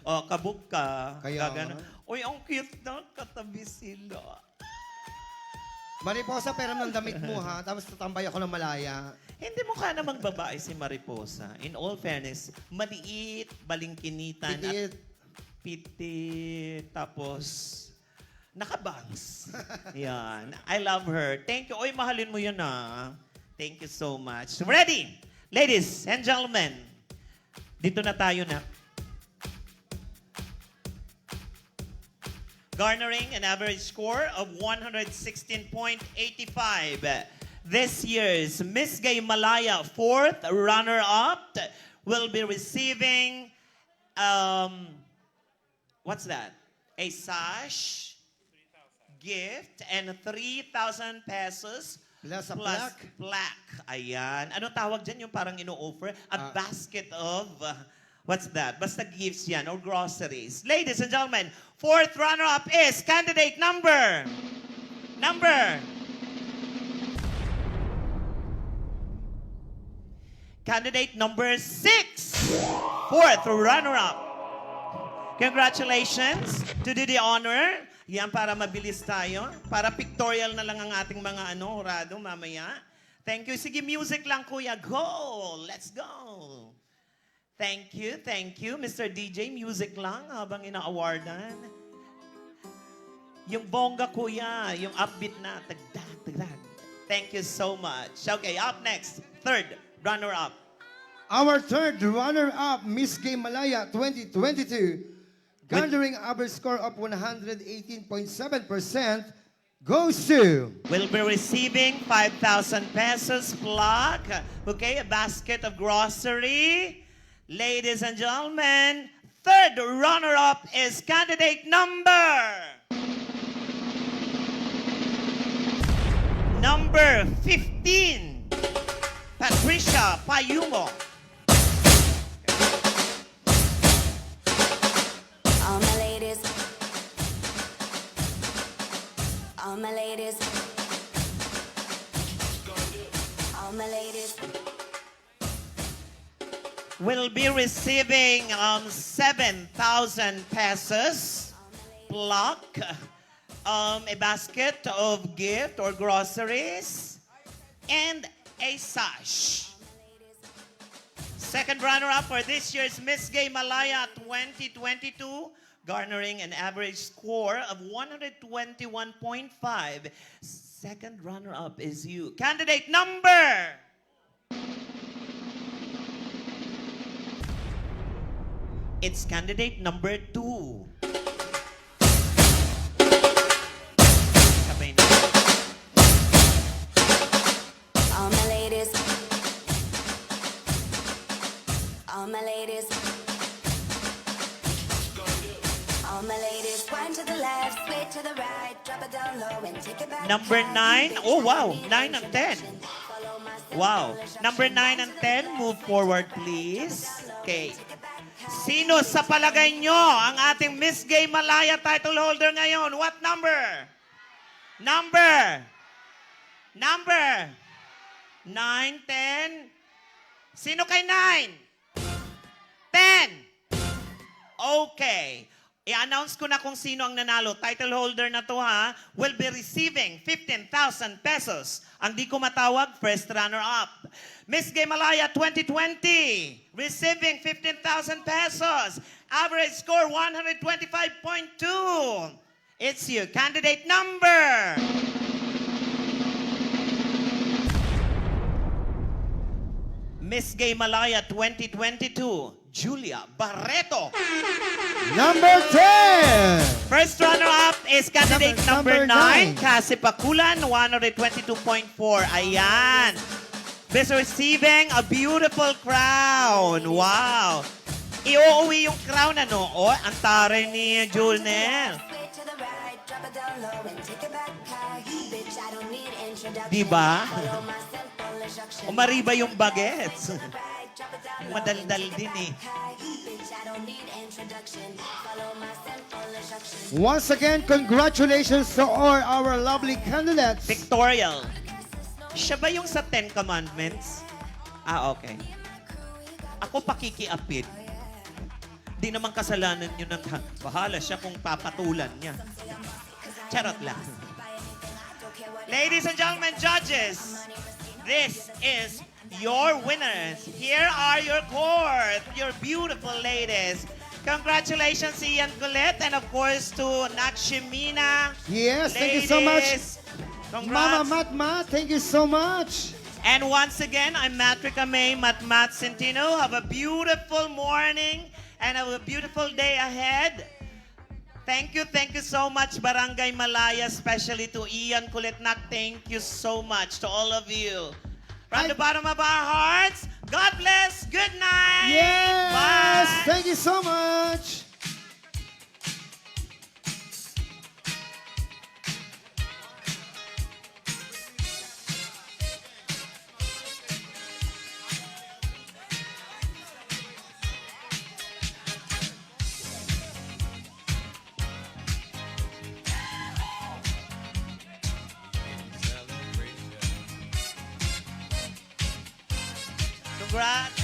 O, kabog ka. Kaya Gagano. nga. Uy, ang cute na. Katabi sila. Mariposa, pero ng damit mo ha, tapos tatambay ako ng Malaya. Hindi mukha namang babae si Mariposa. In all fairness, maliit, balingkinitan, Pitit. at pitit, tapos nakabangs. Yan. I love her. Thank you. Oy, mahalin mo yun Thank you so much. Ready? Ladies and gentlemen, dito na tayo na. garnering an average score of 116.85. This year's Miss Gay Malaya fourth runner-up will be receiving, what's that? A sash, gift, and 3,000 pesos Plus a plus plaque. Ayan. Ano tawag dyan? Yung parang ino-offer? A basket of, what's that? Basta gifts yan or groceries. Ladies and gentlemen, fourth runner-up is candidate number. Candidate number 6. Fourth runner-up. Congratulations to do the honor. Yan para mabilis tayo. Para pictorial na lang ang ating mga horado mamaya. Thank you. Sige, music lang kuya. Go! Let's go! Thank you. Mr. DJ, music lang habang ina-awardan. Yung bongga kuya, yung upbeat na. Tagdag, tagdag. Thank you so much. Okay, up next. Third runner-up. Our third runner-up, Miss Gay Malaya 2022, garnering average score of 118.7%, goes to... Will be receiving 5,000 pesos plaque. Okay, a basket of grocery. Ladies and gentlemen, third runner-up is candidate number 15, Patricia Payumo. All my ladies, all my ladies, all my ladies. Will be receiving 7,000 pesos plaque, a basket of gift or groceries, and a sash. Second runner-up for this year's Miss Gay Malaya 2022, garnering an average score of 121.5. Second runner-up is you. Candidate number... It's candidate number 2. Sabay na. All my ladies, all my ladies, all my ladies. Wind to the left, sway to the right, drop it down low and take it back. Number 9. Oh, wow. 9 and 10. Wow. Number 9 and 10, move forward, please. Okay. Sino sa palagay nyo ang ating Miss Gay Malaya title holder ngayon? What number? Number 9, 10. Sino kay 9? 10. Okay. I-announce ko na kung sino ang nanalo. Title holder na to ha, will be receiving 15,000 pesos. Ang di ko matawag, first runner-up. Miss Gay Malaya 2020, receiving 15,000 pesos. Average score 125.2. It's you. Candidate number... Miss Gay Malaya 2022, Julia Barreto. Number 10. First runner-up is candidate number 9, Cassie Pakulan, 122.4. Ayan. Is receiving a beautiful crown. Wow. Iuuwi yung crown, ano? Oh, ang tare ni Julnel. Diba? Umariba yung bagets. Madaldal din eh. Once again, congratulations to all our lovely candidates. Pictorial. Siya ba yung sa 10 Commandments? Ah, okay. Ako pakikiapid. Di naman kasalanan yun ng bahala siya kung papatulan niya. Charot lang. Ladies and gentlemen, judges, this is your winners. Here are your court, your beautiful ladies. Congratulations, Ian Colette, and of course to Nakshimina. Yes, ladies, thank you so much. Congrats. Mama Matma, thank you so much. And once again, I'm Matrika May Matmat Centino. Have a beautiful morning and have a beautiful day ahead. Thank you so much, Barangay Malaya, especially to Ian Kulitnak. Thank you so much to all of you. From the bottom of our hearts, God bless. Good night. Yes! Bye. Thank you so much. Congrats.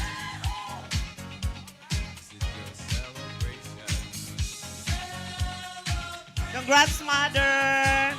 Congrats, mother.